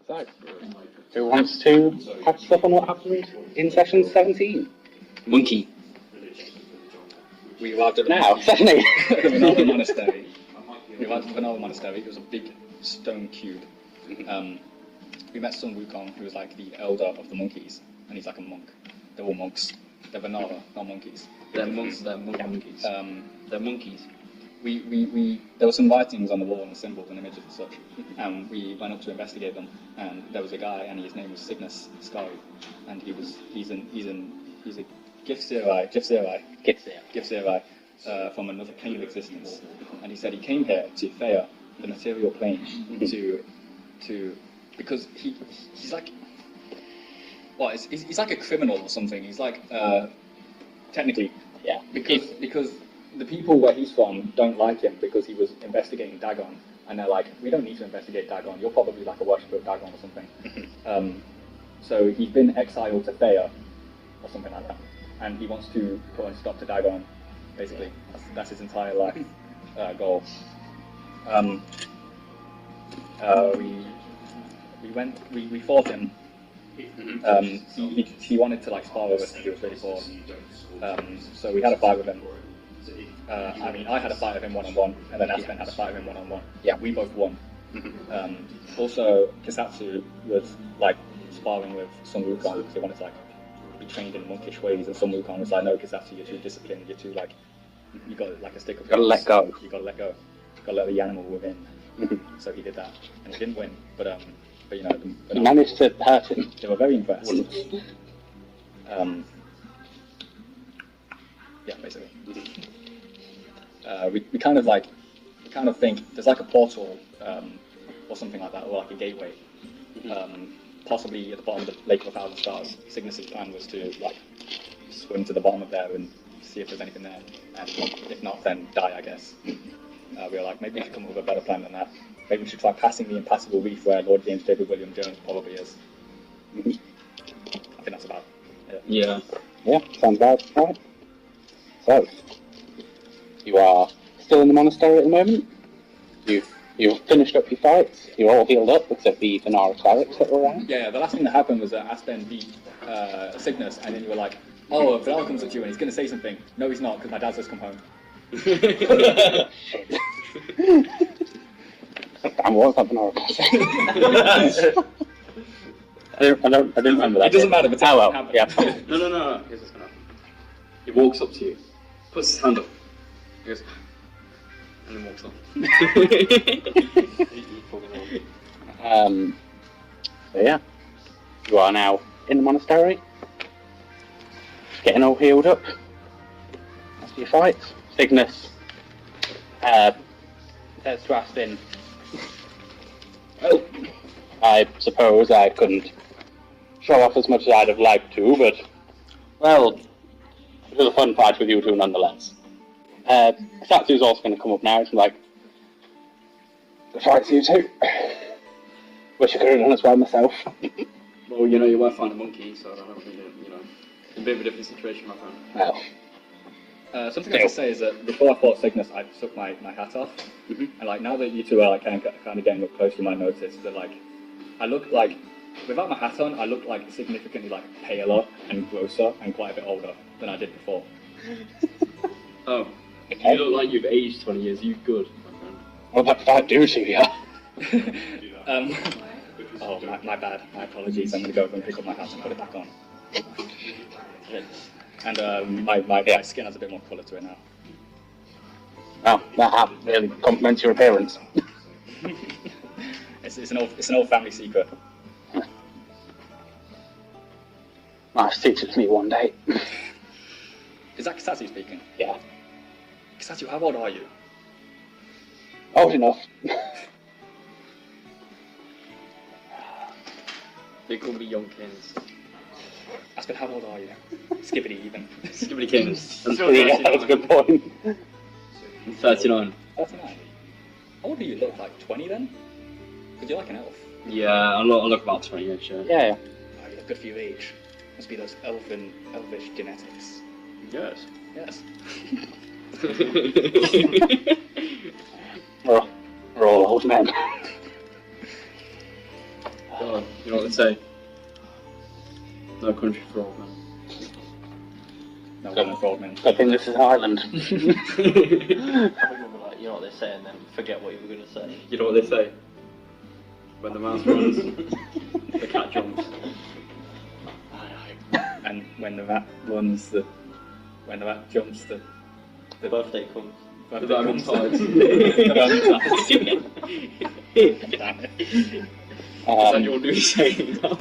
So, who wants to catch up on what happened in session 17? Monkey. We arrived at Now, 17. the Vanilla Monastery. We arrived at the Vanilla Monastery. It was a big stone cube. We met Sun Wukong, who was like the elder of the monkeys, and he's like a monk. They're all monks. They're Vanilla, not monkeys. They're monks. They're monkeys. They're monkeys. There were some writings on the wall and symbols and images and such, and we went up to investigate them. And there was a guy, and his name was Cygnus Sky, and he's a Giftsiri from another plane of existence. And he said he came here to Theia, the material plane, to because he's like, well, he's like a criminal or something. He's like technically, Yeah. because the people where he's from don't like him because he was investigating Dagon, and they're like, we don't need to investigate Dagon. You're probably like a worshipper of Dagon or something. So he's been exiled to Theia or something like that, and he wants to put a stop to Dagon. Basically, that's his entire life goal. We fought him. He wanted to like spar with us. He was really bored. So we had a fight with him. I had a fight with him one-on-one, and then Aspen had a fight with him one-on-one. Yeah. We both won. Also, Kisatsu was like sparring with Sun Wukong because he wanted to like be trained in monkish ways, and Sun Wukong was like, no, Kisatsu, you're too disciplined, you're too like, you got like a stick of. Gotta let go. You gotta let go. Gotta let the animal within. So he did that, and he didn't win, but you know, You managed to hurt him. they were very impressed. Yeah, basically. We kind of think there's like a portal or something like that, or like a gateway, possibly at the bottom of the Lake of 1,000 Stars. Cygnus's plan was to like swim to the bottom of there and see if there's anything there, and if not, then die, I guess. We were like, maybe we should come up with a better plan than that. Maybe we should try passing the impassable reef where Lord James David William Jones probably is. I think that's about it. Yeah. Yeah, sounds about right. So, you are still in the monastery at the moment. You've finished up your fights. You're all healed up except the Venara clerics that were around. Yeah, the last thing that happened was that Aspen beat Cygnus, and then you were like, oh, Vidal comes at you and he's going to say something. No, he's not, because my dad's just come home. Damn, what was that Venara cleric? I didn't remember that. It doesn't matter, but Oh well, happened. yeah. No. Here's what's gonna happen. He walks up to you, puts his hand up, he goes, and then walks off. So yeah, you are now in the monastery, getting all healed up after your fights. Cygnus says to Aspen, well, I suppose I couldn't show off as much as I'd have liked to, but, well, it was a fun fight with you two nonetheless. Satsu's also going to come up now. It's like, good fight to you two. Wish I could have done as well myself. Well, you know, you were fighting a monkey, so I don't think you know, it's a bit of a different situation, my friend. Well, Something I have to say is that before I fought Cygnus, I took my hat off, and like now that you two are like kind of getting up close, you might notice that like I look like without my hat on, I look like significantly like paler and grosser and quite a bit older than I did before. Oh, okay. you look like you've aged 20 years. You good, my friend. What that fight do to you? Oh, my bad. My apologies. I'm going to go over and pick up my hat and put it back on. And my skin has a bit more colour to it now. Oh, that hat really complements your appearance. It's an old family secret. Nice, teach it to me one day. Is that Kisatsu speaking? Yeah. Kisatsu, how old are you? Old enough. They call me Young Kins. Aspen, how old are you? Skippity even. Skibbity Kins. I'm Yeah, that's a good point. 39. 39. How old do you look? Like 20 then? Because you're like an elf. Yeah, I look about 20, sure. Yeah. Oh, you look good for your age. Must be those elvish genetics. Yes. Yes. We're all old men. God, you know what they say? No country for old men. No woman for old men. Good thing this is Ireland. You know what they say, and then forget what you were going to say. You know what they say? When the mouse runs, the cat jumps. And when the rat runs, when the rat jumps, the Birthday comes. The diamond tides. Damn it. Is that your new saying now?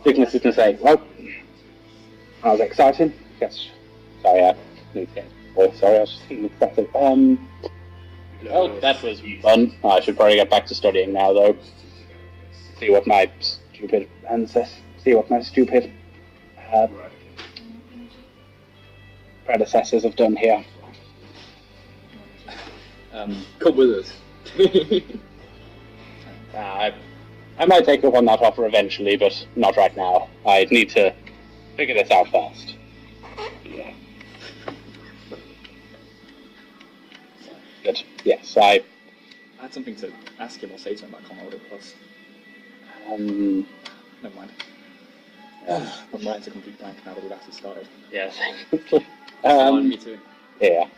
Cygnus is going to say, well, that was exciting. Yes. Sorry, I need to get voice. Sorry, I was just thinking exactly. Well, that was fun. I should probably get back to studying now, though. See what my stupid predecessors have done here. Come with us. I might take up on that offer eventually, but not right now. I need to figure this out first. Yeah. Good. Yes, I had something to ask him or say to him, but I can't remember what it was. Never mind. My mind's a complete blank now that we've actually started. Yes. Me too. Yeah.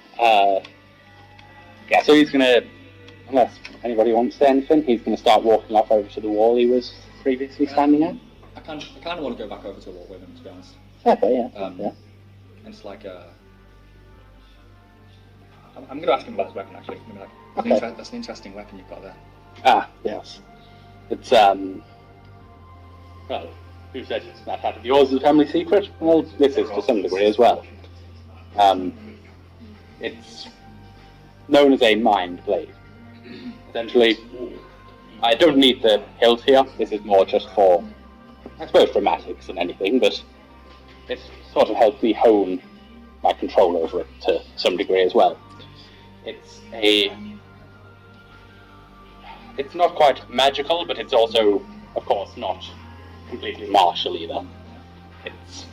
Yeah, so he's gonna, unless anybody wants to say anything, he's gonna start walking off over to the wall he was previously standing at. I kind of want to go back over to the wall with him, to be honest. Okay, yeah. And it's like I'm going to ask him about his weapon, actually. I'm gonna be like, that's an interesting weapon you've got there. Ah, yes. It's, well, who said it's not part of yours as a family secret? Well, this is to some degree as well. It's known as a mind blade. Essentially, I don't need the hilt here. This is more just for, I suppose, dramatics than anything, but it sort of helps me hone my control over it to some degree as well. It's not quite magical, but it's also, of course, not completely martial either. It's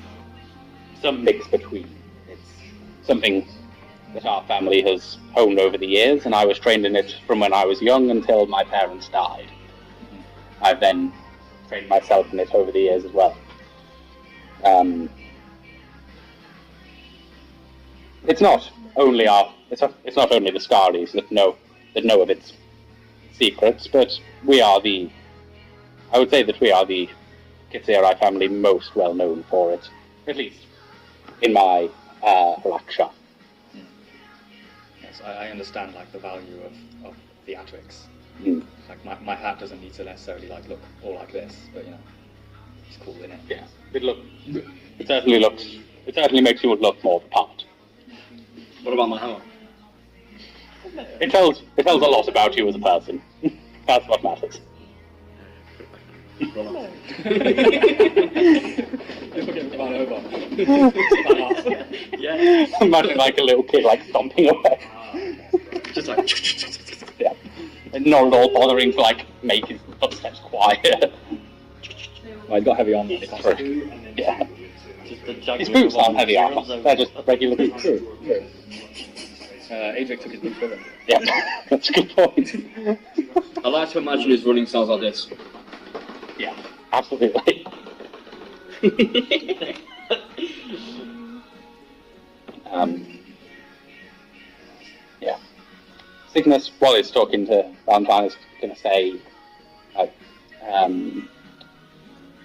some mix between. It's something that our family has honed over the years, and I was trained in it from when I was young until my parents died. I've then trained myself in it over the years as well. It's not only it's not only the Scaris that know of its secrets, but I would say that we are the Kitseri family most well known for it, at least in my black shop. Yes, I understand like the value of theatrics. Mm. Like my hat doesn't need to necessarily like look all like this, but you know, it's cool, isn't it? Yeah, it certainly makes you look more the part. What about my hammer? It tells a lot about you as a person. That's what matters. Yeah. Imagine like a little kid like stomping away. Just like. Yeah. And not at all bothering to like make his footsteps quiet. Well, he's got heavy armor. Yeah. Just the juggling His boots of all aren't heavy armor. zeros They're just over- regular boots. Adric took his boots with him. Yeah, that's a good point. I like to imagine his running sounds like this. Yeah, absolutely. Yeah. Cygnus, while he's talking to Valentine, is going to say,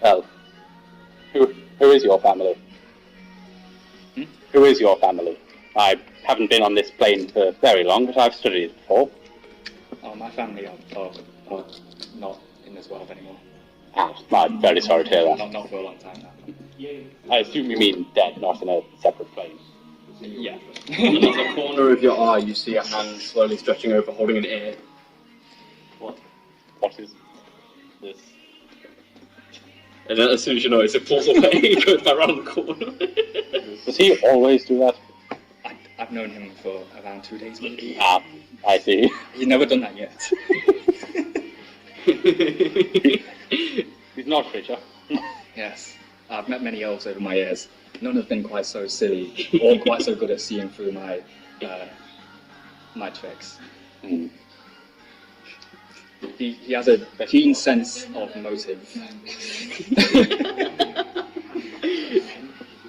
well, who is your family? Who is your family? I haven't been on this plane for very long, but I've studied it before. Oh, my family are not in this world anymore. Ah, I'm very sorry to hear that. Not for a long time now. I assume you mean dead, not in a separate plane. Yeah. In the corner of your eye, you see a hand slowly stretching over, holding an ear. What is this? And then as soon as you notice, it pulls away, it goes back around the corner. Does he always do that? I've known him for around 2 days, maybe. Ah, I see. He's never done that yet. He's not Fisher. Yes. I've met many elves over my years. none have been quite so silly or quite so good at seeing through my my tricks. Hmm. He has a keen sense of motive.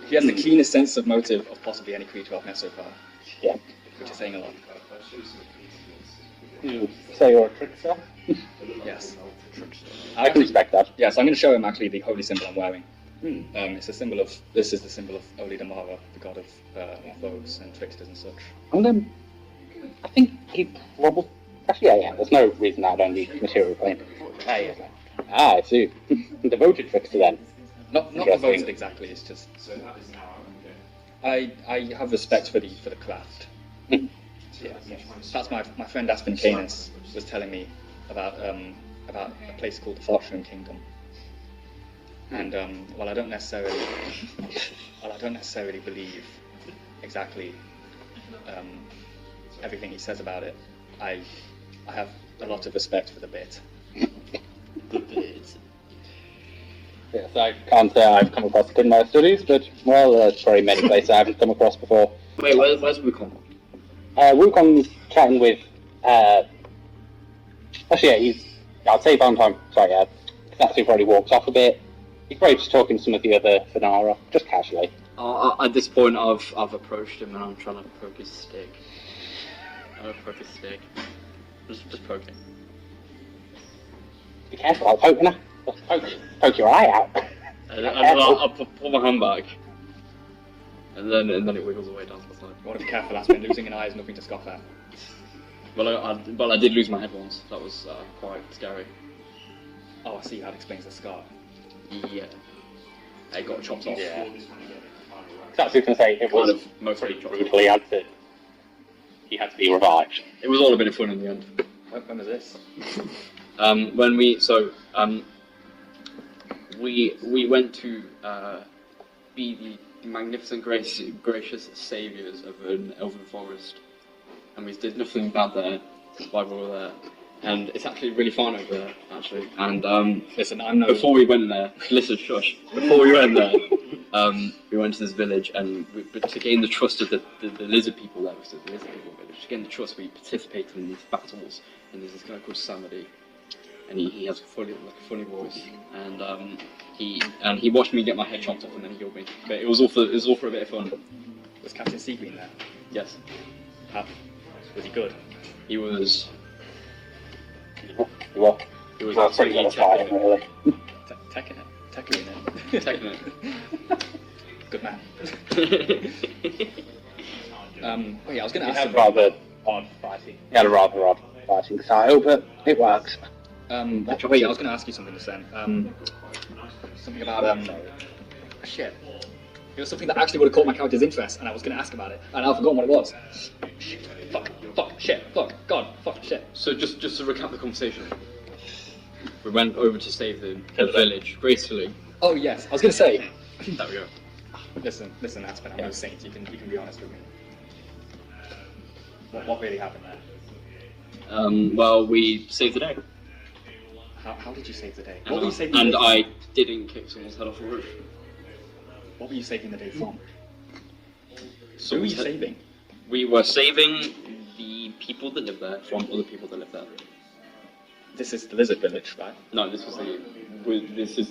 He has the keenest sense of motive of possibly any creature I've met so far, Yeah. which is saying a lot. You say you're a trickster? Yes. I can respect that. Yeah, so I'm going to show him actually the holy symbol I'm wearing. Hmm. It's a symbol of, this is the symbol of Oli Damara, the god of foes and tricksters and such. I think he probably... Actually, yeah, there's no reason I don't need material plane. I see. Devoted trickster then. Not Interesting. devoted exactly, it's just... I have respect for the craft. Hmm. Yeah. That's my friend Aspen Canis was telling me about a place called the Fortune Kingdom. And while I don't necessarily believe exactly everything he says about it, I have a lot of respect for the bit. The bit. Yes, I can't say I've come across it in my studies, but, well, there's very many places I haven't come across before. Wait, where's Wukong? Wukong's chatting with, actually, yeah, I'd say Valentine, sorry, Katsu probably walks off a bit. He's probably just talking to some of the other Venara, just casually. At this point, I've approached him and I'm trying to poke his stick. Just poking. Be careful, I'll poke you. Poke your eye out. And I'll pull my hand back. And then it wiggles away down to the side. You want to be careful, Aspen. Losing an eye is nothing to scoff at. Well, I did lose my head once. That was quite scary. Oh, I see how it explains the scar. Yeah. I got chopped off. Yeah. So I was going to say, it was mostly chopped brutal. He had to be revived. It was all a bit of fun in the end. When was this? We went to be the magnificent, gracious saviors of an elven forest, and we did nothing bad there while we were there. And it's actually really fun over there, actually. And Listen, I'm no... before we went there, listen, shush. Before we went there, we went to this village, and to gain the trust of the lizard people there, which is the lizard people village, to gain the trust, we participated in these battles. And there's this guy called Samadhi, and he has a funny voice, and he watched me get my head chopped off, and then he healed me. But it was all for a bit of fun. Was Captain Seagreen there? Yes, Was he good? he was. Well, He was that's pretty absolutely good fighting, really. Tekken technical. Good man. Oh yeah, I was going to He ask had him... rather odd fighting. He had a rather odd fighting style, but it works. Wait, I was going to ask you something just then. Something about shit. It was something that actually would have caught my character's interest, and I was going to ask about it, and I've forgotten what it was. Shit. Fuck. Shit. Fuck. God. Fuck. Shit. So just to recap the conversation, we went over to save the village gracefully. Oh yes, I was going to say. There we go. Listen, Aspen. I'm no saint. You can be honest with me. What really happened there? Well, we saved the day. How did you save the day? And What were you saving? and the day I didn't kick someone's head off a roof. from? What were you saving the day from? So Who were you saving? We were saving the people that live there from other people that live there. This is the lizard village, right? No, this is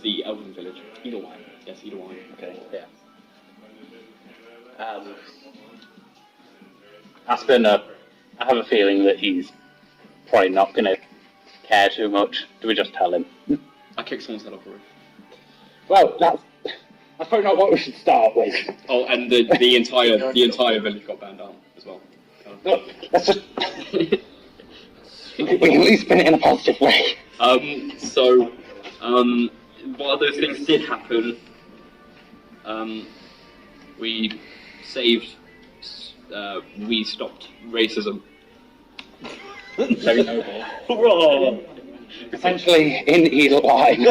the elven village. Edelwine. Yes, Edelwine. Okay. Yeah. Aspen, I have a feeling that he's probably not going to care too much. Do we just tell him? I kicked someone's head off a roof. Well, that's probably not what we should start with. Oh, and the entire village got burned down as well. Look, let's just... we can at least spin it in a positive way. While those things did happen, we stopped racism. Very noble. Essentially, in Edelwine,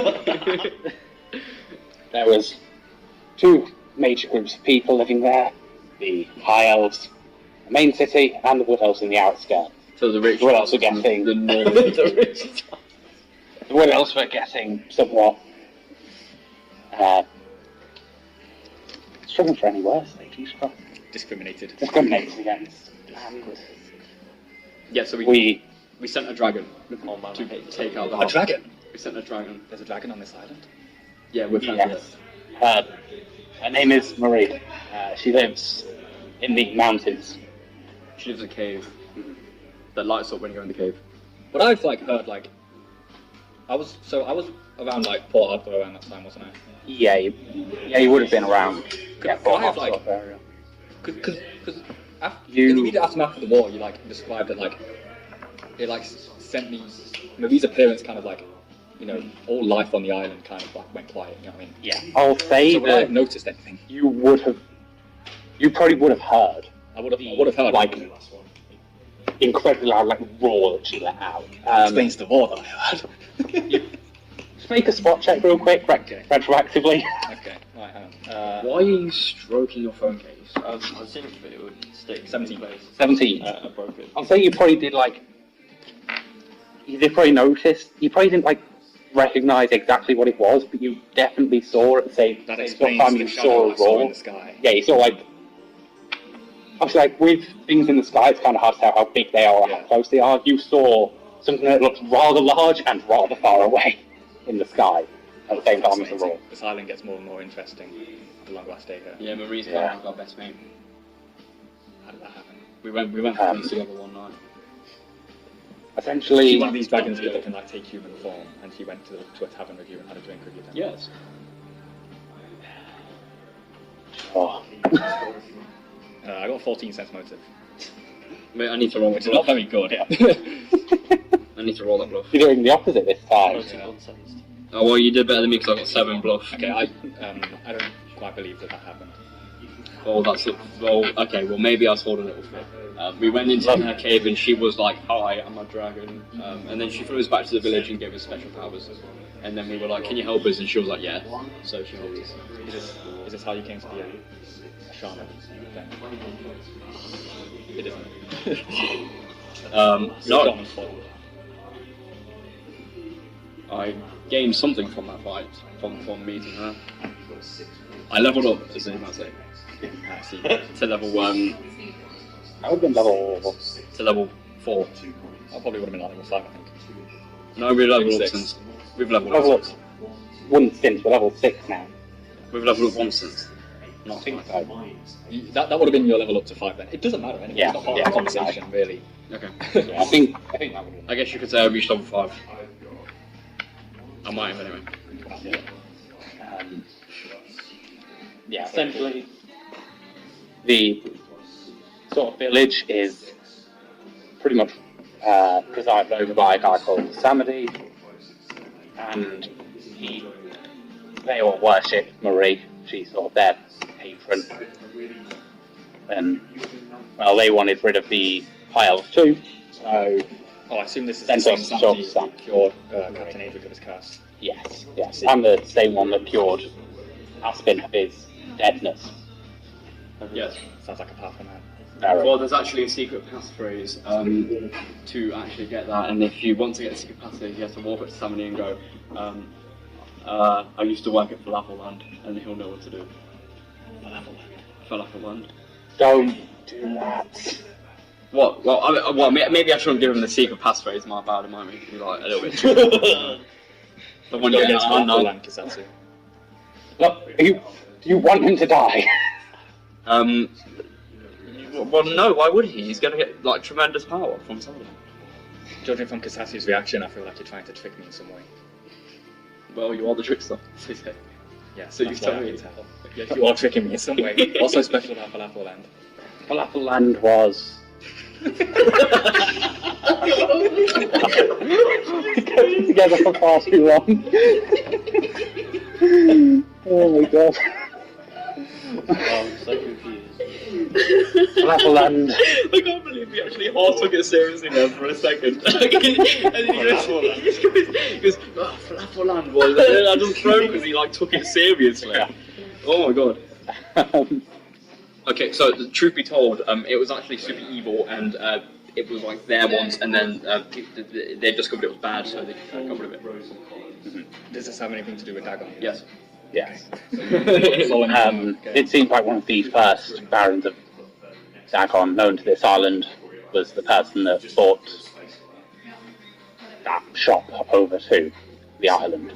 there was two major groups of people living there. The High Elves, the main city, and the Wood Elves in the outskirts. So the rich The Wood Elves were getting... the northern The Wood Elves were getting somewhat struggling for any worse, like, Jesus Christ. Discriminated. Discriminated against. And Yeah, so we sent a dragon Oh man, to I hate take out the A heart. dragon? We sent a dragon. There's a dragon on this island? Yeah, we're friends with yes. Her name is Marie. She lives in the mountains. it. She lives in a cave that lights up when you go in the cave. What I've like heard, like, I was around like Port Arthur around that time, wasn't I? Yeah, you would have been around. Yeah, could I have, Port like- Arthur area. Because You- in the immediate aftermath of the war, you like described it like it like sent me Marie's appearance kind of like, you know, all life on the island kind of like went quiet. You know what I mean? Yeah, I'll say So would I have that noticed anything? you probably would have heard I would have heard like incredibly loud like roar that she let out. explains the war that I heard. Just make a spot check real quick, retroactively. Okay, right. Hang on. Why are you stroking your phone case? I was thinking if it would stick 17. in place. 17. I broke it. I'll say you probably did like. You did probably notice. You probably didn't like recognize exactly what it was, but you definitely saw at the same That same explains time the you shadow saw I a saw in roar. the sky. Yeah, you saw like. Obviously, like with things in the sky, it's kind of hard to tell how big they are or how close they are. You saw something that looked rather large and rather far away in the sky at the same time as the roar. This island gets more and more interesting the longer I stay here. Yeah, Marie's Yeah. kind of our best mate. How did that happen? We went for drinks together one night. Essentially, She's one of these dragons that can like take human form, and she went to a tavern with you and had a drink with you then. Yes. oh, I got 14 cents motive. Wait, I need to roll Which that is not bluff. very good. I need to roll that bluff. you're doing the opposite this time. Nonsense. Oh well, you did better than me because I got 7 bluff. Okay, I don't quite believe that happened. Oh, that's it. Well, okay. Well, maybe I scored a little bit. We went into her cave and she was like, "Hi, I'm a dragon," and then she flew us back to the village and gave us special powers. And then we were like, "Can you help us?" And she was like, "Yeah." So she helped us. Is this how you came to be a shaman? Then? It isn't. No, Shaman's fault. I gained something from that fight, from meeting her. I leveled up, as they might say, I see. to level 1, I would have been level. to level 4. I probably would have been like level 5, I think. No, we've leveled up Six. since. We've leveled Level up up. since. One since we're level 6 now. We've leveled up once since. Not 5. That would have been your level up to 5 then. It doesn't matter anyway. Yeah, It's not part yeah, of the conversation, really. Okay. Yeah, I think that would have been. I guess you could say I reached level 5. I might have anyway. Um, yeah, essentially, the sort of village is pretty much presided over by a guy called Samadi, and they all worship Marie. She's sort of their patron. And, well, they wanted rid of the High Elves too, so Oh, I assume this is Then the same just Sandy stop that cured Captain Adric of his curse. yes. I'm the same one that cured Aspin of his deadness. Yes. Sounds like a powerful man. Well, there's actually a secret passphrase to actually get that, and if you want to get a secret passphrase, you have to walk up to somebody and go, I used to work at Falafel Land, and he'll know what to do. Falafel Land. Don't do that. What? Well, maybe I shouldn't give him the secret passphrase, my bad, it might make me like a little bit too. But when you get to one now, Kisatsu. Look, do you want him to die? well, no, why would he? He's gonna get, like, tremendous power from somebody. Judging from Kisatsu's reaction, I feel like you're trying to trick me in some way. Well, you are the trickster. Yeah, So you that's tell what I me. can tell. Yeah, you are tricking me in some way. What's so special about Falafel Land? Falafel Land was. Going together for far too long. Oh my god. I'm so confused. Falafel Land. I can't believe we actually all took it seriously there for a second. And then he goes, oh, Falafel Land was. And I just thrown because he like took it seriously. Oh my god. Okay, so the truth be told, it was actually super evil, and it was like there once, and then they discovered it was bad, so they got rid of it. Does this have anything to do with Dagon? Yes. Yes. Okay. It seems like one of the first barons of Dagon known to this island was the person that bought that shop over to the island.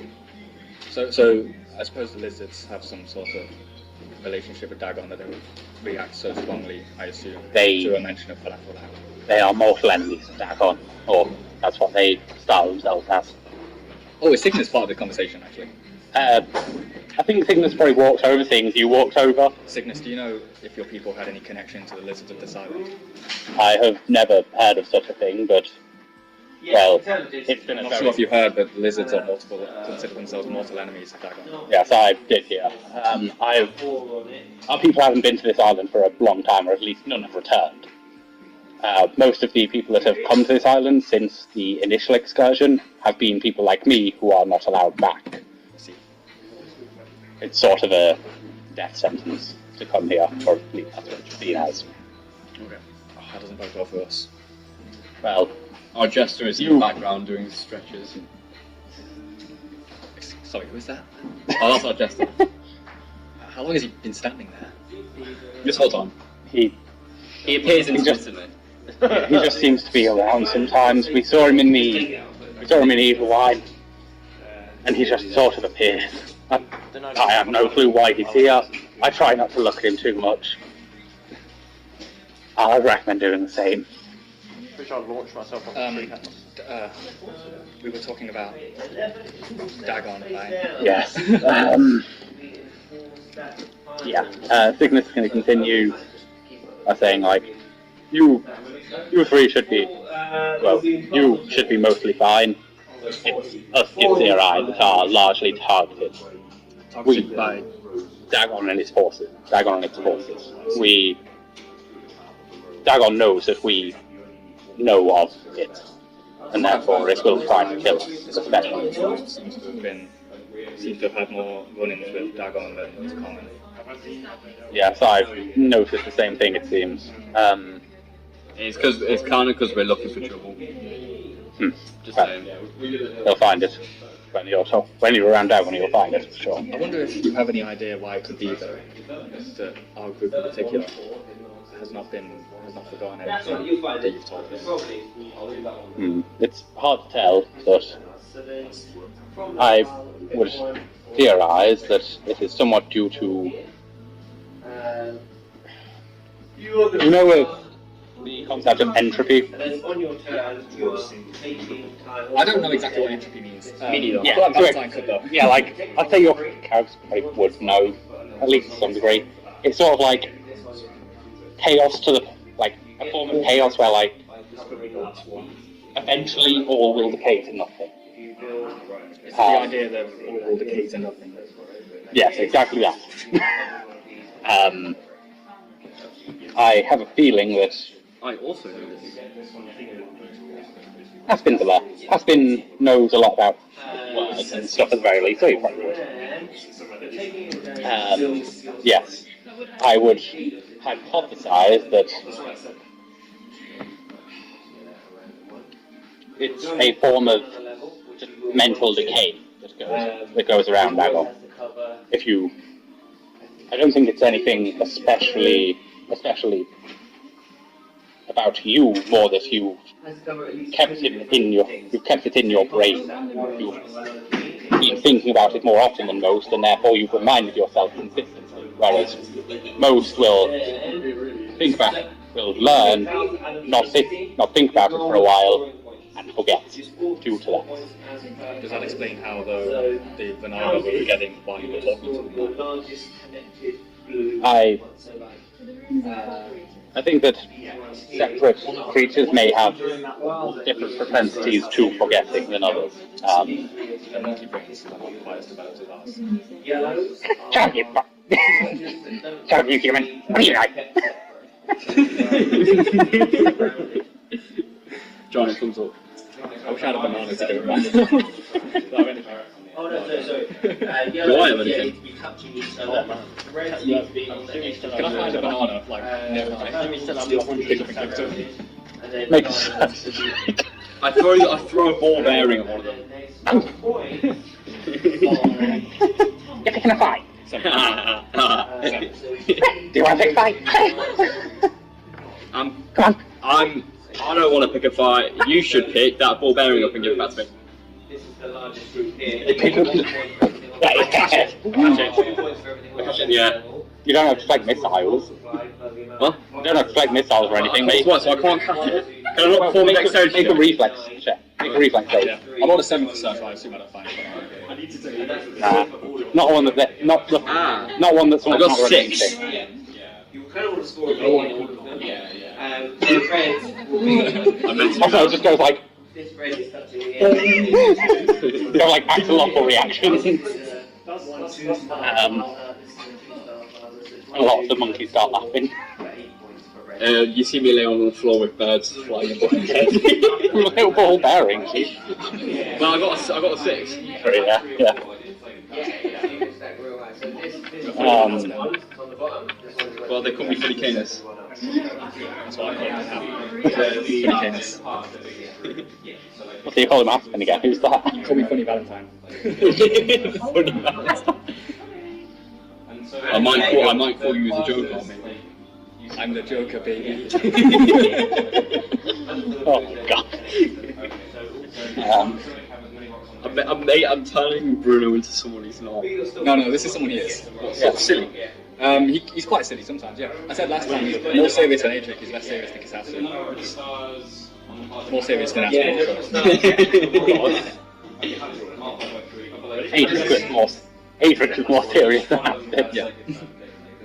So I suppose the lizards have some sort of relationship with Dagon that they would react so strongly, I assume, to a mention of falafel. They are mortal enemies of Dagon, or that's what they style themselves as. Oh, is Cygnus part of the conversation, actually? I think Cygnus probably walked over things you walked over. Cygnus, do you know if your people had any connection to the lizards of this island? I have never heard of such a thing, but, well, it's been a I'm not very... sure if you heard, but lizards are consider themselves mortal enemies of Dagon. Yes, I did hear. Our people haven't been to this island for a long time, or at least none have returned. Most of the people that have come to this island since the initial excursion have been people like me who are not allowed back. It's sort of a death sentence to come here, or at least that's what it's seen as. Okay. Oh, that doesn't bode well for us. Well, Our jester is in the background doing stretches. Sorry, who is that? Oh, that's our jester. How long has he been standing there? Just hold on. he appears intermittently. just seems to be around sometimes. We saw him in Evil Wine, and he just sort of appears. I have no clue why he's here. I try not to look at him too much. I recommend doing the same. Which I'll launch myself on the tree. We were talking about Dagon, right? Yes. Cygnus is going to continue by saying, like, you three should be, well, you should be mostly fine. It's us, Gipsy that are largely targeted. By Dagon and its forces. Dagon knows that we know of it, and therefore it will try to kill us, especially. Seems to have had more run-ins with Dagon than is common. Yes, I've noticed the same thing, it seems. It's kind of because we're looking for trouble. Just saying. They'll find it. When you're around Dagon, you'll find it, for sure. I wonder if you have any idea why it could be, though, that our group in particular has not forgotten anything that you've told us. It's hard to tell, but I would theorize that it is somewhat due to... You know the concept of entropy? I don't know exactly what entropy means. Yeah, like, I'd say your characters probably would know, at least to some degree. It's sort of like chaos to the, like, a form of chaos where, like, eventually all will decay to nothing. It's the idea that all will decay to nothing. Yes, exactly that. I have a feeling that I also know this. Aspin knows a lot about words and stuff at the very least, so you probably would. Yes, I would hypothesize that it's a form of just mental decay that goes around Dagon. I don't think it's anything especially about you, more that you've kept it in your brain. You've been thinking about it more often than most, and therefore you've reminded yourself consistently. Whereas most will learn, not think about it for a while, and forget due to that. Does that explain how, though, the banana were forgetting while you were talking to them? I think that separate creatures may have different propensities to forgetting than others. The monkey brains are not quite as developed as ours. Shut up, you human! What do you like? Johnny comes up. I wish I had a banana to go around. Do I have anything? Can I find a banana, like, nearby? Makes sense. I throw a ball bearing at one of them. You pick picking a fight? So, Do you want to pick a fight? Come Come on. I don't want to pick a fight. You should pick that ball bearing up and give it back to me. This is the largest group here. Yeah. You don't have to flag missiles. What? You don't have to flag missiles or anything, mate. What? So I can't catch it? Can I not perform Make dexterity? a reflex check. Make a reflex save. yeah. I'm on a 7 for surf, I assume I don't find it. Not one that not the not one that's I got not running 6. anything. You kind of want to score a goal on all of them. Their friends will be. I meant to. Also, it just goes like This friend is touching the air. go like axolotl reactions. A lot of the monkeys start laughing. You see me lay on the floor with birds flying above my head. Little ball bearings. Well, I got a 6. Yeah, yeah. Well, they call me Philly Canis. That's what I call it. What do you call him Aspen again? Who's that? Call me Funny Valentine. I might call you the Joker, maybe. I'm the Joker, baby. Oh my god. I'm turning Bruno into someone he's not. No, this is someone he is. Yeah, silly. He's quite silly sometimes, yeah. I said last time he's more serious than Adric, he's less serious than Kisasu. More serious than Astro. Adric is more serious than Aspen. Yeah.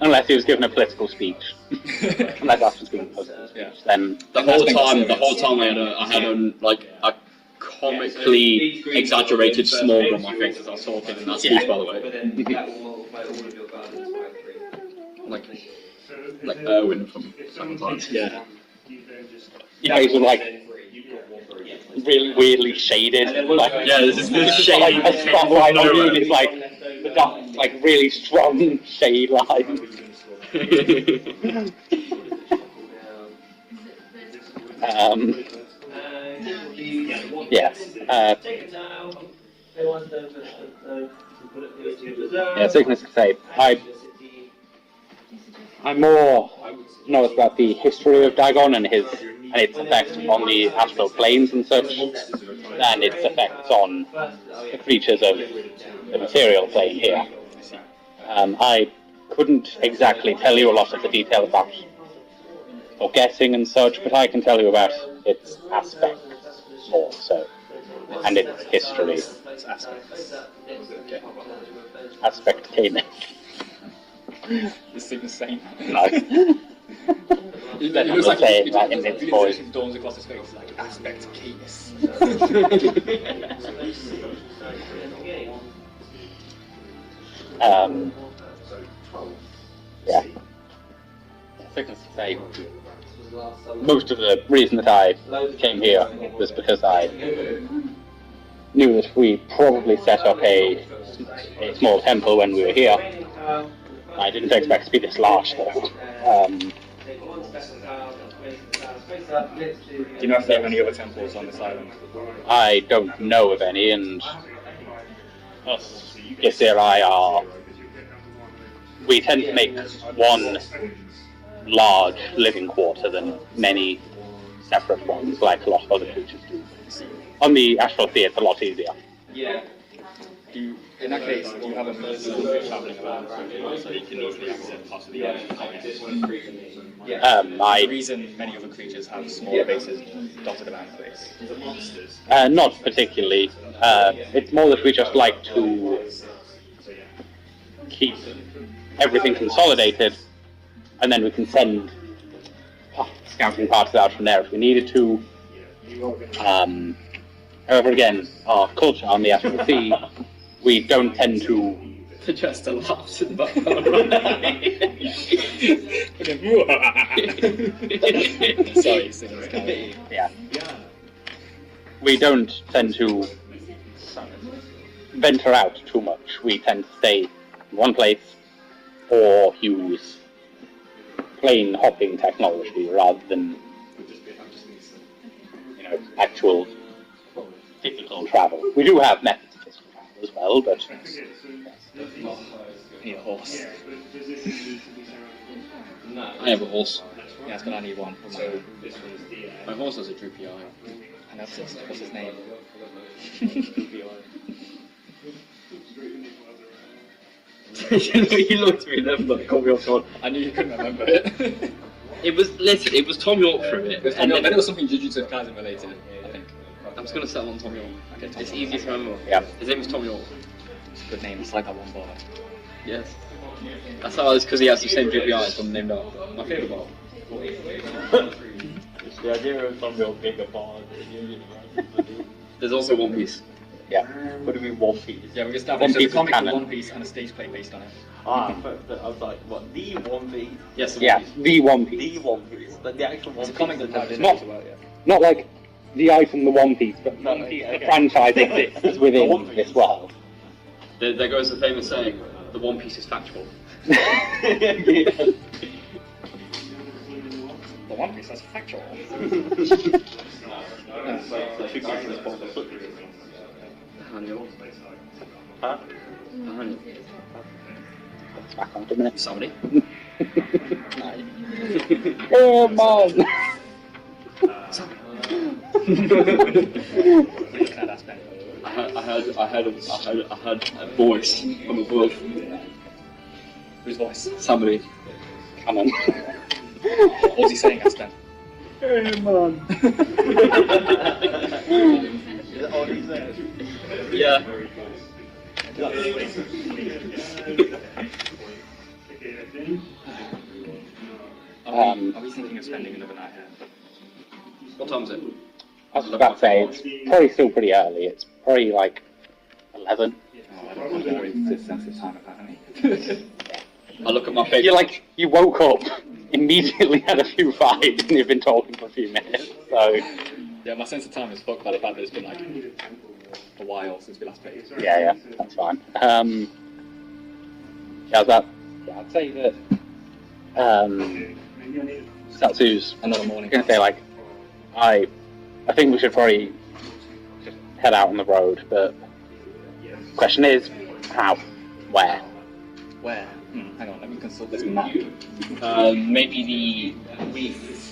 Unless he was given a political speech. Unless Aspen was given a political speech, Yeah. then The whole time I had a comically exaggerated smile on my face as I was talking, and that's speech, by the way. Like Erwin from Second Life. Yeah. your face was like really weirdly shaded. Like, Yeah, this is the shade. like a spotlight on you, and it's like the dark, like really strong shade line. Yeah. Yeah, Cygnus could say, I more know about the history of Dagon and its effect on the astral planes and such than its effects on the creatures of the material plane here. I couldn't exactly tell you a lot of the detail about or guessing and such, but I can tell you about its aspects more so, and its history. It's aspects. Aspect Canis. This thing is same. No. It That's looks what like I'm saying, like, in its voice. it dawns across his face like aspect Canis. Yeah. Cygnus could say, most of the reason that I came here was because I knew that we probably set up a small temple when we were here. I didn't expect it to be this large, though. Do you know if there are any other temples on this island? I don't know of any, and us, Gisiri, are... We tend to make one large living quarter than many separate ones, like a lot of other creatures do. On the astral sea, it's a lot easier. Yeah. In that case, do you have a person travelling around so you can easily access parts of the island? The reason many other creatures have smaller bases dotted around the place. Not particularly. It's more that we just like to keep everything consolidated, and then we can send scouting parties out from there if we needed to. However, again, our culture on the astral sea, we don't tend to... Just a laugh in the background. Sorry, Cygnus. Yeah. We don't tend to venture out too much. We tend to stay in one place or use plane hopping technology rather than, actual physical travel. We do have methods of physical travel as well, but need a horse. I have a horse. Yeah, it's gonna need one. My horse has a droopy eye. And that's it. What's his name? He looked at me and then caught me off guard. I knew you couldn't remember it. It was Tom York for a bit. And then it was something Jujutsu Kaisen related, I think. I'm just gonna settle on Tom York. Okay, Tom It's York. easy to remember. Yeah. His name is Tom York. It's a good name. It's like that one bar. Yes. That's how it's because he has the same droopy eyes. I'm named after. My favourite bar. The idea of some real bigger bars. There's also One Piece. Yeah. What do you mean One Piece? Yeah, we established One there's a Piece comic is called canon. One Piece and a stage play based on it. But I was like, what? The One Piece? Yes. Yeah, One Piece. the One Piece. The One Piece. But the actual One It's a Piece. comic that that did not- as well, yeah. Not like the item, the One Piece, but No, the okay. franchise exists within The One Piece. this world. There goes the famous saying: "The One Piece is factual." The One Piece, that's factual. Huh? Back on a minute. Somebody. Come on! I had a voice from above. Whose voice? Somebody. Come on. What was he saying, Aspen? Come on. Is that all he said? Yeah. Are we thinking of spending another night here? What time is it? I was about to say, it's probably still pretty early. It's probably like 11. Oh, I don't know. It's a sensitive time apparently. I look at my face. You woke up, immediately had a few fights, and you've been talking for a few minutes, so... Yeah, my sense of time is fucked by the fact that it's been like a while since we last played. Yeah, that's fine. I'd say that, Satsu's Another morning. gonna say, like, I think we should probably just head out on the road, but question is, how? Where? Where? Hang on, let me consult this map. Maybe the reef.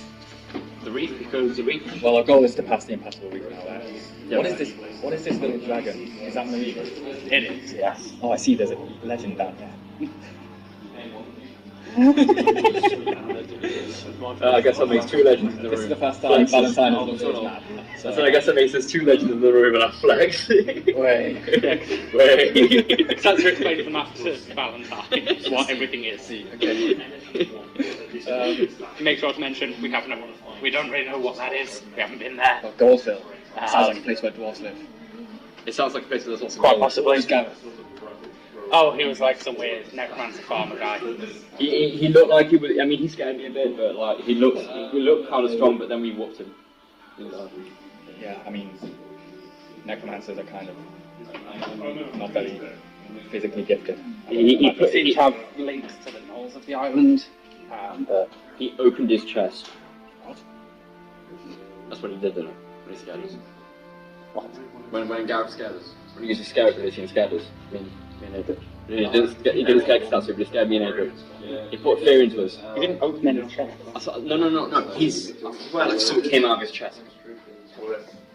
The reef, because the reef. Well, our goal is to pass the impassable reef now. Yeah. What is this? What is this little dragon? Is that Marie? It is, yes. Oh, I see. There's a legend down there. I guess that makes two legends in the room. This is the first time Valentine has looked at his map. So I guess that makes there's two legends in the room and I flex. Wait. Wait. That's to explain the map to Valentine, what everything is. Okay. Make sure to mention we don't really know what that is. We haven't been there. Oh, Goldville. Sounds like a place where dwarves live. It sounds like a place where there's lots of Quite gold. possibly. Who's Gareth? Oh, he was like some weird necromancer farmer guy. He looked like he was. I mean, he scared me a bit, but like he looked kind of strong. But then we whooped him. Yeah, I mean, necromancers are kind of not very physically gifted. He seems to have links to the knolls of the island, but He opened his chest. What? That's what he did, didn't it? When he scared us. what? When Gareth scared us. When he used his scare ability and scared us. Me and Adric. He didn't scare Katsu, but he scared me and Adric. He put fear into us. He didn't open any chest. No. He's like something came out of his chest.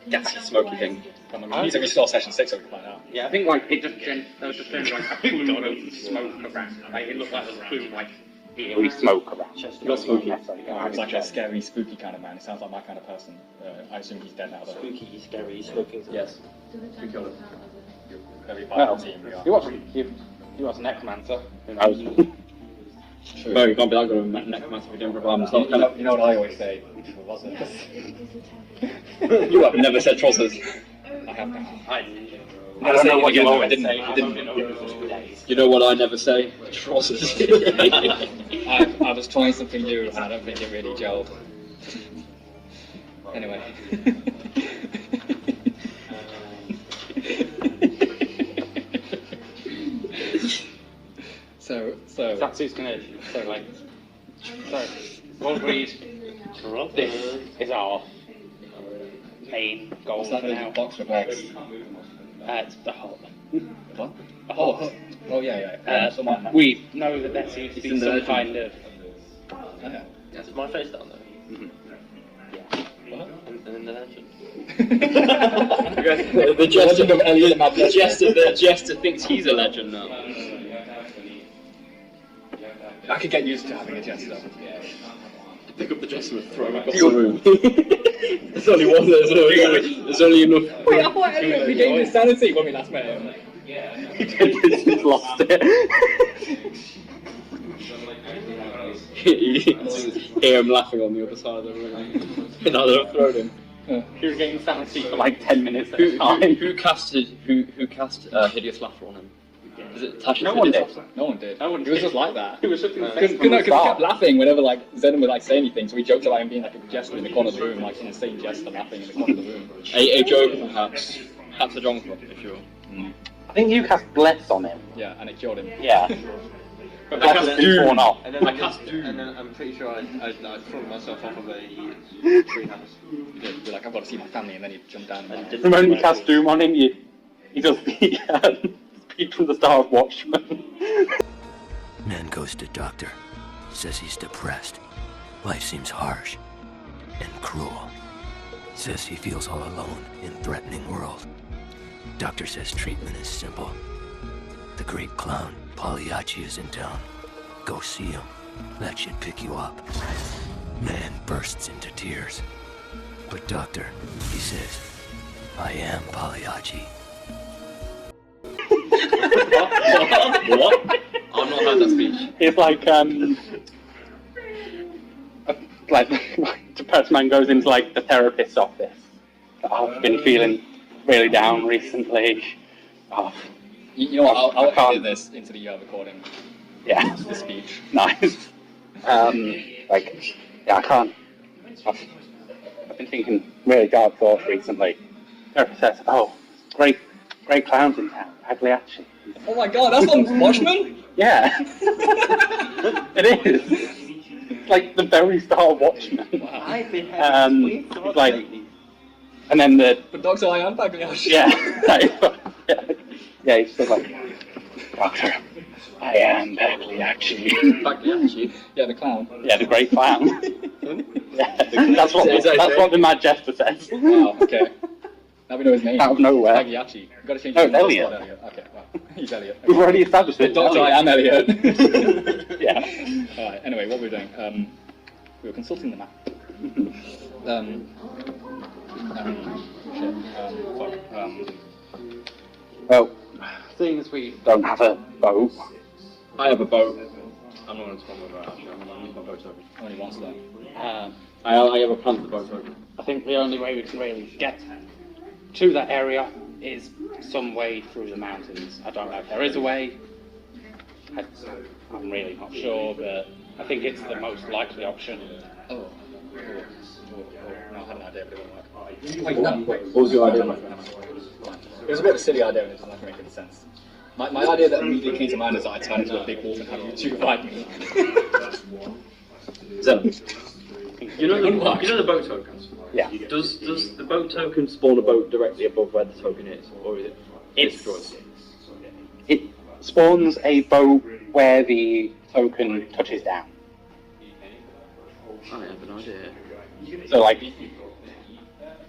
Gassy, smoky thing. We need to restore session 6 so we can find out. Yeah, I think like it just there was just like a plume of smoke around. Like it looked like there was a plume like We smoke around. Not smoky. He's like a scary, spooky kind of man. He sounds like my kind of person. I assume he's dead now, though. Spooky, scary, smoking. Yes. We killed him. Very Well, violent team we are. he was a necromancer. Who knows? True. No, you can't be that good of a necromancer if you don't provide himself. You know what I always say? Who was it? You have never said trousers. I have now. I Never say don't know it what you again, though. always I didn't. say. I didn't. You know what I never say? Trousers. I was trying something new and I don't think it really gelled. Anyway. so. Satsu's gonna say like, so we'll read. This is our main goal What's that for little now. box with legs? It's the hut. What? Oh, yeah. Someone. We know that there seems to It's be in the some legend. kind of. Yeah. That's my face down there. What? And then the legend. The jester, Legend of Elliot and Matt the jester thinks he's a legend now. I could get used to having a jester. Yeah. Pick up the jester and throw him across the room. There's only one. There's only enough. Wait, I thought Elliot regained his sanity when we last met him. He's lost it. Hear him laughing on the other side of the room. Now that I've thrown him. He regained sanity for like 10 minutes at a Who time. cast hideous laughter on him? Is it Tasha's No one hideous did. laughter? No one did. No one He was did. just like that. He was just Because he kept laughing whenever like Zen would like say anything, so we joked about him being like a jester in the corner of the room, like an insane jester laughing in the corner of the room. A joke perhaps. Perhaps a jonker, if you're. I think you cast Bless on him. Yeah, and it killed him. Yeah. But I Bless cast has Doom. worn off. And then I cast Doom. And then I'm pretty sure I threw myself off of a treehouse. You did. You're like, I've got to see my family, and then you jump down. And The moment you cast Doom on him, he does the speak from the Star of Watchmen. Man goes to doctor. Says he's depressed. Life seems harsh and cruel. Says he feels all alone in threatening world. Doctor says treatment is simple. The great clown, Pagliacci, is in town. Go see him. That should pick you up. Man bursts into tears. But doctor, he says, I am Pagliacci. What? I've not heard that speech. It's like, depressed man goes into like the therapist's office. I've been feeling really down recently. Oh, You know what? I'll I can't- edit this into the recording. yeah, The speech. nice. I can't. I've been thinking really dark thoughts recently. Therapist says, "Oh, great clowns in town, Pagliacci." Oh my god, that's on Watchmen? Yeah, it is. It's like the very Star of Watchmen. I've been having sweet It's thoughts like, lately. and then the The dogs are like, I'm Pagliacci. yeah, he's just like, Doctor, I am Pagliacci. Pagliacci. Yeah, the clown. Yeah, the great clown. Yeah, that's what the Mad Jester says. Wow, okay. Now we know his name. Out of nowhere. Pagliacci. You've got to change No, his name to Elliot. Elliot. Okay, well, he's Elliot. We've already established The it. doctor, I am Elliot. Yeah. Alright, anyway, what were we doing? We were consulting the map. Well, seeing as we don't have a boat, I have a boat. I'm not going to spawn my boat actually. I'm going to use my boat token. Only once though. I have a plan for the boat token. I think the only way we can really get to that area is some way through the mountains. I don't know if there is a way. I'm really not sure, but I think it's the most likely option. Oh. No, I had an idea, but it wouldn't work. Wait, no, wait. What was your idea? It was a bit of a silly idea and it doesn't make any sense. My idea that immediately came to mind is that I turn into a big wolf and have you two fight me. Zen. You know the boat tokens? yeah, Does the boat token spawn a boat directly above where the token is? Or is it destroyed? it spawns a boat where the token touches down. I have an idea. So like,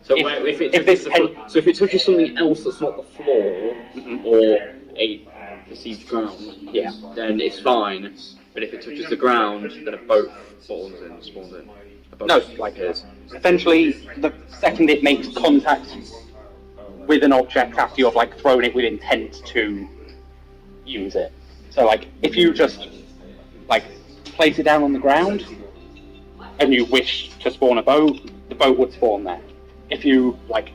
So If if it touches something else that's not the floor or a perceived ground, yeah, then it's fine. But if it touches the ground, then a boat spawns in. A boat no, like essentially the second it makes contact with an object after you've like thrown it with intent to use it. So like, if you just like place it down on the ground and you wish to spawn a boat, the boat would spawn there. If you like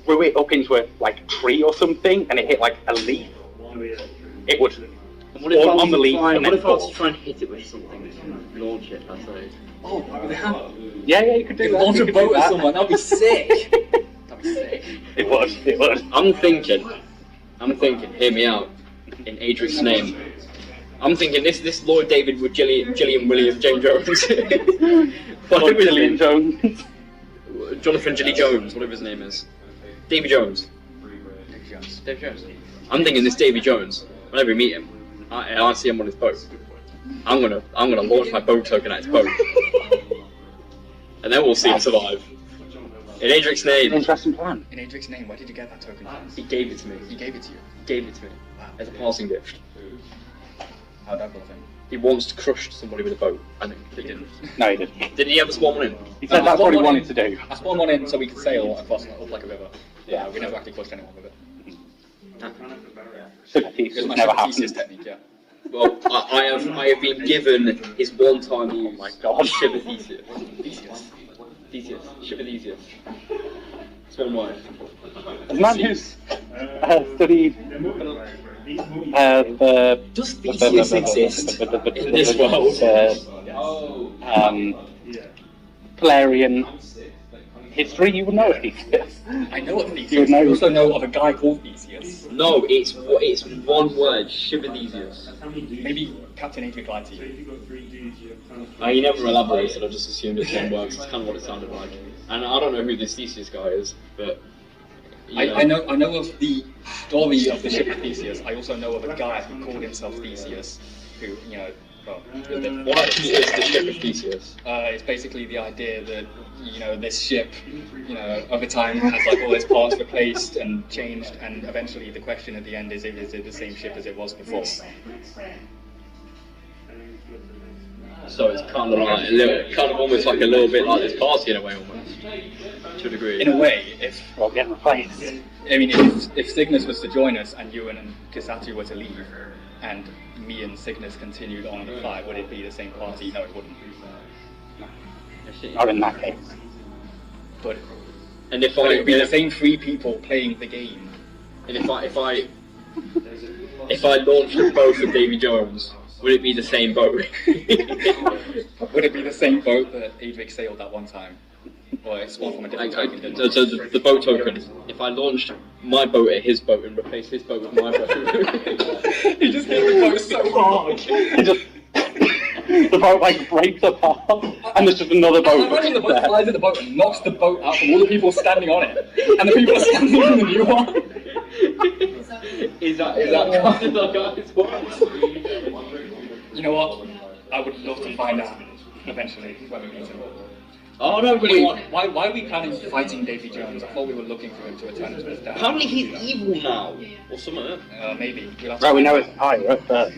threw it up into a like tree or something and it hit like a leaf, it would And what if I spawn was on the leaf and what then if I was fall. to try and hit it with something and launch it? I say. Oh, Yeah, you could do that. launch You a could boat do at that. someone, that'd be sick. That'd be sick. It would. I'm thinking, hear me out, in Adric's name. I'm thinking this Lord David with Gillian William James Jones. Or Gillian Jones. Jonathan Gilly Jones, whatever his name is. Davy Jones. Jones. Dave Jones. I'm thinking this Davy Jones. Whenever we meet him, I see him on his boat. I'm gonna launch my boat token at his boat, and then we'll see him survive. In Adric's name. Interesting plan. In Adric's name, where did you get that token from? He gave it to me. He gave it to you. Gave it to me as a passing gift. How'd that go with him? He once crushed somebody with a boat. I think He didn't. No, he didn't. Didn't he ever spawn one in? He said that's what he wanted to do. I spawned one in so we could sail across up like a river. Yeah, we never actually pushed anyone with it. Sugar It was Theseus my never Sugar Theseus happened. technique, yeah. Well, I have been given his one-time use. Oh my God. Shiver Theseus. Theseus. Shiver Theseus. It's been why. The man who's studied Does Theseus exist in this world? Polarian history, you would know of Theseus. I know what Theseus You would know. I also know of a guy called Theseus. No, it's one word. Shiver Theseus. Maybe Captain Adric lied to you. He never elaborated. I just assumed it's one word. It's kind of what it sounded like. And I don't know who this Theseus guy is, but. I know of the story of the ship of Theseus. I also know of a guy who called himself Theseus, who, What actually is the ship of Theseus? it's basically the idea that, this ship, over time has like all its parts replaced and changed, and eventually the question at the end is it the same ship as it was before? So it's kind of like almost like a little bit like this party in a way, almost to a degree. In a way, if Well, getting replaced. if Cygnus was to join us and Ewan and Kisatu were to leave, and me and Cygnus continued on the flight, would it be the same party? No, it wouldn't. Not in that case. But And if would I it be the same three people playing the game? and if I launched both of Davy Jones, would it be the same boat? Would it be the same boat that Adric sailed that one time? Or it's one from a different token, didn't it? So the boat token. If I launched my boat at his boat and replaced his boat with my boat. He just hit the boat so hard. The boat like breaks apart, and there's just another boat. Imagine the boat flies at the boat and knocks the boat out from all the people standing on it, and the people are standing in the new one. Is that kind of like how this works? You know what? I would love to find out eventually when we meet him. Oh no, really? Why are we planning fighting Davy Jones? I thought we were looking for him to return to his dad. Apparently he's evil now, or something. Maybe. We'll have to Right, we find know out. it's a pirate, but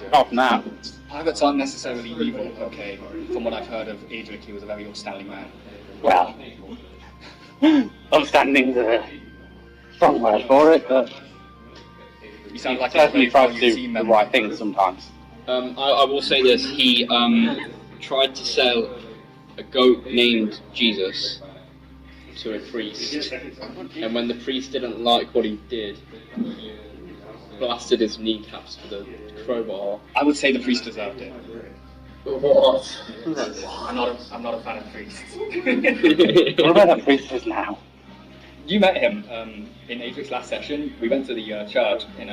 apart from that, Pirates aren't necessarily evil, okay? From what I've heard of Adric, he was a very outstanding man. well, upstanding's a strong word for it, but You sound like certainly a tries to very do the member. right thing sometimes. I will say this: he tried to sell a goat named Jesus to a priest, and when the priest didn't like what he did, he blasted his kneecaps with a crowbar. I would say the priest deserved it. What? I'm not a fan of priests. What about that priest is now? You met him in Adric's last session. We went to the church in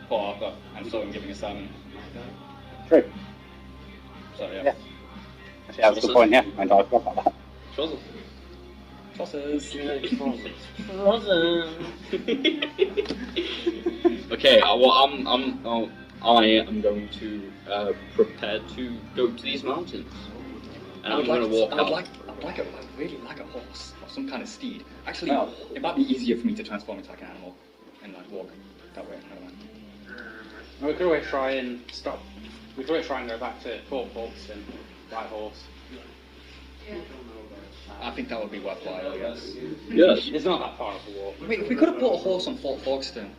Port Arthur and saw him giving a sermon. True. So yeah. Yeah. Actually, that was a good point, yeah. I forgot about that. Trouble. Tosses. Okay, I am going to prepare to go to these mountains, and I'm going to walk out. I'd really like a horse or some kind of steed. Actually, it might be easier for me to transform into like an animal and like walk that way. Never mind. We could always try and stop. We could always try and go back to Fort Folkestone, ride horse. I think that would be worthwhile. Yes. Yes. It's not that far of a walk. Wait, if we could have bought a horse on Fort Folkestone,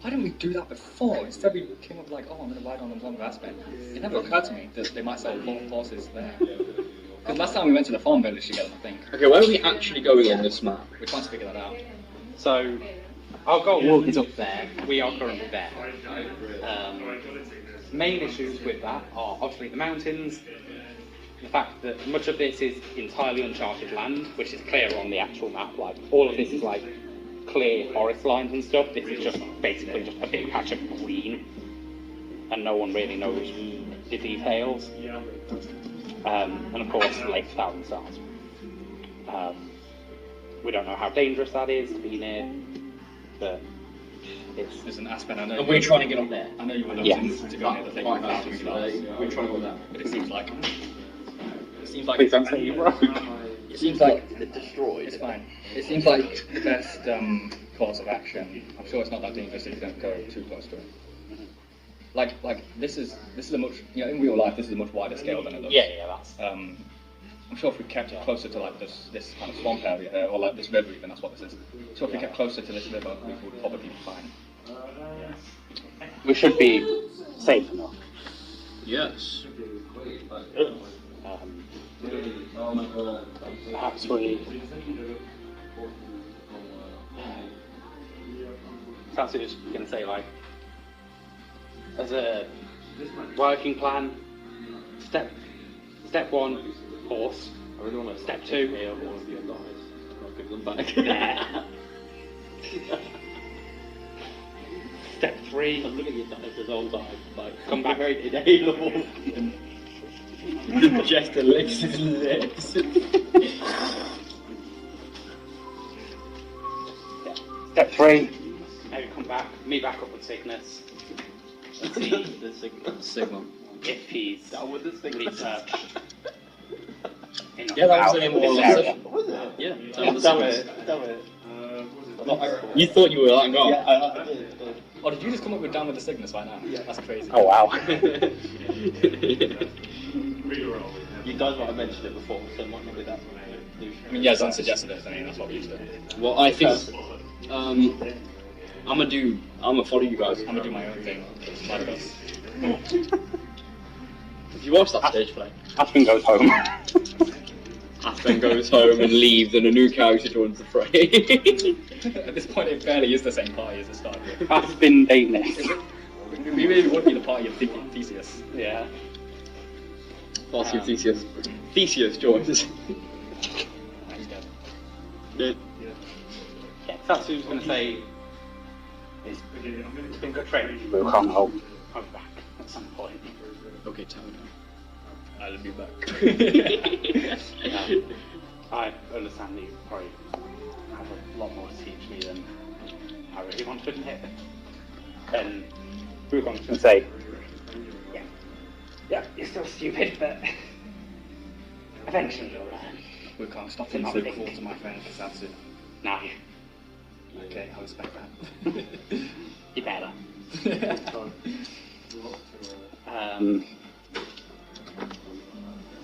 why didn't we do that before? Instead, we came up like, oh, I'm going to ride on the one of Aspen. It never occurred to me that they might sell horses there. Because last time we went to the farm village together, I think. Okay, where are we actually going on this map? We're trying to figure that out. So, our goal is up there. We are currently there. Main issues with that are obviously the mountains, the fact that much of this is entirely uncharted land, which is clear on the actual map. Like, all of this is like clear forest lines and stuff. This is just basically just a big patch of green, and no one really knows the details. And of course, Lake Thousand Stars. We don't know how dangerous that is to be near, but Listen, Aspen, I know. And we're trying to get up there. I know you were Yes. looking to go near the thing Fine, without moving on, we're trying to go there. but it seems like. Please don't say you broke. It seems like It's destroyed. it's fine. It seems like the best course of action. I'm sure it's not that dangerous if you don't go too close to it. Like this is a much in real life this is a much wider scale than it looks. Yeah, that's. I'm sure if we kept it closer to like this kind of swamp area here, or like this river even, that's what this is. So if we kept closer to this river, we would probably be fine. We should be safe enough. Yes. Perhaps we. Perhaps we're just going to say, like, as a working plan, step one, horse. I really want to Step two. Here, one of your dies. I'll give them back. Step three, Look at your dice as old dice. Like, come back. very in A level. The jester licks his lips. Step 3. Maybe come back, me back up with sickness. The signal. Sigma. If he's Down with the signal. researched. Yeah, that was the name of This our area. session. Was it? Yeah, Damn it. You thought you were letting go. Yeah, I did. Oh, did you just come up with down with the sickness right now? Yeah. That's crazy. Oh wow. You guys might have mentioned it before, so it might not be that. I mean, yeah, Zan suggested it. I mean, that's what we used to do. Well, I think I'm gonna follow you guys. I'm gonna do my own thing. Like us. If you watch that stage play, Aspen goes home. Aspen goes home and leaves, and a new character joins the fray. At this point, it barely is the same party as it started with. Aspen Danish. We really would be the party of Theseus. Yeah. Party of Theseus. Theseus joins. He's dead. Yeah. Yeah, that's what I was going to say. It's been good training. We'll come home. I'll be back at some point. Okay, tell me I'll be back. I understand that you probably have a lot more to teach me than I really want to admit. And Wukong's going to say, yeah, you're still stupid, but eventually you'll learn. We can't stop being so cruel to my friend Kasatsu. Now, Okay, I respect that. you better.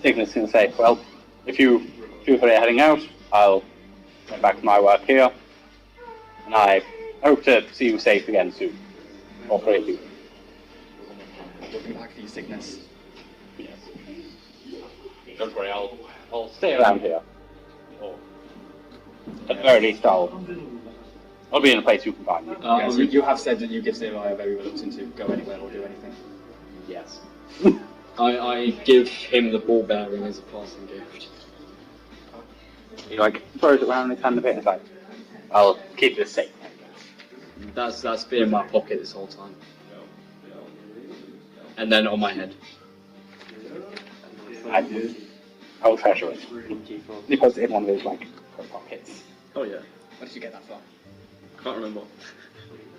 Cygnus going to say, well, if you feel free heading out, I'll get back to my work here. And I hope to see you safe again soon. All three of you. Looking back for you, Cygnus. Yes. Don't worry, I'll stay around here. Or at the very least, I'll be in a place you can find me. Yes, you have said that you give Zero are very reluctant to go anywhere or do anything. Yes. I give him the ball bearing as a passing gift. He throws it around his hand a bit and is like, I'll keep this safe. That's been in my pocket this whole time. And then on my head. I'll treasure it. He puts it in one of his coat pockets. Oh yeah. Where did you get that from? Can't remember.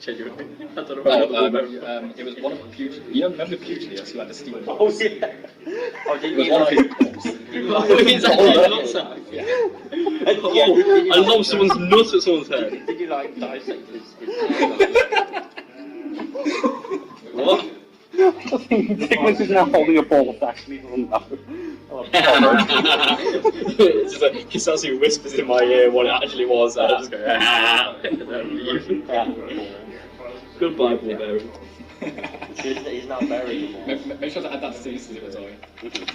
Genuinely. I don't know Well, where the ball bearing was. it was one of the pugilists. You remember Pugilius who had the steel Oh, balls? yeah. Oh, did It was you one of like... his balls. Oh, he's actually nuts at. Oh, I love someone's nuts at someone's head. Did you like dissect his What? I think Cygnus is now holding a ball that actually doesn't know. It's just like Kisatsu whispers in my ear what it actually was, and I just go, and then leave. Goodbye, ball bearing. He's not buried anymore. Make sure to add that to the inventory.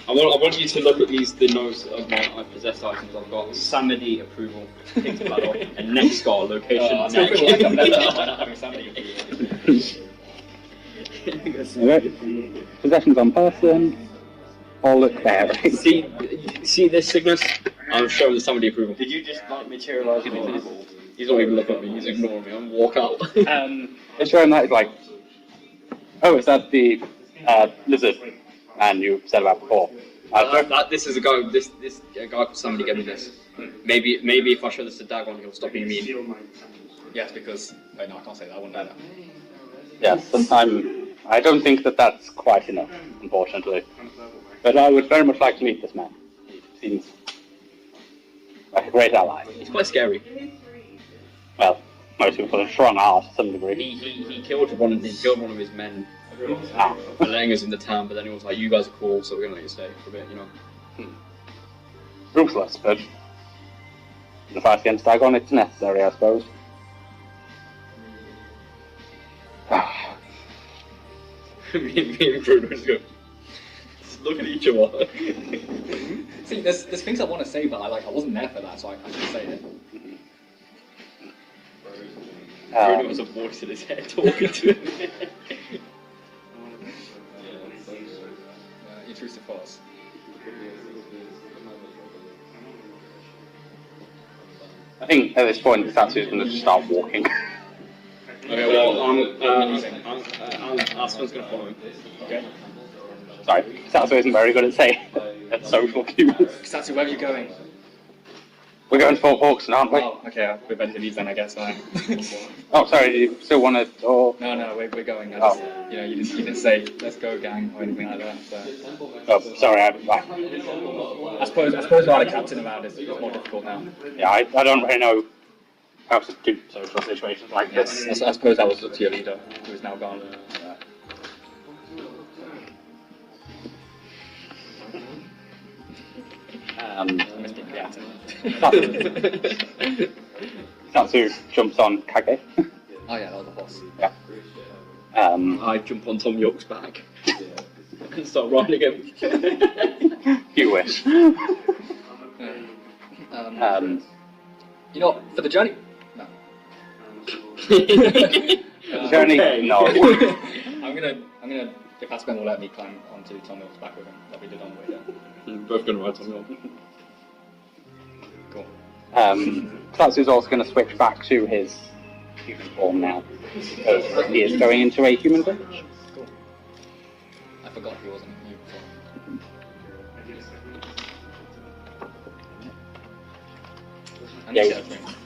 I want you to look at the notes of my possessed items. I've got Samedi approval, picked battle, and next scar location. I still feel like I'm better off by not having somebody. Possessions on person. All look bearing. See this Cygnus? I'm showing the Samedi approval. Did you just materialise him in his ball? He's not even looking at me. He's ignoring me. I'm walk out. It's showing that it's oh, is that the lizard man you said about before? This is a guy. This guy. Somebody get me this. Maybe if I show this to Dagon, he'll stop being mean. Yes, because... Wait, no, I can't say that. I wouldn't know that. Yes, I don't think that that's quite enough, unfortunately. But I would very much like to meet this man. He seems like a great ally. He's quite scary. Well, most people have strong arms to some degree. He killed one of his men, letting us in the town. But then he was like, "You guys are cool, so we're gonna let you stay for a bit," you know. Ruthless, but in the fight against Dagon, it's necessary, I suppose. me and Bruno just go, just look at each other. See, there's things I want to say, but I wasn't there for that, so I should say it. Bruno has a voice in his head talking to him. Intrusive force. I think at this point, Satsu's going to start walking. Okay, well, Aspen's going to follow him. Okay. Sorry, Satsu isn't very good at saying at social cues. Satsu, where are you going? We're going to Fort Hawkson, aren't we? Oh, okay, we're better to leave then, I guess. Oh, sorry, do you still want to... Or... No, we're going. Oh. You didn't say, let's go, gang, or anything like that. So. Oh, sorry, I suppose without a captain around is more difficult now. yeah, I don't really know how to do social situations like this. Yes, I suppose that was up to your leader, who is now gone. Mr. Captain. Satsu jumps on Kage. Oh yeah, that was a boss. Yeah. I jump on Tom York's back and start riding him. You wish. You know, for the journey. No. Journey? Okay. No. I'm gonna. If Aspen will let me climb onto Tom York's back with him, like we did on the way down. We're both going to ride Tom York. Cool. Satsu's also going to switch back to his human form now, because he is going into a human village. Cool. I forgot he wasn't new before. And Yeah, the he's- skeleton.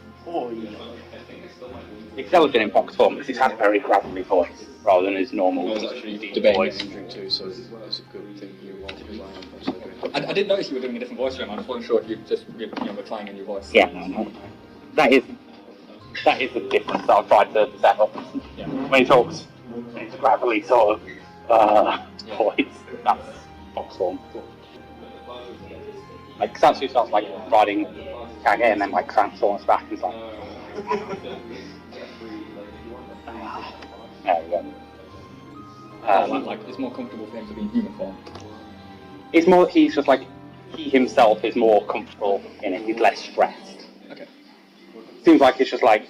He's skeleton in fox form because he's had a very gravelly voice rather than his normal I was actually deep debating voice. Andrew too, so that's a good thing you want because I am also doing I did notice you were doing a different voice for him. I wasn't sure if you just were trying a new voice. Yeah, no. That is the difference that I've tried to set up. Yeah. When he talks, it's a gravelly sort of voice. That's fox form. Like Satsu starts like riding Kage and then like transforms back and it's like. There we go. Like it's more comfortable for him to be in human form. It's more. He's just like he himself is more comfortable in it. He's less stressed. Okay. Seems like it's just like.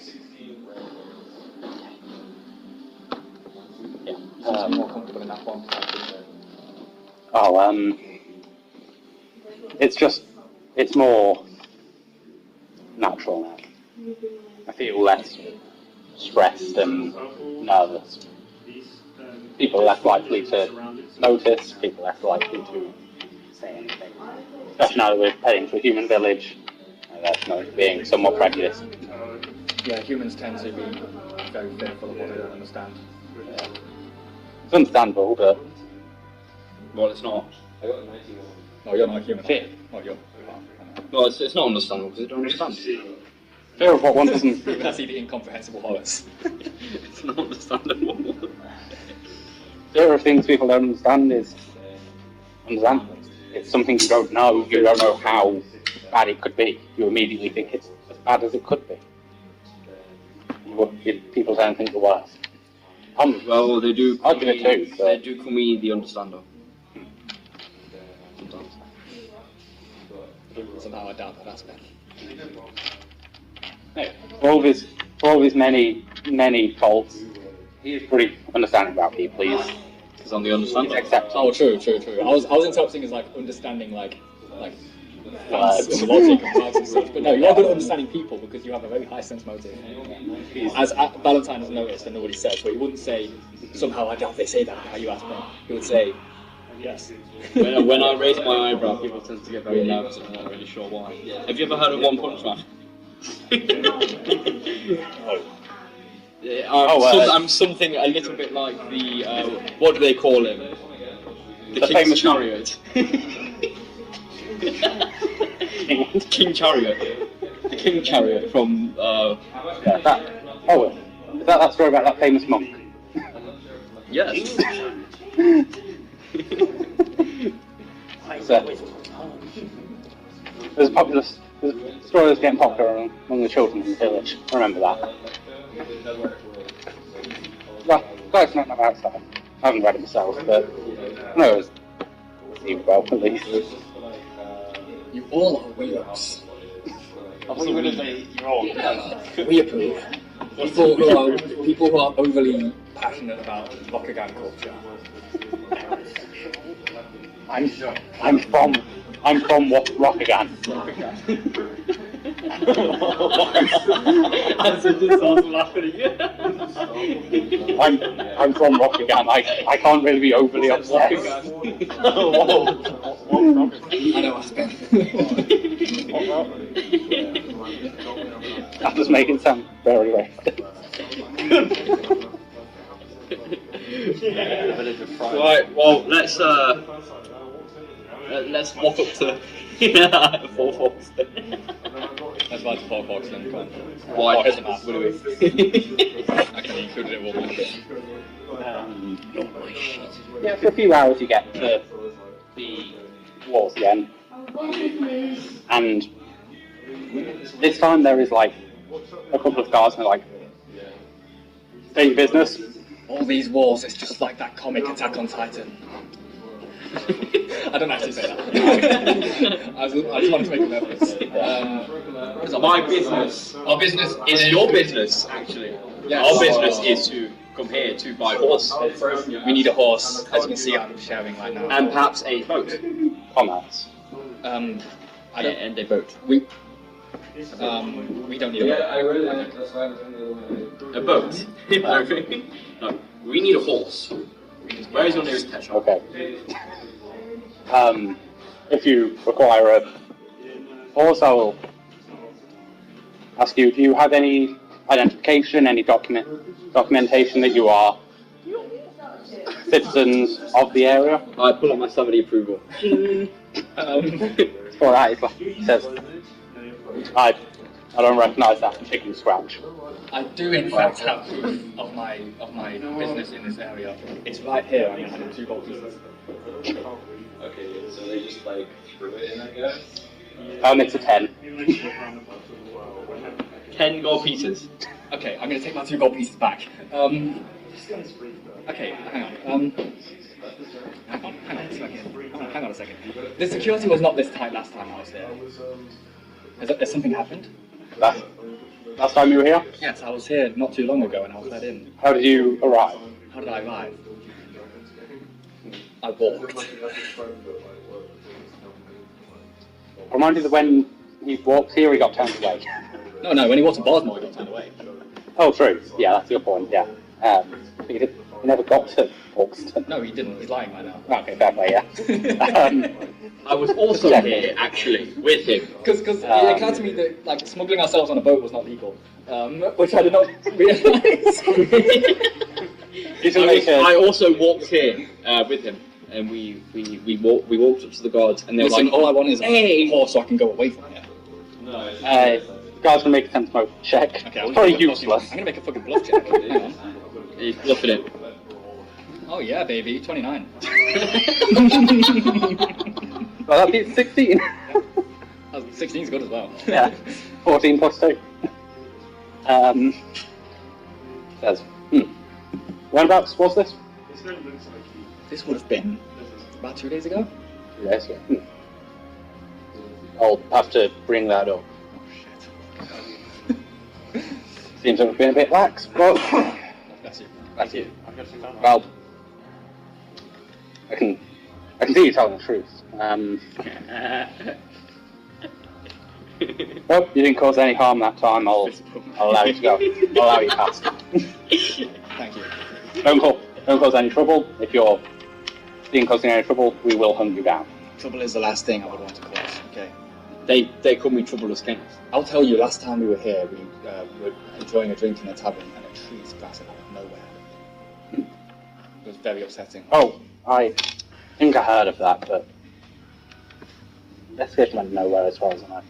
Yeah. He's more comfortable in that form. It's more natural now. I feel less stressed and nervous. People are less likely to notice, people are less likely to say anything. Especially now that we're heading to a human village, that's known as being somewhat prejudiced. Yeah, humans tend to be very fearful of what they don't understand. It's understandable, but Well, it's not. No, you're not a human. Fear. Oh, you're. Well, it's not understandable because they don't understand. fear of what one doesn't. That's the incomprehensible horrors. It's not understandable. Fear of things people don't understand is understandable. It's something you don't know. You don't know how bad it could be. You immediately think it's as bad as it could be. People don't think the worst. Well, they do. I'll give it too, but- They do call me the understander. Sometimes. Somehow I doubt that aspect. Yeah, for all of his many faults, he's pretty understanding about people. Because I'm the understander. Accepts Oh, true. I was interpreting as like understanding like words. and logic and words and stuff. But no, you are good at understanding people because you have a very high sense motive. As Valentine has noticed and nobody says, but he wouldn't say somehow I doubt they say that. How you ask me? He would say yes. When I raise my eyebrow, people tend to get very nervous and I'm not really sure why. Have you ever heard of One Punch Man? I'm something a little bit like the what do they call him? The King's famous Chariot. King Chariot. The King Chariot from. Yeah, is that story about that famous monk? Yes. So, there's a story that's getting popular among the children in the village. I remember that. Well, guys not about stuff. I haven't read it myself, but I know it was well, at least. You all are weirdos. I thought you were going to say you're all. We approve. People who are overly passionate about Rokugan culture. I'm from Rokugan. I'm from Rokugan. I can't really be overly upset. I know Aspen. That does make it sound very racist. Right. Well, let's walk up to 4 Fox. That's why it's 4 Fox then. Come on. Why? Here's the map. What do we? Actually, included it all. Yeah, for a few hours you get to the walls again. And this time there is like a couple of guards and they're like, stay your business. All these wars, it's just like that comic Attack on Titan. I don't actually say that. I just wanted to make a reference. My business. Our business is your business, actually. Yes. Our business is to come here to buy horse. We need a horse, as you can see I'm sharing right now. And perhaps a boat. Commerce. I don't. And a boat. We don't need a boat. A boat? No, we need a horse. Where is your nearest pet shop? Okay. If you require a horse, I will ask you, do you have any identification, any documentation that you are citizens of the area? I pull up my summary approval. For that, it's like, it says, I don't recognise that chicken scratch. I do in fact have proof of my business in this area. It's right here. I'm having 2 gold pieces. Okay, so they just like threw it in, I guess? It's a 10. 10 gold pieces. Okay, I'm going to take my 2 gold pieces back. Okay, hang on. Hang on a second. The security was not this tight last time I was there. Has something happened? Last time you were here? Yes, I was here not too long ago and I was let in. How did you arrive? How did I arrive? I walked. Remind you that when he walked here, he got turned away. No, when he walked to Baltimore, he got turned away. Oh, true. Yeah, that's your point, yeah. He never got to Hawkston. No, he didn't. He's lying right now. Okay, fair play, yeah. I was also here, actually, with him. Because it occurred to me that like smuggling ourselves on a boat was not legal, which I did not realise. I also walked here with him, and we walked up to the guards, and they were Listen, like, all I want is hey! a horse so I can go away from here. Guys can make a sense mode check. Okay, It's probably useless. I'm gonna make a fucking bluff check. Hang on. He's bluffing it. Oh yeah, baby, 29. Well, that beats 16. 16 is good as well. Yeah. 14 plus 2. Says, whereabouts was this? This would have been about 2 days ago. Yes, yeah. I'll have to bring that up. Oh shit. Seems to have been a bit lax, but That's you. that's you. Well, I can see you telling the truth. Well, you didn't cause any harm that time. I'll allow you to go. I'll allow you past. Thank you. Don't cause any trouble. If you're causing any trouble, we will hunt you down. Trouble is the last thing I would want to cause. Okay. They call me Troubleless Kings. I'll tell you, last time we were here, we were enjoying a drink in a tavern and a tree sprouted out of nowhere. It was very upsetting. Oh, I think I heard of that, but investigation went nowhere as far as I know.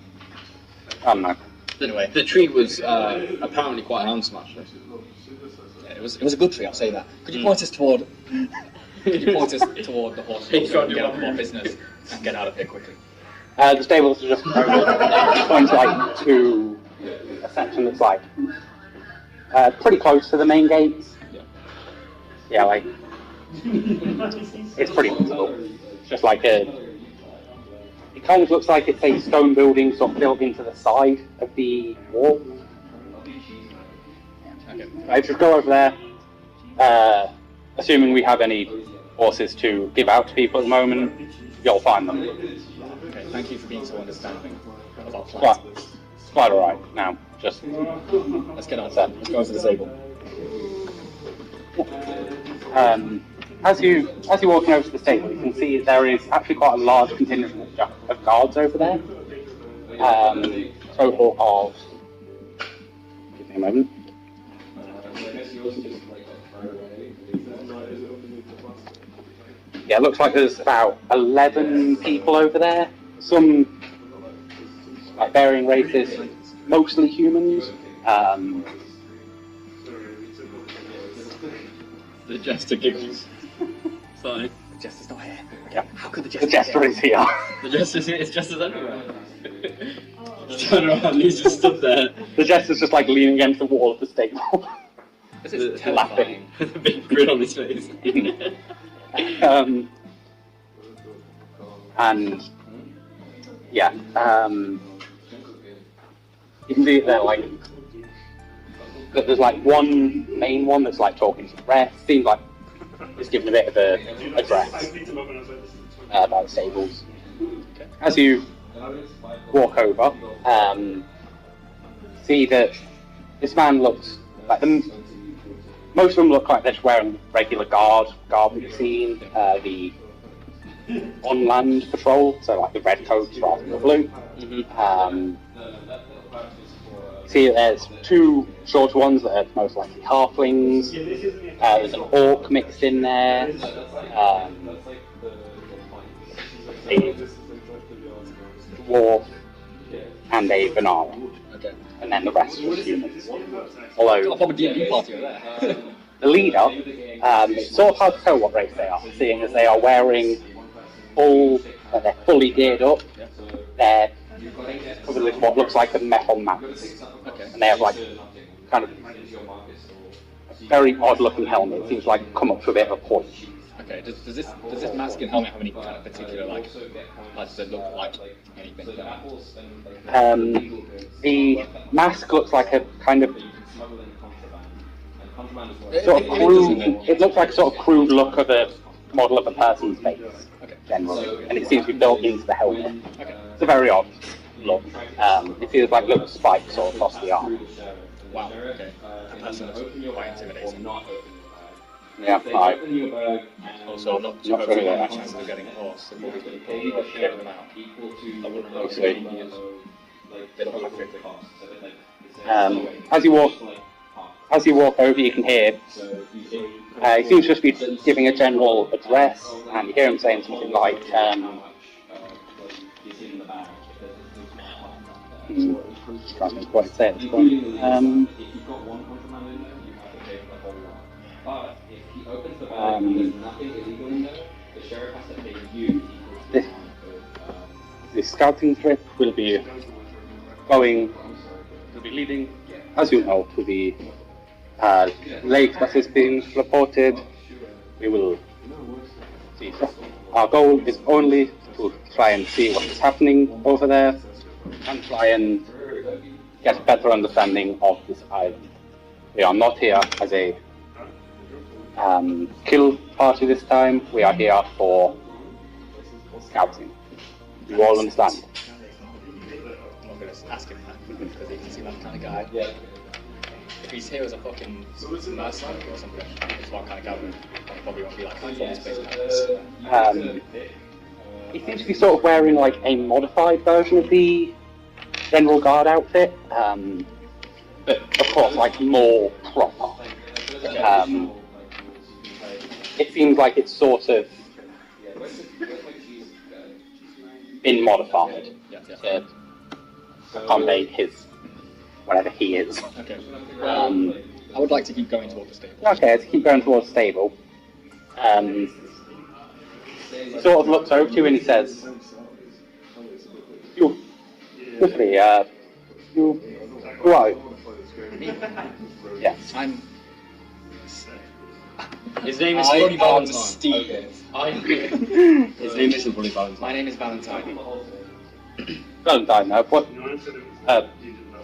I don't know. Anyway, The tree was apparently quite handsome, actually. yeah, it was a good tree, I'll say that. Could you point us toward... Could you point us toward the horse He's got and you get one. on our business and get out of here quickly? The stables are just going to like to a section that's like pretty close to the main gates. Yeah, like it's pretty visible. It's just like a. It kind of looks like it's a stone building sort of built into the side of the wall. Okay. Right, just go over there. Assuming we have any horses to give out to people at the moment, you'll find them. Okay, thank you for being so understanding of our Quite, plans. quite alright. Now, just Let's get on to that. Let's go to the stable. as you're walking over to the stable, you can see there is actually quite a large contingent of guards over there. Total of. Give me a moment. Yeah, it looks like there's about 11 people over there. Some like varying races, mostly humans. The jester giggles. Sorry. The jester's not here. Yeah. How could the The jester is here. The jester's it's jester's everywhere. Just turn around, he's just stood there. The jester's just like leaning against the wall of the stable. This is Laughing. With a big grin on his face. And yeah, you can see it there, like that there's like one main one that's like talking to the rest. Seems like it's giving a bit of a address about the stables. As you walk over, see that this man looks like most of them look like they're just wearing regular garb that you've seen. The on-land patrol, so like the red coats rather than the blue. See, there's two shorter ones that are most likely halflings. There's an orc mixed in there. A dwarf and a Vanara. Okay. And then the rest are humans. Got a Although proper D&D party over there. the leader, it's sort of hard to tell what race they are, seeing as they are wearing they're fully geared up. They're covered with what looks like a metal mask. Okay. And they have like kind of a very odd looking helmet. It seems like come up to a bit of a point. Okay. Does this mask and helmet have any kind of particular like does it look like anything? The mask looks like a kind of sort of crude. It looks like a sort of crude look of a model of a person's face, Okay. generally, and it seems to be built into the helmet. Okay. It's a very odd look. It feels like little spikes all across the arm. Wow. Okay. That person looks quite intimidating. Yeah, I Also, not too Not hopeful really, about yeah. chances of getting a horse. They're probably going to get them out. I wouldn't know. Mostly. They don't like quickly. as you walk over, you can hear. He seems to just be giving a general address, and you hear him saying something like, trying to think what it says. The scouting trip will be leading, as you know, to the lake that has been reported. We will see. Our goal is only to try and see what is happening over there and try and get a better understanding of this island. We are not here as a kill party this time. We are here for scouting. You all understand? I'm not going to ask him that because he can see that kind of guy. If he's here as a fucking mercenary or something, it's what kind of gathering. He probably won't be like full space madness. He seems to be sort of wearing like a modified version of the General Guard outfit, but of course like more proper. It seems like it's sort of been modified to accommodate his whatever he is. Okay. I would like to keep going toward the stable. Okay, let's keep going towards the stable. He sort of looks over to you and he says, "You, Guthrie, who are you?" Yes. I'm. His name is I Bloody am Valentine. Steve. His name isn't Bloody Valentine. My name is Valentine. Valentine,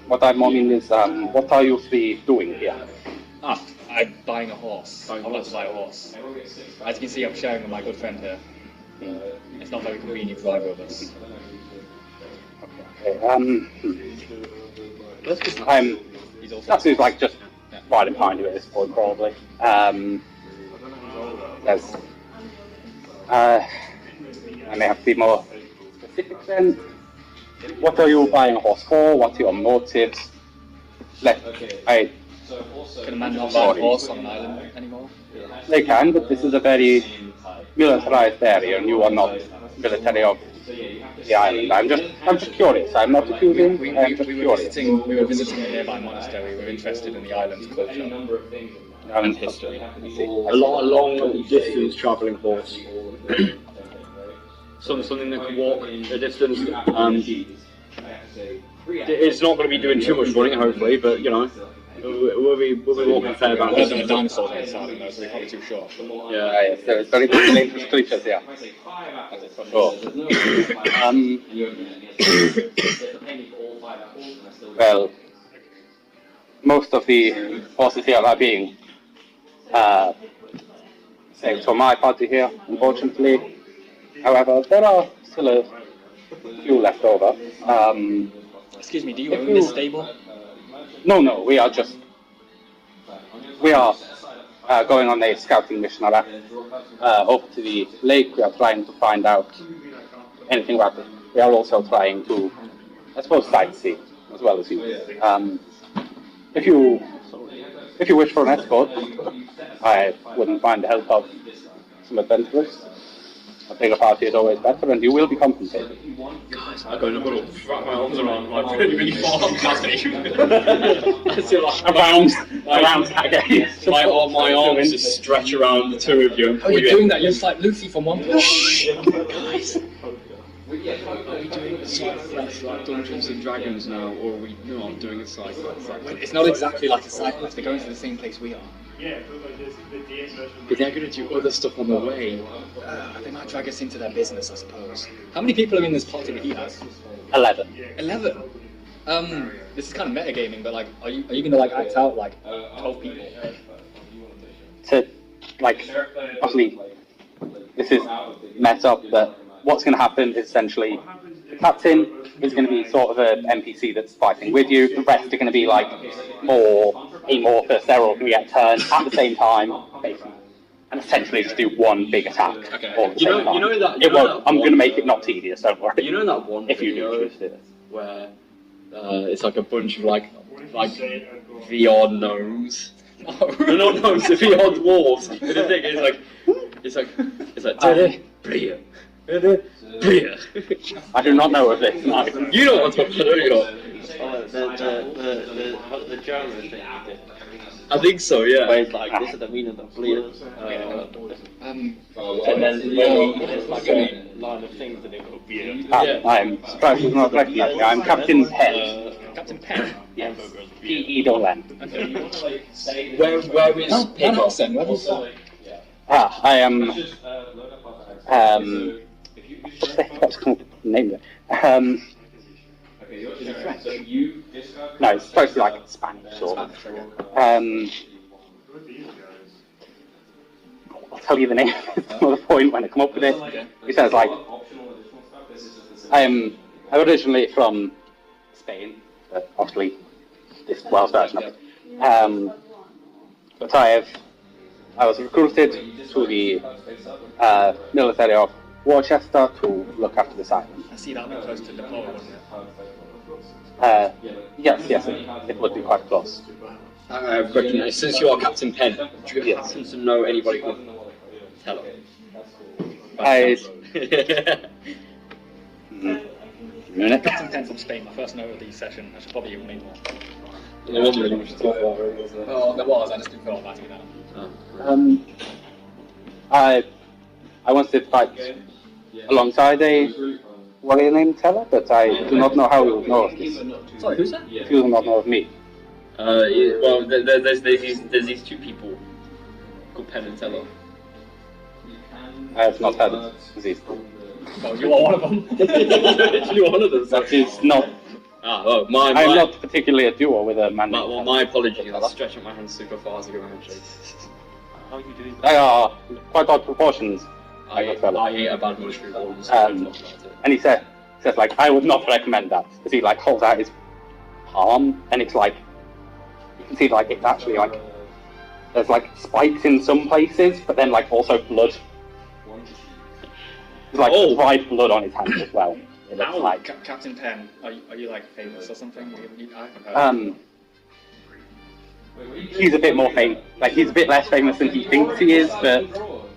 what I mean is, what are you three doing here? Ah, I'm buying a horse. I want to buy a horse. As you can see, I'm sharing with my good friend here. It's not very convenient for either of us. Okay, that seems like just right behind you at this point, probably. There's, I may have to be more specific then. What are you buying a horse for? What are your motives? Can a man not buy a horse on an island anymore? They can, but this is a very militarized area, and you are not military of the island. I'm just curious. I'm not accusing. I'm just curious. We were visiting a nearby monastery. We were interested in the island's culture and history. A long distance travelling horse. Something that can walk a distance. It's not going to be doing too much running, hopefully, but you know, we'll be walking a fair amount. There's no dinosaurs inside, though, so they're probably too short. Yeah, so it's very dangerous creatures, yeah. Sure. Well, most of the horses here are being saved for my party here, unfortunately. However, there are still a few left over. Excuse me, do you own this stable? No, we are going on a scouting mission over to the lake. We are trying to find out anything about it. We are also trying to, I suppose, sightsee as well as you. If you wish for an escort, I wouldn't mind the help of some adventurers. A bigger party is always better, and you will be compensated. Guys, I'm going to wrap my arms around like really far from around Haggai. My arms just stretch around the two of you. Oh, you're doing that? You're just like Luffy from One Piece. Guys, are we doing a side quest like Dungeons and Dragons now, or are we not doing a side quest? It's not exactly like a side quest. They're going to the same place we are. But they're going to do other stuff on the way. They might drag us into their business, I suppose. How many people are in this party that he has? 11. 11. This is kind of metagaming, but like, are you going to like act out like 12 people? To obviously, this is messed up, but what's going to happen is essentially the captain is going to be sort of an NPC that's fighting with you. The rest are going to be like more amorphous. They're all going to get turned at the same time, basically, and essentially just do one big attack all at the same time. I'm going to make it not tedious. Don't worry. You know that one if you do choose this, where it's like a bunch of like VR gnomes. No, not gnomes. The VR dwarves. And the thing is it's like Bria. I do not know of this. No. You don't want to talk to you. The German thing you did. I think so, yeah. Where it's like, this is the meaning of Bria. And then there's like a line of things that it could be. I'm surprised you not recognize me. I'm Captain Penn. Captain Penn? Yes. P-E-N. Where is Pippa? I am. What's the name of it? No, it's supposed to be like Spanish or. I'll tell you the name at another point when I come up with it. He says like, I'm originally from Spain, but obviously this Welsh version of it. But I was recruited to the military of Worcester to look after this island. I see that would be close to deploy, wouldn't it? Yes, it would be quite close. I have a question. Since you are Captain Penn, do you happen to know anybody called Teller? Minute. Captain Penn from Spain, my first note of the session. I should probably even make more. There wasn't really much to talk about, really, was there? Well, there was, I just didn't feel like writing it down. I once did fight alongside a warrior named Teller, but I do not know how he would know of this. Sorry, who's that? He does not know of me. Well, there's these two people called Penn and Teller. I have not heard of these. Well, you are one of them. You're one of them. That is not. Oh, I'm not particularly a duo with a man. Well, my apologies. I stretched out my hand super far to give a handshake. How are you doing that? They are quite odd proportions. I ate a bad mushroom once. And he says like, I would not recommend that, because he like holds out his palm, and it's like, you can see like it's actually like, there's like spikes in some places, but then like also blood. There's like dried blood on his hands as well. It looks like. Captain Penn, are you like famous or something? I haven't heard. He's a bit more famous. Like he's a bit less famous than he thinks he is, but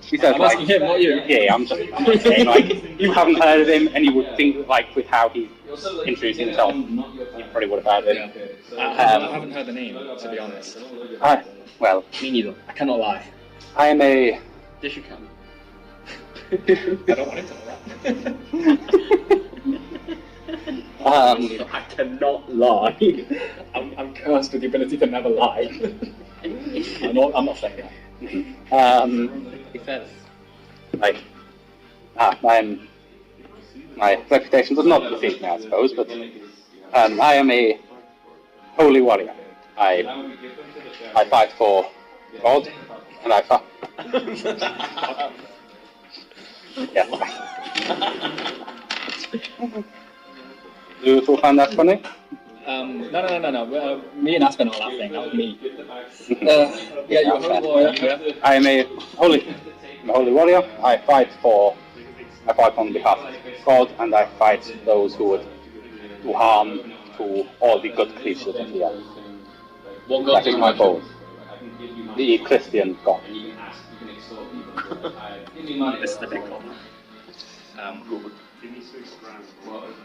he says I'm like, asking him, not you. yeah, I'm just saying like you haven't heard of him, and you would think like with how he introduced himself, you probably would have heard of him. I haven't heard the name, to be honest. Well, Me neither. I cannot lie. I am a. Yes, you can. I don't want him to know that. I cannot lie. I'm cursed with the ability to never lie. I'm not saying that. He says, like, my reputation does not precede me, I suppose, but I am a holy warrior. I fight for God, and I fight. Yeah. You two find that funny? No. Me and Aspen are laughing. That was me. Yeah, you're a holy warrior. Yeah. I am a holy warrior. I fight on behalf of God, and I fight those who would do harm to all the good creatures of the earth. What God That is my goal. The Christian God. This is the big one.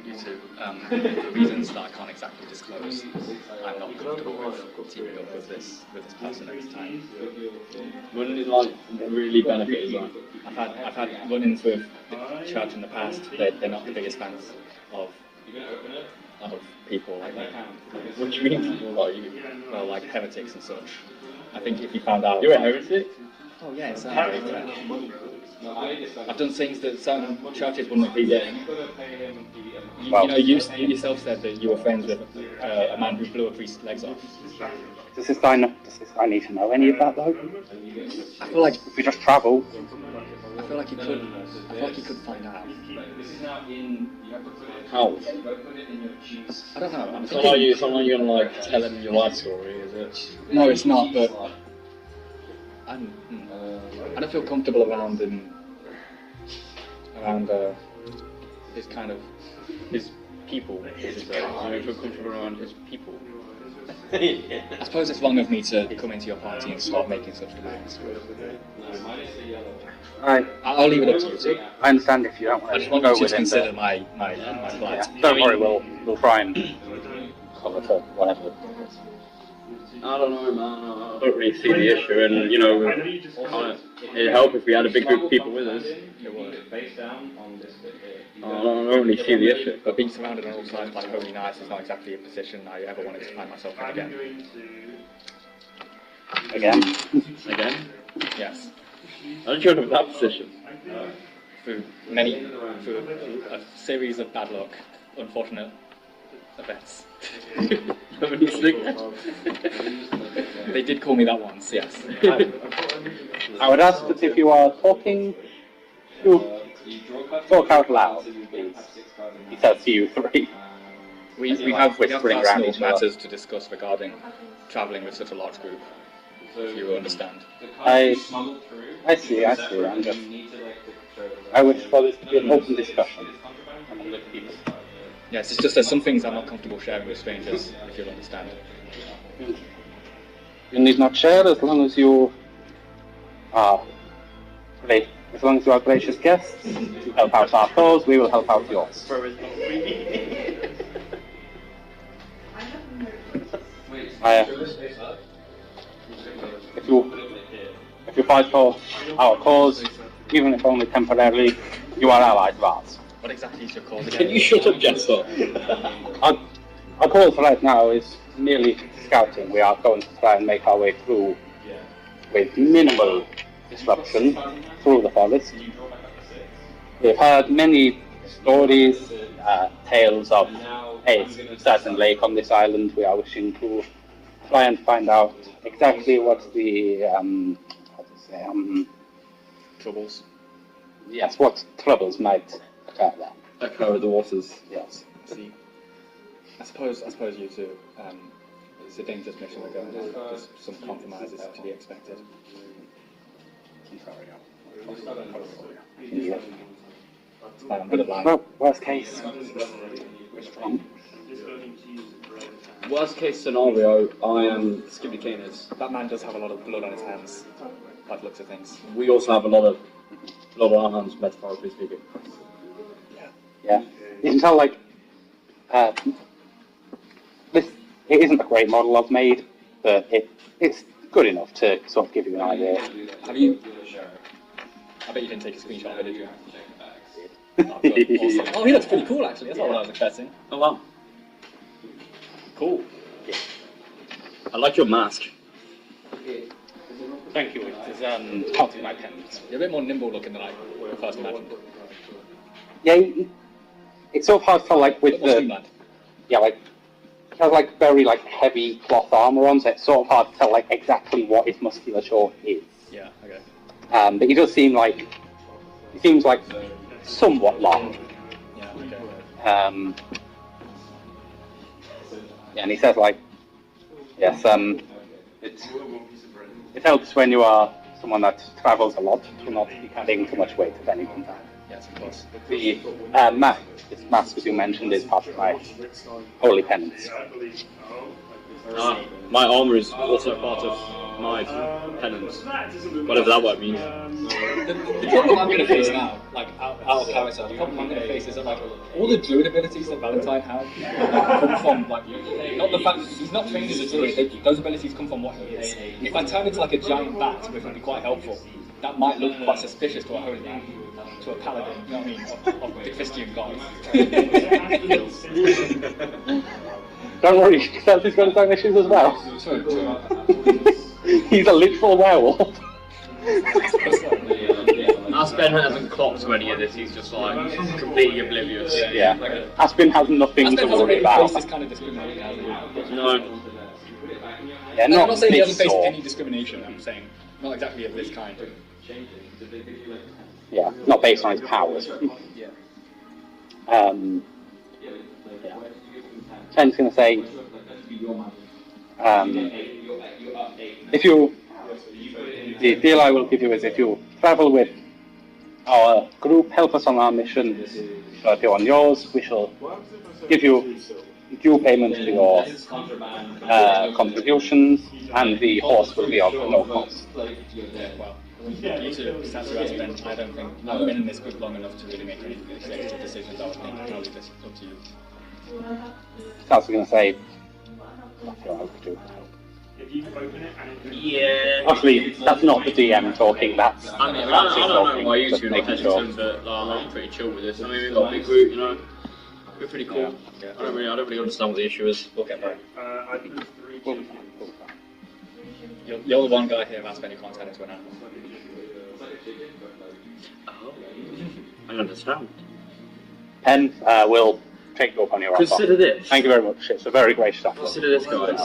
You two. For reasons that I can't exactly disclose, I'm not comfortable with teaming up with this person at this time. Wouldn't it like really benefit as well? I've had run-ins with the church in the past. They're not the biggest fans of people like that. What do you mean people like you? Well, like heretics and such. I think if you found out... You're a heretic? Oh yeah, it's I've done things that some churches wouldn't agree with. You yourself said that you were friends with a man who blew a priest's legs off. Does this guy need to know any of that though? I feel like If we just travel. I feel like he could find out. How? I don't know. It's not like you're gonna like tell him your life story, is it? No, it's not. But I don't feel comfortable around him. Around his people. You don't feel comfortable around his people. I suppose it's wrong of me to come into your party and start making such demands. I'll leave it up to you two. I understand if you don't want I to just want go you with to him. consider my plight. Yeah, don't worry, we'll try and cover for whatever. I don't know, man. I don't really see the issue, and it'd help if we had a big group of people with us. It would. I don't really see the issue. But being surrounded on all sides by holy knights is not exactly a position I ever wanted to find myself in again. Again? Yes. How did you end up in that position? Through a series of bad luck, unfortunate events. They did call me that once, yes. I would ask that if you are talking, you talk out loud, please. He says to you three. We have whispering around personal each other. matters to discuss regarding travelling with such a large group. if you understand. I see. I'm just. I wish for this to be an open discussion among the people. Yes, it's just there's some things I'm not comfortable sharing with strangers, if you'll understand. You need not share as long as you are as long as you are gracious guests. To help out our cause, we will help out yours. If you fight for our cause, even if only temporarily, you are allies of ours. What exactly is your cause again? Can you shut up, Jester? Our cause right now is merely scouting. We are going to try and make our way through with minimal disruption through the forest. We've heard many stories, tales of a certain lake on this island. We are wishing to try and find out exactly what the Troubles. yes, what troubles might occur there. Echo of the waters. Yes. See, I suppose you two. It's a dangerous mission we're going on. There's some compromises to be expected. Well, worst case. Worst case scenario, I am Skibby Caners. That man does have a lot of blood on his hands, by the looks of things. We also have a lot of blood on our hands, metaphorically speaking. Yeah. You can tell, like, it isn't a great model I've made, but it's good enough to sort of give you an idea. Have you? I bet you didn't take a screenshot of it, did you? Oh, good. Awesome. Oh, he looks pretty cool, actually. That's not what I was expecting. Oh wow. Cool. I like your mask. Thank you. It is counting my pens. You're a bit more nimble looking than I first imagined. Yeah, it's sort of hard to tell, like, with the... Streamlined. Yeah, like, he has, like, very, like, heavy cloth armor on, so it's sort of hard to tell, like, exactly what his musculature is. Yeah, okay. But he does seem like... He seems, like, somewhat long. Yeah, okay. Yeah, and he says, like, yes, it helps when you are someone that travels a lot to not be carrying too much weight at any one time. Yes, of course. The this mask, as you mentioned, is part of my holy penance. My armor is also part of my penance. Whatever that word means. The problem I'm going to face now, like, out of character, the problem I'm going to face is that, like, all the druid abilities that Valentine has come from, like, not the fact he's not trained as a druid, those abilities come from what he is. If I turn into, like, a giant bat, which would be quite helpful, that might look quite suspicious to a holy man, to a paladin, you know what I mean, of the Christian gods. Don't worry, Celtic's got his own issues as well. He's a literal werewolf. Aspen hasn't clocked to any of this, he's just like completely oblivious. Yeah. Aspen has nothing to worry about. Face this kind of discrimination, has he? No. Yeah, No, I'm not saying he this hasn't faced sort. any discrimination, I'm saying not exactly of this kind. Yeah, not based on his powers. Yeah. Yeah. Ken's going to say, if you, the deal I will give you is if you travel with our group, help us on our mission, so if you're on yours, we shall give you due payment for your contributions, and the horse will be of no cost. Well, you two, Statue Aspen, I don't think, I've been in this group long enough to really make any executive decisions. I would think I'll leave this up to you. That's going to say, what do I have to do? Yeah. Actually, that's not the DM talking, that's I mean, I Francis don't know talking, why you just two are not making sure. hesitant, but I'm pretty chill with this. I mean, we've got a big group, you know. We're pretty cool. Yeah. I don't really understand what the issue is. We'll get back. You're the one guy here, Aspen, who can't turn into an animal. Oh. I understand. Pen will take you up on your offer. Consider this. Thank you very much. It's a very gracious offer. Consider this, guys.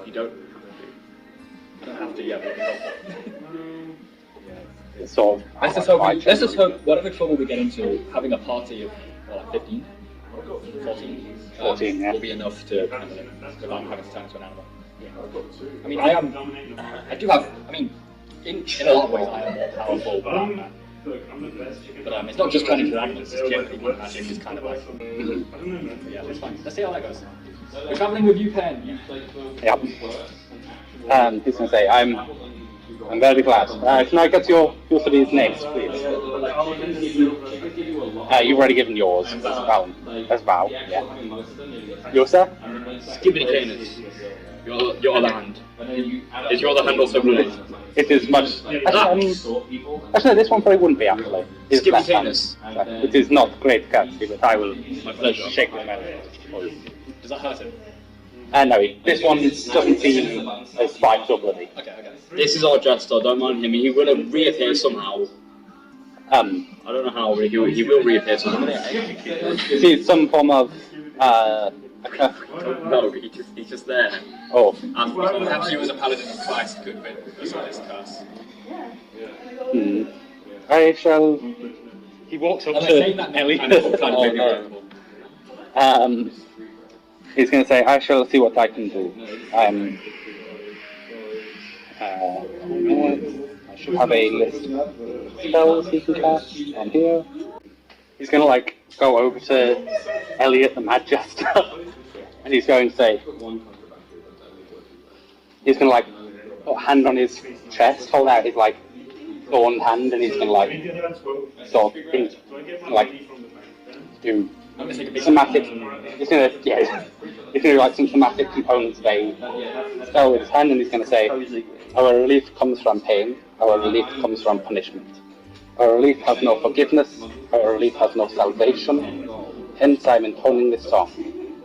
You don't. I don't have to, yeah, but It's sort of let's just hope whatever trouble we get into, having a party of, like, 15, 14. 14, yeah. Will be enough to handle him without having to turn into an animal. I mean, I do have, I mean, in a lot of ways I am more powerful than man. But it's not just turning into animals, it's generally what magic is kind of like. Yeah, it's fine. Let's see how that goes. We're travelling with you, Pen. Yep. He's going to say, I'm very glad. Can I get your studies names, please? You've already given yours. As Val. Yeah. Yours, sir? Skibidi your other hand. Is your other hand also blue? It is much. Actually, this one probably wouldn't be, actually. It's left hand. It is not great courtesy, but I will shake the hand for you. Does that hurt him? No, this one doesn't seem as spiked or bloody. Okay. This is our Jester, don't mind him. He will reappear somehow. I don't know how, but he will reappear somehow. Is he some form of No, he's just there. Oh. Perhaps you as a paladin of Christ could win this curse. I shall. He walks up I'm to saying that Ellie. kind of very vulnerable. He's going to say, I shall see what I can do. I should have a list of spells he can cast on here. He's going to go over to Elliot the Mad Jester, and he's going to say, he's going to put a hand on his chest, hold out his thorned hand, and he's going to sort of do somatic. He's going to do some somatic components of a spell with his hand, and he's going to say, our relief comes from pain, our relief comes from punishment. Our relief has no forgiveness, our relief has no salvation, hence I'm intoning this song.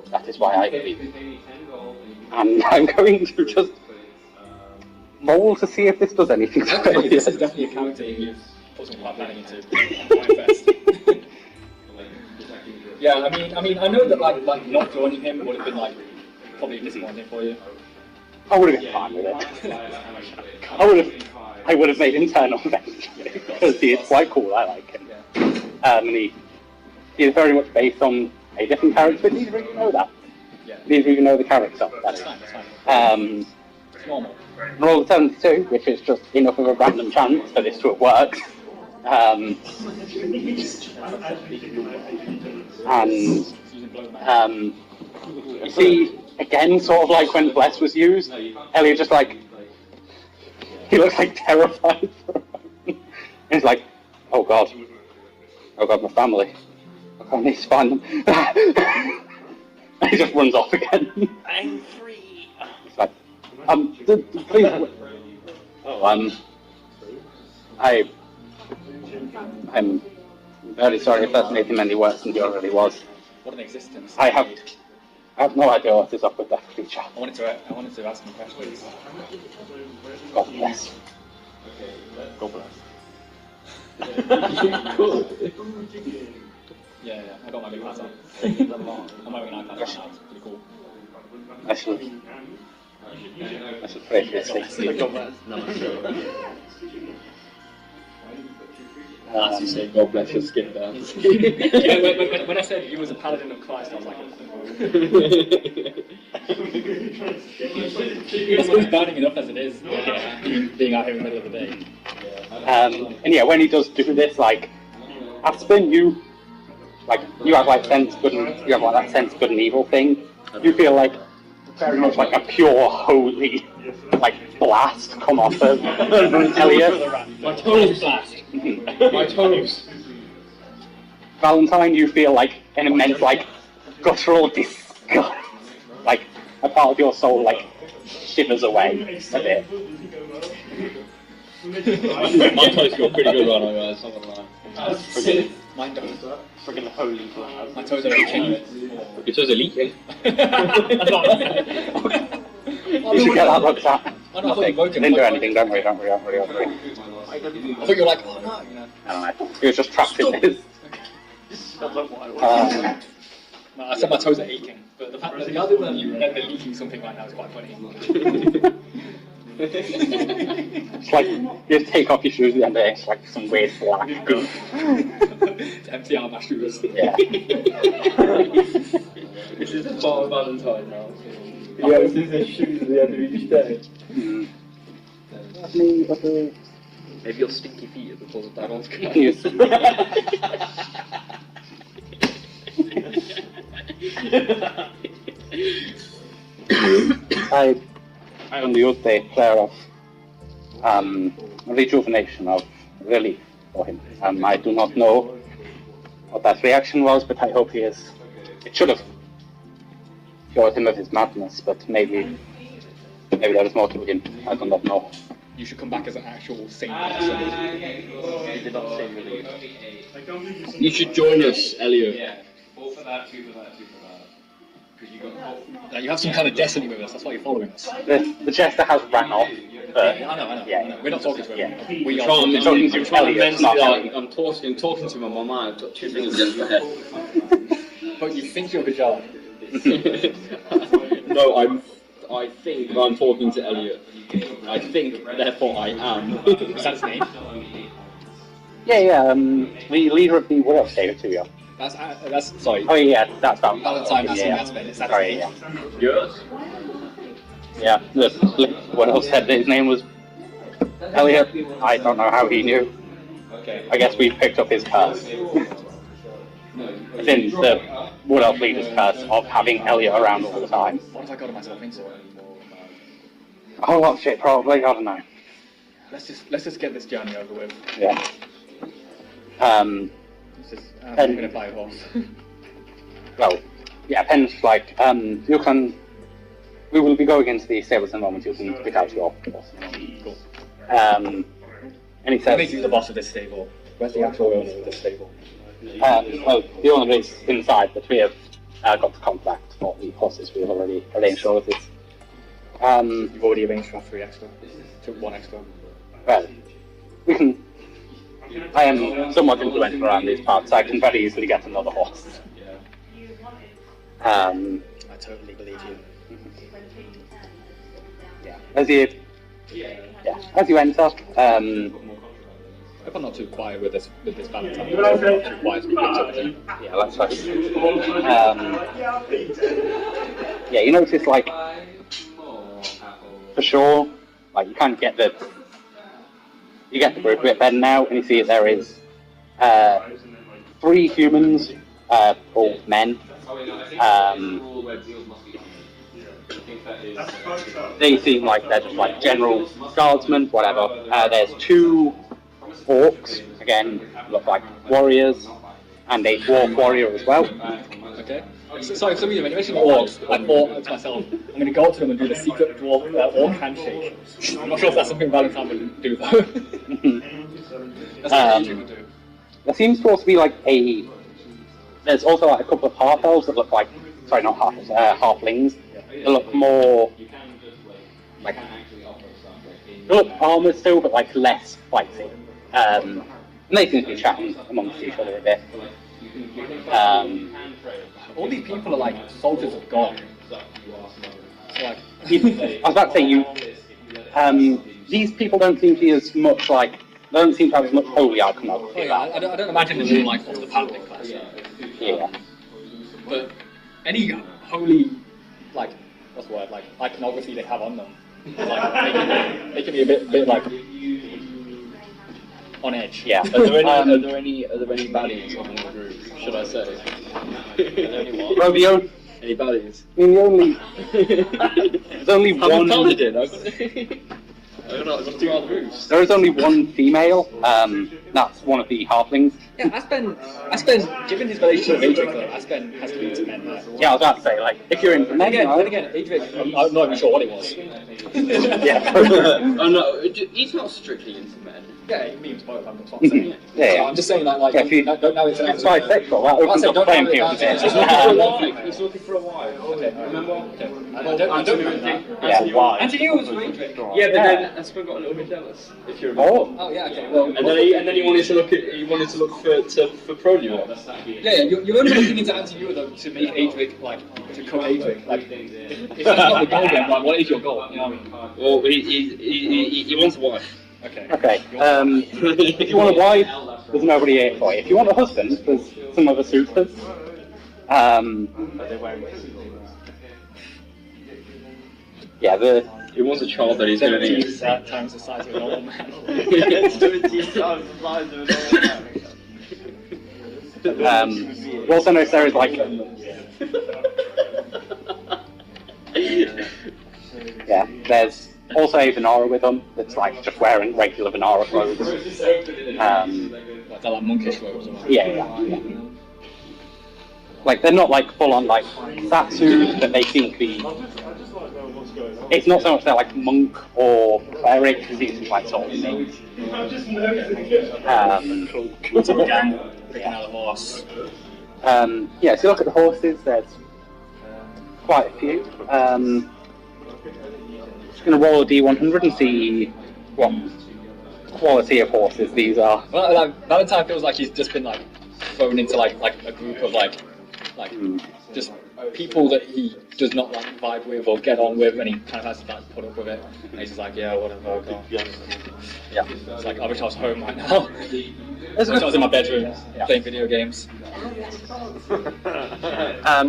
That is why I believe. And I'm going to just roll to see if this does anything to Okay, it. this is definitely a character you've put some quite planning into. Manifest. Yeah, I mean, I know that not joining him would have been probably disappointing for you. I would have been fine with it. I would have made him turn on eventually, because he is quite cool, I like him. And he is very much based on a different character, but neither of you know that. Yeah. Neither of you know the character. That's fine. It's normal. Roll 72, which is just enough of a random chance for this to have worked. You see, again, sort of when Bless was used, Elliot just he looks terrified for a moment. He's oh god, my family. I need to find them. And he just runs off again. I'm free. It's please. I'm very sorry if that's made him any worse than he already was. What an existence. I have no idea what is up with that creature. I wanted to ask some questions. God bless. God bless. Yeah, I got my big hat on. I'm wearing an iPad right now, it's pretty cool. I should pray for his safety. As you say, God bless your skin down. Yeah, when I said you was a paladin of Christ, I was like, it's burning enough as it is, being out here in the middle of the day. And yeah, when he does do this, Aspen, you have sense good and you have that sense good and evil thing. You feel very much a pure holy blast come off of Elliot. My toes blast. My toes. Valentine, you feel an immense guttural disgust. A part of your soul shivers away a bit. My toes feel pretty good right now, guys. Not gonna lie. Mine don't. Friggin' holy blast. My toes are leaking. Your toes are leaking. You should get that looked at. I thought you woke him. Didn't do anything, don't worry. I thought you were like, oh no, I don't know. He was just trapped in this. I said my toes are aching, but the fact that the other one they're leaking something right now is quite funny. It's you just take off your shoes at the end of it, it's some weird black goof. Empty out my shoes. Yeah. This is the part of Valentine now. Yeah, this is his shoes at the end of each day. Maybe your stinky feet are the cause of that one's I on the other day flare of rejuvenation of relief for him. I do not know what that reaction was, but I hope he is. It should have cured him of his madness, but maybe there is more to him. I do not know. You should come back as an actual saint person. He did not say relief. You should join us, Elliot. Yeah. All for that, two for that, two for that. Because you got You have some kind of destiny with us, that's why you're following us. The jester has ran off, but I know. yeah. We're not talking to him. Yeah. We are talking to Elliot, not Elliot. I'm talking to him on my mind. I've got two fingers against my head. But you think you're Bajar. No, I think I'm talking to Elliot. I think, therefore I am. Is that his name? Yeah, the leader of the Wolf gave it to you. That's sorry. Oh yeah, that's Valentine. Valentine, that's Yeah. that's Ben. Is that Sorry, his yeah. name? Yes? Yeah, what else said that his name was Elliot? I don't know how he knew. Okay. I guess we picked up his curse. As in the Wood Elf leader's curse of having Elliot around all the time. What have I got myself into? A whole lot of shit, probably. I don't know. Let's just get this journey over with. Yeah. I'm gonna buy a horse. Well, yeah, Penn's like, you can. We will be going into the stables in a moment. You can pick out your horse. Cool. And he Who says, makes you the boss of this stable? Where's the actual owner of this stable? well, the owner is inside, but we have got the contract for the horses. We have already arranged all of this. You've already arranged for 3 extra. Took 1 extra. Well, we can. I am somewhat influential around these parts. I can very easily get another horse. I totally believe you. Yeah. As you enter, I hope I'm not too quiet with this Valentine. I'm not too quiet to be picked up with him. yeah, let's try. Yeah, you notice like for sure, like you kind of get the group a bit better now, and you see that there is 3 humans, all men. They seem like they're just like general guardsmen, whatever. There's 2 orcs, again, look like warriors, and a dwarf warrior as well. Okay. So, sorry, for some reason, when you mentioned orcs, I thought to myself, I'm going to go up to them and do the secret dwarf orc handshake. I'm not sure if that's something Valentine would do, though. That's what you would do. There seems to also be like there's also like a couple of half elves that look like, sorry, not half elves, halflings. They look more like, they look armoured still, but like less fighty. And they seem to be chatting amongst each other a bit. All these people are like soldiers of God. So like, I was about to say these people don't seem to be as much like, they don't seem to have as much holy iconography. I don't imagine them being like of the paladin class. Yeah. But any holy, like, what's the word, like iconography they have on them, is, like they can be a bit like on edge. Yeah. Are there any baddies on the group? Should I say? Are there any what? Romeo, Any baddies? I mean, there's only I haven't one. counted it. I've got to do all the roofs. There is only one female. That's one of the halflings. Yeah, Aspen, given his relationship with Adric, though, Aspen has to be into men there. Yeah, I was about to say, like, if you're into men, Then again, Adric, I'm not even sure what he was. yeah. Oh no, he's not strictly into men. Yeah, he means both, that's what I'm saying. Yeah. So I'm just saying that, like, Yeah, if you- don't know it's an It's bisexual. That opens up don't playing know field. it's He's looking for a wife. He's looking for a wife. Okay, Remember? okay. I don't know that. Yeah, why? And to you was Adric. Yeah, but then Aspen got a little bit jealous. If you remember. Oh. Oh yeah, okay. Well, And then he wanted to look for Prolio. yeah, you're only looking into anti-hero though to make Adric like to cut Adric. Like, if that's not the goal, then like, what is your goal? You know what I mean? Well, he wants a wife. Okay. Okay. If you want a wife, there's nobody here for you. If you want a husband, there's some other suitors. Yeah, It was a child that he's going to need. 17 times the size of a normal man. 17 times the size of a normal man. you also notice there is like, yeah, there's also a Venara with them that's like just wearing regular Venara clothes. Like, they're like monkish robes or something. Yeah. Like they're not like full on like Satsu, but they seem to be. It's not so much they're like monk or cleric, it seems to be like sort of things. Lots of gang picking out a horse. Yeah, so you look at the horses, there's quite a few. Just going to roll a D100 and see what quality of horses these are. Well, like, Valentine feels like he's just been like thrown into like a group of like just people that he does not like vibe with or get on with, and he kind of has to like put up with it. And he's just like, yeah, whatever. Go on. Yeah. It's like, I wish I was home right now. I wish I was in my bedroom playing video games.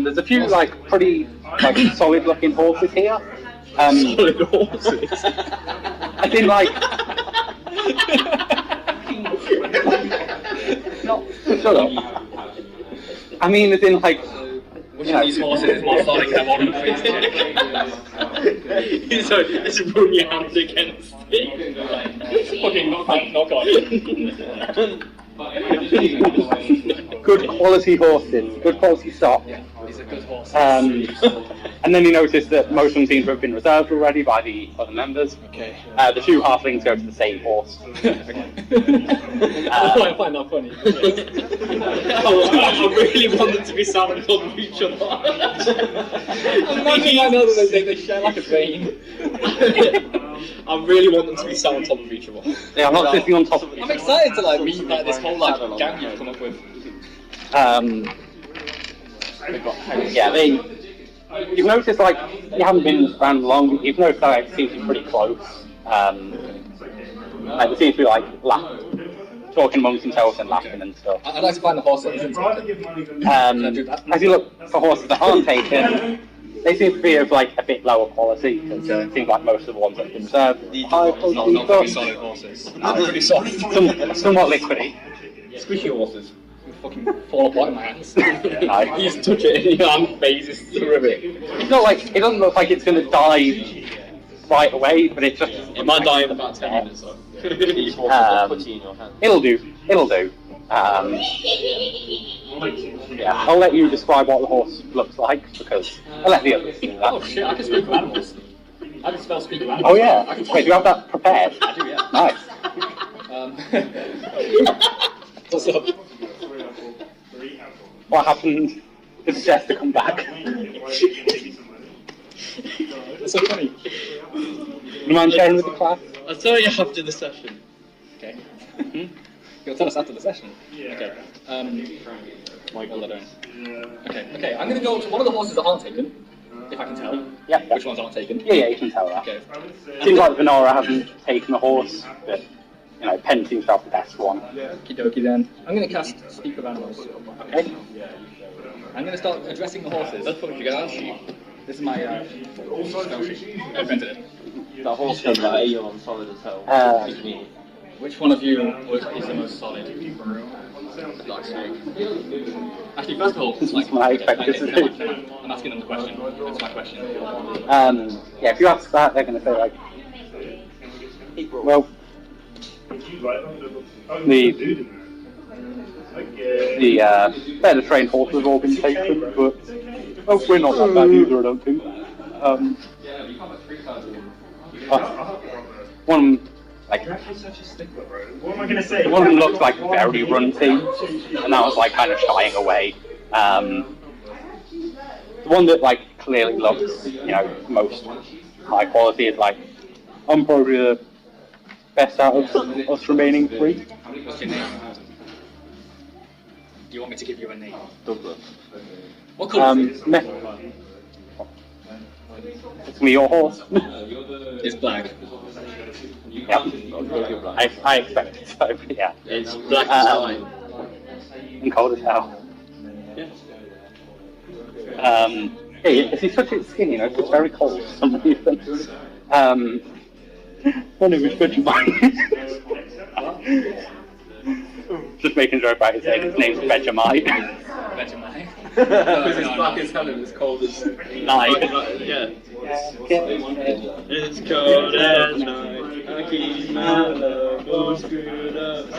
There's a few like pretty like solid looking horses here. Solid horses. I think like. No, shut up. I mean, as in like. Which of these horses is more solid than one of So just run your hand against it. Fucking knock on. Good quality horses, good quality stock. Yeah, these are good horses. And then you notice that most of them seem to have been reserved already by the other members. Okay. The two halflings go to the same horse. I find that funny. I really want them to be sat on top of each other. Imagine I know that they share like a vein. I really want them to be sat on top of each other. They are not sitting on top of each I'm other. excited to like meet like this whole like gang you've come up with. Yeah, you've noticed like you haven't been around long. You've noticed that it seems to be pretty close. Like they seem to be like talking amongst themselves and laughing and stuff. I'd like to find the horse that isn't taken. As you look for horses that aren't taken, they seem to be of like a bit lower quality because it seems like most of the ones that have been reserved high quality Not very stuff. solid horses. Not pretty solid. Somewhat liquidy. Squishy horses. Fucking fall apart in my hands. No. You just touch it and your hand phases through it. It's not like it doesn't look like it's going to die right away, but it just It might die in about 10 minutes though. It'll do. It'll do. Yeah, I'll let you describe what the horse looks like because I'll let the others do that. Oh shit, I can speak with animals. I can spell speak with animals. Oh yeah. Wait, do you have that prepared? I do, yeah. Nice. What's up? What happened? Did the jester come back? It's so funny. You mind sharing with the class? I'll tell you after the session. Okay. You'll tell us after the session. Okay. What are they doing? Okay. I'm gonna go to one of the horses that aren't taken, if I can tell. Yeah. Which ones aren't taken? Yeah, you can tell that. Okay. Seems like Venora hasn't taken a horse, but you know, Penn seems to have the best one. Okie dokie then. I'm gonna cast Speak with Animals. Okay. I'm gonna start addressing the horses. That's what you got. This is my spell sheet. I printed it. That horse goes like Aeon solid as hell. Which one of you is the most solid? Dark Snake. Actually, first of all, This is what I expected to do. I'm asking them the question. That's my question. Yeah, if you ask that, they're going to say like, well, the better trained horses have all been taken, but we're not that bad either, I don't think. One, like, What am I going to say? one of them looks like very runty, and that was like kind of shying away. The one that like clearly looks, you know, most high quality is like, I'm probably the best out of us remaining three. What's your name? Do you want me to give you a name? Douglas. What colour is it? It's me, your horse. It's black. Yeah. I expect it so, but yeah. It's black as night. And cold as hell. Yeah. Yeah, he's such a skin, you know, it's very cold for some reason. My name is Vegemite. Just making a joke about his name. His name's Vegemite. Vegemite. Because it's black as hell and it's cold as night. Yeah. It's cold as night. I keep my love all screwed up.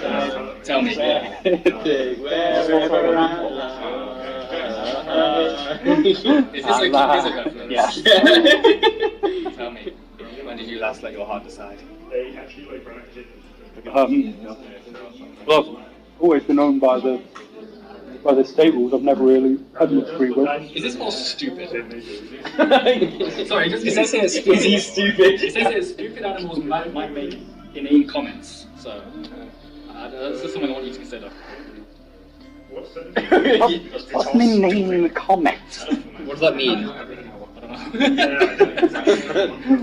Tell me. Take wherever I Is this a reference? Yeah. Tell me. When did you last let your heart decide? Well, I've always been owned by the stables. I've never really had much free will. Is this more stupid? Sorry, It says here stupid. Is he stupid? It says here stupid animals might make inane comments. So that's just something I want you to consider. What's my name in the comments? What does that mean? I don't know.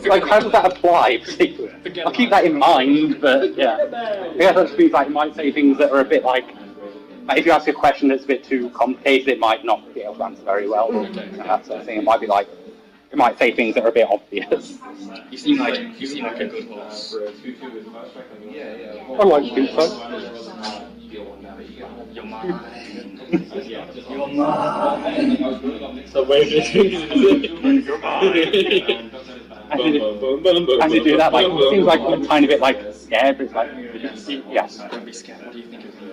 Like, how does that apply? I'll keep that in mind, but yeah. Yeah, that just means like, it might say things that are a bit like if you ask a question that's a bit too complicated, it might not be able to answer very well. That sort of thing. It might be like, it might say things that are a bit obvious. You seem like a good horse. I like to think so. You're mine. You're mine. So wait a As you do that, like, it seems like a tiny bit like scared, but it's like, yes. Don't be scared. What do you think of me?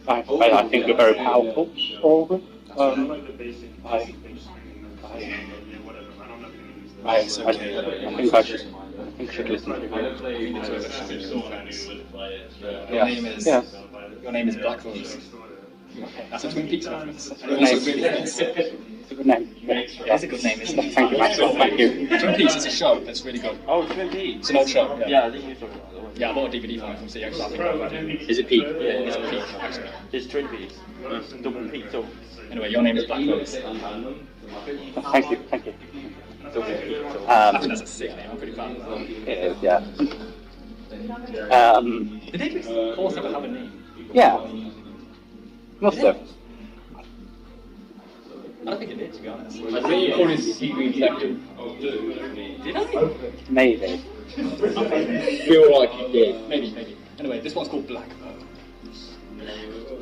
I think you're very powerful, probably. I think I should listen to you. Your name is Black Rose. That's a Twin Peaks reference. It's a good name. It's a good name, isn't it? Thank you, Maxwell. Thank you. Twin Peaks is a show that's really good. Oh, Twin Peaks. It's an old show. Yeah, I think you're talking about that one. Yeah, I bought a DVD from it from CX. Is it Pete? Yeah, it's Peak, actually. It's Twin Peaks. Double Peak, so. Anyway, your name is Black Rose. Thank you. I think that's a sick name. I'm pretty fan of that. It is, yeah. Did they horse ever have a name? Yeah. Must have. I don't think it did, to be honest. I think you call it Sea Green Section. Did I? Maybe. Feel like you did. Maybe. Anyway, this one's called Black Rose.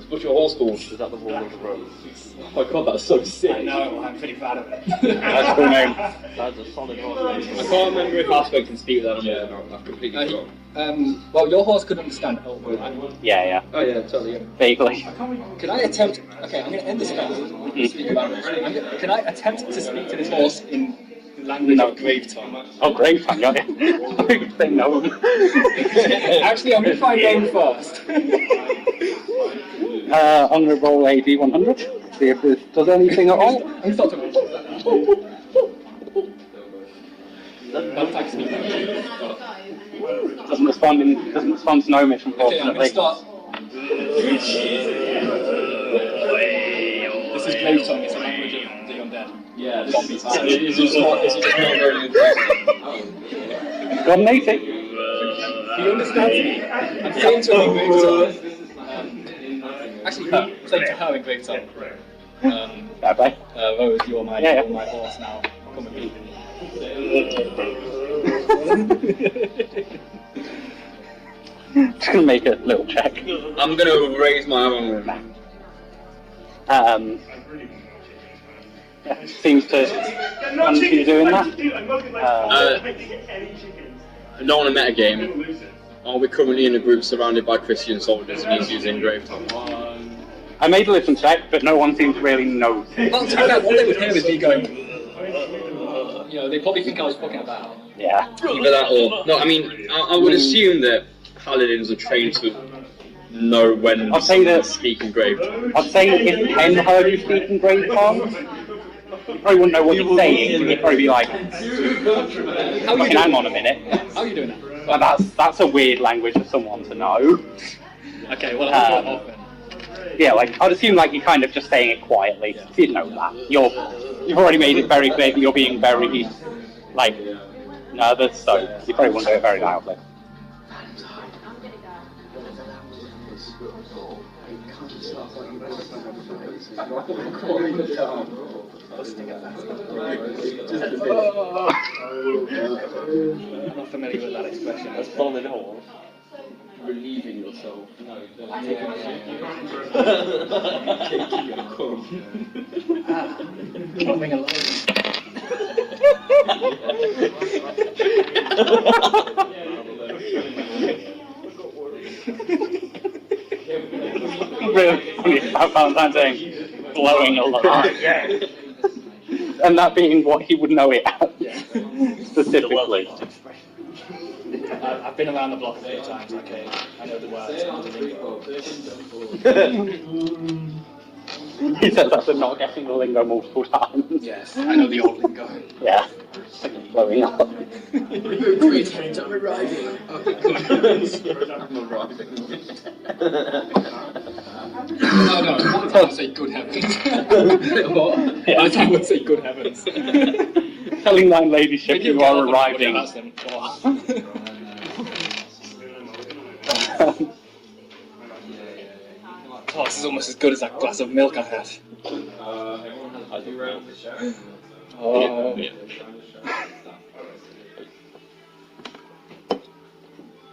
What's your horse called? Is that the Wall of the Rose? Oh my god, that's so sick. I know, I'm pretty fan of it. That's a cool name. That's a solid horse. I can't remember if Aspect can speak with that or not. I've completely forgotten. Well, your horse could understand Elven, right? Yeah. Oh yeah, totally. Yeah. Vaguely. Can I attempt... Okay, I'm going to end the spell. Speak about it. Can I attempt to speak to this horse in the language of Grave Tongue? Oh, great, I got it. I could say no. Actually, I'm going to try game first. I'm going to roll a D100. See if this does anything at all. I'm start to... Don't attack me. Doesn't respond to no mission, Okay, I'm going fortunately. to start... This is Grave Tongue, it's a language of the undead. Yeah, Zombies. it's just not very interesting. Got an 80. He understands me. I'm saying to her in Grave Tongue. Actually, her. I'm saying to her in Grave Tongue. Bye. Rose, you're my horse now. Come with me. Just gonna make a little check. I'm gonna raise my arm. Seems to want you doing that. Not on a metagame. Are we currently in a group surrounded by Christian soldiers and he's using Grave Tongue? I made a listen check, but no one seems to really know. Well, to be fair, what they would hear is me going... You know, they probably think I was fucking about. Yeah. Either that or... No, I mean, I would assume that paladins are trained to know when I'll say that- to speak in Grave Tongue. I'd say if Ken heard you speak in Grave Tongue, you probably wouldn't know what you're saying. You'd probably be like, hang on a minute. How are you doing that? Well, that's a weird language for someone to know. Okay, well, I'll go off then. Yeah, like, I'd assume like you're kind of just saying it quietly. So you'd know that. You've already made it very clear that you're being very, like, No, that's so. You probably won't do it very loudly. I'm not familiar with that expression. That's falling hole. Relieving yourself. Moving along. Really funny about Valentine saying glowing a lot. Yeah. And that being what he would know it as. Specifically. I've been around the block a few times, okay. I know the words. I know the lingo. He says after not getting the lingo multiple times. Yes, I know the old lingo. Yeah. Blowing up. Great, I'm arriving. No, I don't say good heavens. Yeah. I don't say good heavens. Telling thine ladyship you are arriving. Oh, this is almost as good as that glass of milk I had. Oh.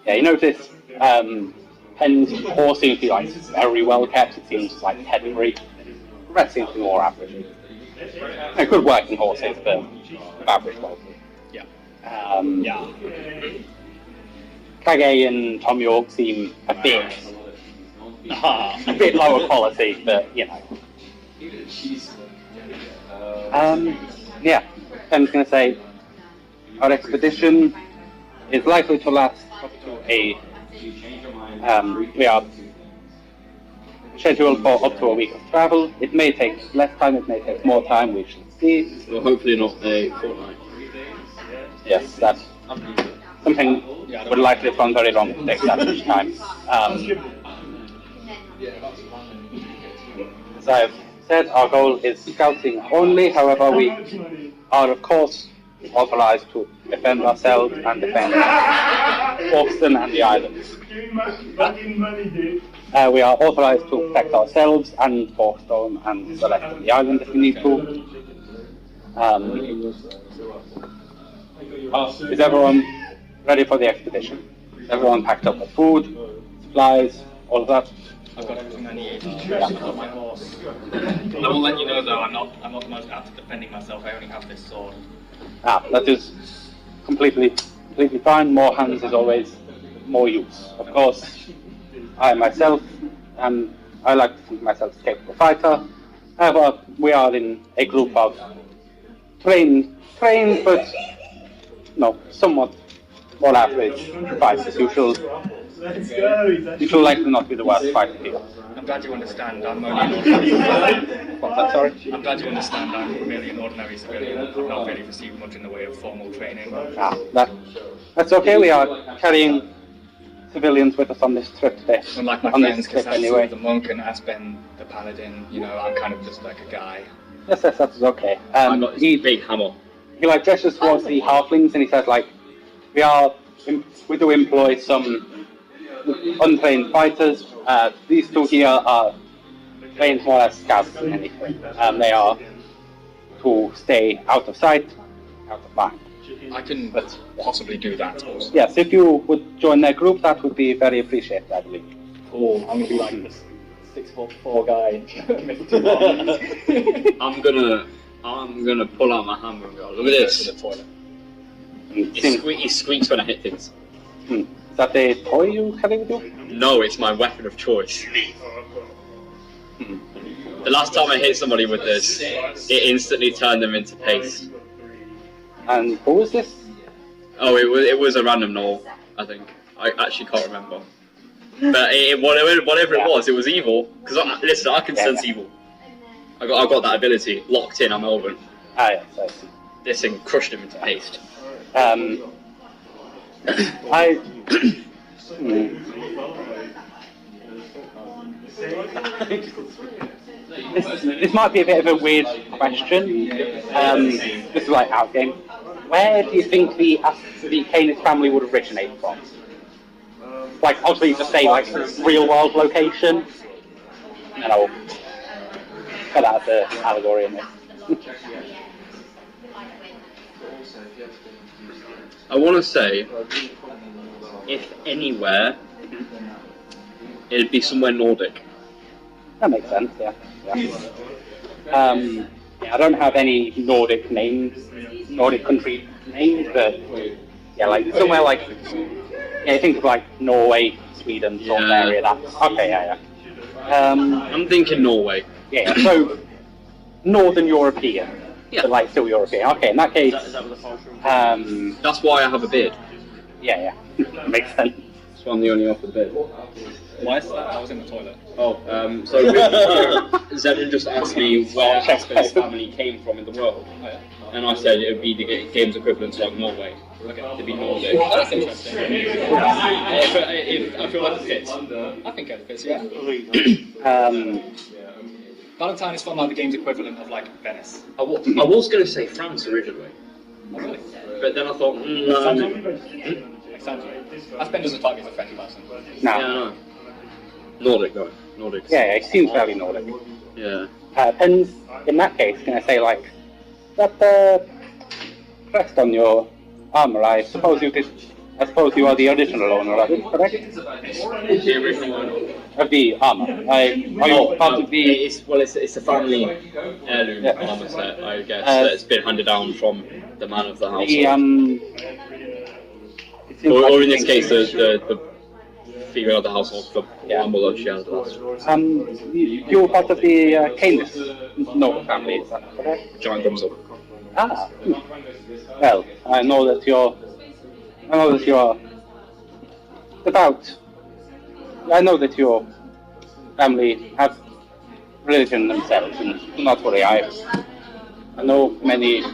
Yeah, you notice Penn's horse seems to be like very well kept. It seems like pedigree. The rest seems to be more average. They're good working horses, but average quality. Yeah. Yeah. Kage and Tom York seem a bit lower quality, but you know. Yeah. Penn's going to say our expedition is likely to last up to a. We are scheduled for up to a week of travel. It may take less time, it may take more time, we shall see. Well, hopefully not a fortnight. Yes, that's something would likely have gone very long to take that much time. As I have said, our goal is scouting only, however, we are of course authorized to defend ourselves and defend Boston and the islands. We are authorized to protect ourselves and Forstone and the rest of the island if we need to. Is everyone ready for the expedition? Everyone packed up with food, supplies, all of that? I've got everything I need. Yeah. I've got my horse. I will let you know though, I'm not the most apt at defending myself. I only have this sword. That is completely fine. More hands is always more use. Of course, I myself, I like to think myself a capable fighter. However, we are in a group of trained, but no, somewhat more average fighters. You shall likely not be the worst fighter here. I'm glad you understand. I'm only an ordinary. What's that, sorry? I'm glad you understand. I'm really an ordinary civilian. I've not really received much in the way of formal training. That's okay. We are carrying civilians with us on this trip today. Unlike my on friends, this trip because anyway. the monk and Aspen the paladin, you know, I'm kind of just like a guy. Yes, that is okay. I got this big hammer. He like gestures towards the halflings and he says like, we do employ some untrained fighters. These two here are trained more as scouts than anything. They are to stay out of sight, out of mind. I can possibly do that also. Yes, if you would join their group, that would be very appreciated, I believe. Cool. I'm gonna be like this 6'4" guy. I'm gonna pull out my hammer and go, look at this. It squeaks when I hit things. Is that a toy you carry with you? No, it's my weapon of choice. The last time I hit somebody with this, it instantly turned them into paste. And who was this? Oh, it was a random knoll, I think. I actually can't remember. But whatever it was evil. Because listen, I can sense evil. I got that ability locked in. I'm over. Yes, I see. This thing crushed him into paste. This might be a bit of a weird question. This is like out game. where do you think the Canis family would originate from? Like, obviously, you just say like real world location, and I'll cut out the allegory in this. I want to say, if anywhere, it'd be somewhere Nordic. That makes sense. Yeah. Yeah, I don't have any Nordic names, Nordic country names, but yeah, like somewhere like, yeah, think of like Norway, Sweden, sort of area. That's okay. Yeah. I'm thinking Norway. Yeah. So Northern European. Yeah. But like still European. Okay, in that case. Is that what the false That's why I have a beard. Yeah. Makes sense. That's why I'm the only off with a beard. Why is that? I was in the toilet. Oh, so Zedrin just asked me where Aspen's family came from in the world, and I said it would be the game's equivalent to like Norway. Okay, it'd be Nordic. Oh, that's interesting. I feel like it fits. I think it fits, yeah. Valentine is from like the game's equivalent of like Venice. I was going to say France originally, Oh, really? but then I thought, Makes sense. Aspen doesn't strike me as a friendly person. No. no. Nordic though. Nordic. Yeah, it seems fairly Nordic. Yeah. And in that case, can I say like that crest on your armor? I suppose you are the original owner of it, correct? The original one. Of the armor. Are you part of the? It's a family heirloom armor set, I guess. That's been handed down from the man of the house. Or in this case, the female of the household, the armor that she has. You're part of the Canis noble family, is that correct? Giant thumbs up. Ah. Well, I know that you're I know that your family have religion themselves, and do not worry, I know many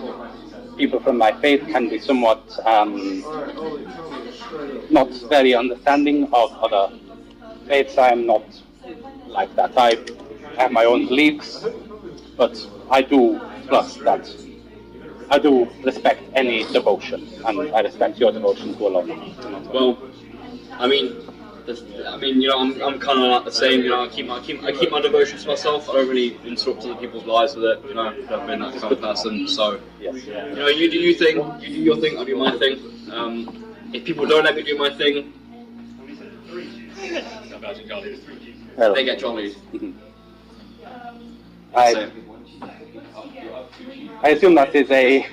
people from my faith can be somewhat not very understanding of other faiths. I am not like that. I have my own beliefs, but I do trust that. I do respect any devotion, and I respect your devotion to Allah. Well, I mean, you know, I'm kind of like the same. You know, I keep my devotion to myself. I don't really interrupt other people's lives with it. You know, I've been that kind of person. So, you know, you do your thing, you do your thing, I do my thing. If people don't let me do my thing, they get jollied. I assume that is a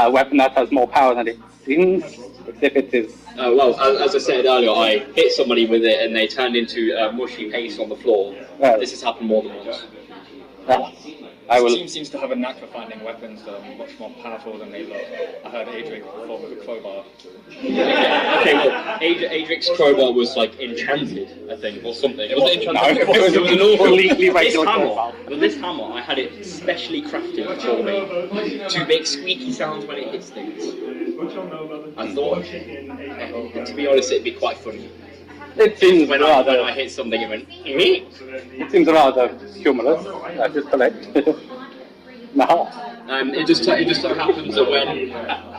weapon that has more power than it seems, if it is... well, as I said earlier, I hit somebody with it and they turned into mushy paste on the floor. This has happened more than once. This team seems to have a knack for finding weapons that are much more powerful than they look. I heard Adric perform with a crowbar. Okay, well, Adric's crowbar was like enchanted, I think, or something. It wasn't enchanted. No, it was an completely regular crowbar. This hammer, I had it specially crafted for me to make squeaky sounds when it hits things. I thought, to be honest, it'd be quite funny. It seems when I hit something, it went. It seems rather humorous. That is correct. No. It just so happens that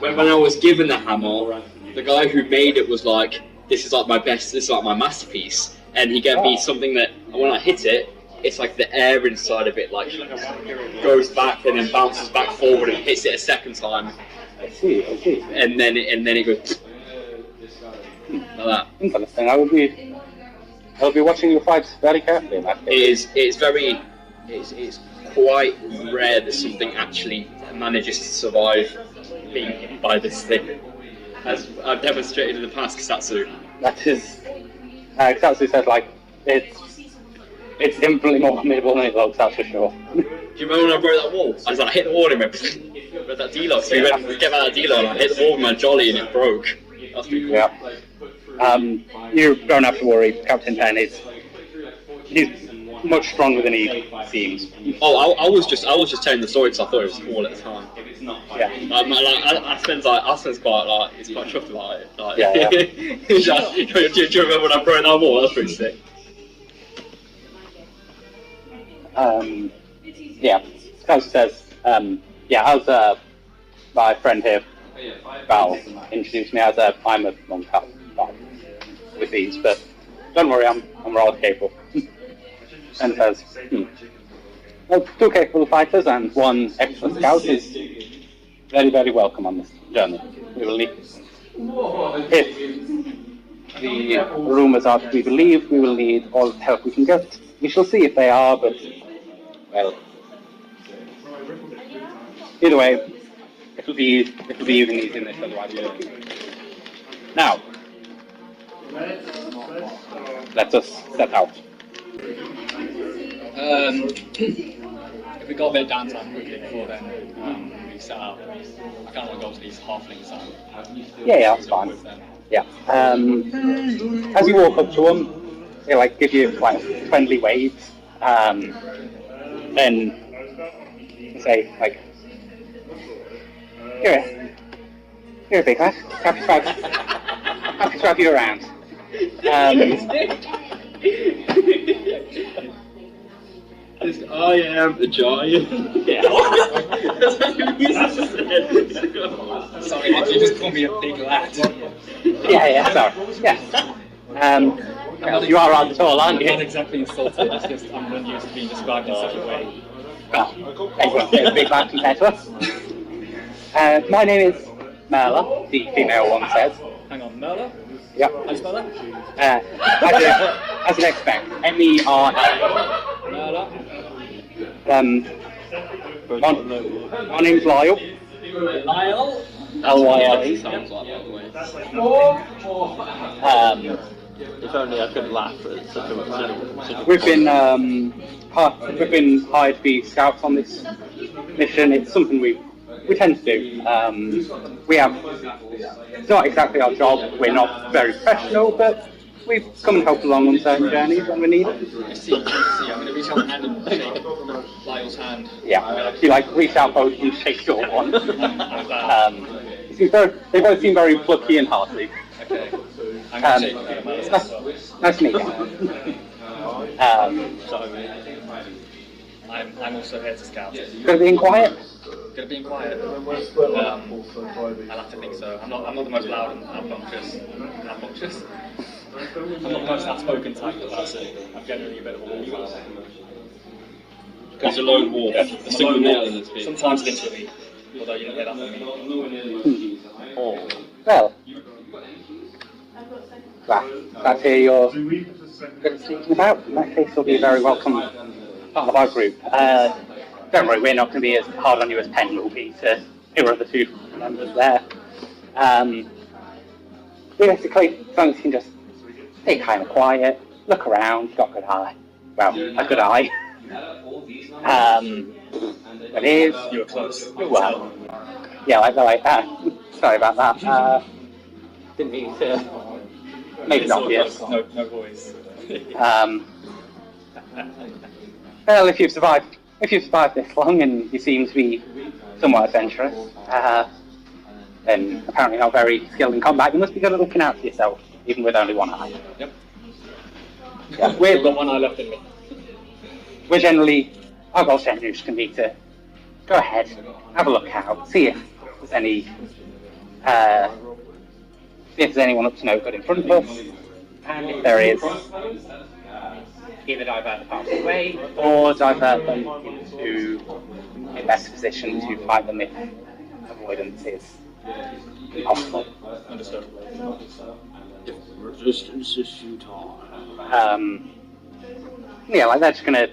when I was given the hammer, the guy who made it was like, "This is like my best. This is like my masterpiece," and he gave me something that when I hit it, it's like the air inside of it like goes back and then bounces back forward and hits it a second time. I see. And then it goes. Like that. Interesting. I'll be watching your fights very carefully in that case. It's quite rare that something actually manages to survive being hit by this thing, as I've demonstrated in the past. Kisatsu. That is, Kisatsu said like it's infinitely more formidable than it looks. That's for sure. Do you remember when I broke that wall? I was like, I hit the wall and it went with that D-lock. So we went to get out of D-lock and I hit the wall with my jolly and it broke. That's pretty cool. Yeah. You don't have to worry. Captain Pen he's much stronger than he seems. Oh, I was just telling the story because I thought it was cool at the time. Yeah. Aspen's quite like, he's quite chuffed about it. Like, Yeah. do you remember when I broke that wall? That's pretty sick. Yeah. As says, as my friend here Val introduced me as I'm a monk with these, but don't worry, I'm rather capable. And says, well, 2 capable fighters and 1 extra scout is very, very welcome on this journey. We will need, if the rumours are to be believed, we will need all the help we can get. We shall see if they are, but, well, either way, it'll be even easier than this otherwise. Now, let us set out. If we got a bit of downtime quickly before then, we set out. I kind of want to go to these halflings. Yeah, that's fine. Yeah. As you walk up to them, they like give you like friendly waves. Then say like, "You're a big lad. Happy to have you around." I am a giant. Yeah. Sorry, did you just call me a big lad? Yeah, sorry. Yeah. You are rather tall, aren't I'm not you? exactly insulted, it's just I'm unused to being described in such a way. Well, everyone's a big lad compared to us. My name is Merla, the female one says. Hang on, Merla? Yep. How do you spell that? As you'd expect, M-E-R-L. Merla? My name's Lyle. Lyle? L-Y-L-E. Sounds like, by the way. If only I could laugh at such a We've been hired to be scouts on this mission. It's something we tend to do. It's not exactly our job. We're not very professional, but we've come and helped along on certain journeys when we need it. I see. I'm going to reach out my hand and shake Lyle's hand. Yeah, if you like reach out both and shake your one. They both seem very plucky and hearty. Okay. I'm going to shake Merla's hand as well. Nice to meet you. I'm also here to scout. Gonna be in quiet? Gonna be in quiet. I like to think so. I'm not the most loud and obnoxious. I'm not the most outspoken type of person. I'm generally a bit of a wallflower. Because a lone wolf. A single nail in its feet. Sometimes literally. Although you don't hear that from me. Well, that's here you're going to speak about. In that case, you'll be a very welcome part of our group. Don't worry, we're not going to be as hard on you as Penn will be to your other 2 members there. Basically, as long as you can just stay kind of quiet, look around, got a good eye. Well, a good eye. It is. You were close. Well, yeah, like that. Sorry about that. Didn't mean to make it obvious. No voice. Well, if you've survived this long and you seem to be somewhat adventurous, then apparently not very skilled in combat, you must be good at looking out for yourself, even with only 1 eye. Yep. Yeah, I've got 1 eye left in me. we're generally, our goal generally can be to go ahead, have a look out, see if there's any, anyone up to no good in front of us, and if there is, either divert the party away or divert them into a best position to fight them if avoidance is possible. Understood. resistance is futile. Yeah, like they're just gonna.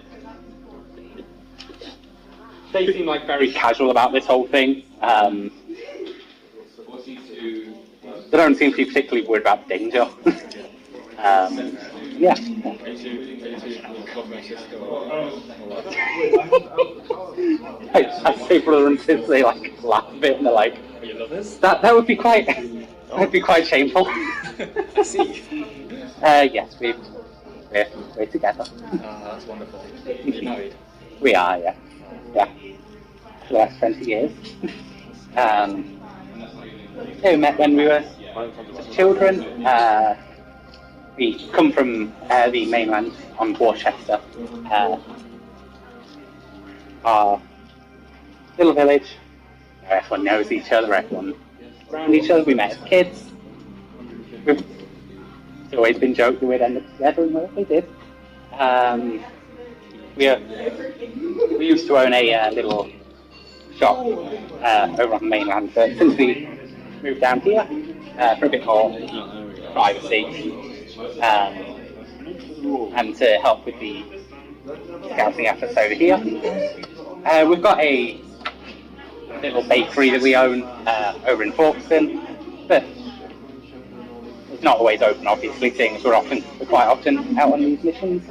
They seem like very casual about this whole thing. They don't seem to be particularly worried about danger. Yeah. As people are until they like laugh a bit and they're like, You love this? that would be quite shameful. I see. Yes, we're together. That's wonderful. You're married? We are, yeah. Yeah. For the last 20 years. We met when we were just children. We come from the mainland on Worcester. Our little village, where everyone knows each other, everyone around each other. We met as kids. It's always been joked that we'd end up together, and we did. We used to own a little shop over on the mainland, but since we moved down here for a bit more privacy and to help with the scouting efforts over here, we've got a little bakery that we own over in Folkestone, but it's not always open, obviously, seeing as we're quite often out on these missions.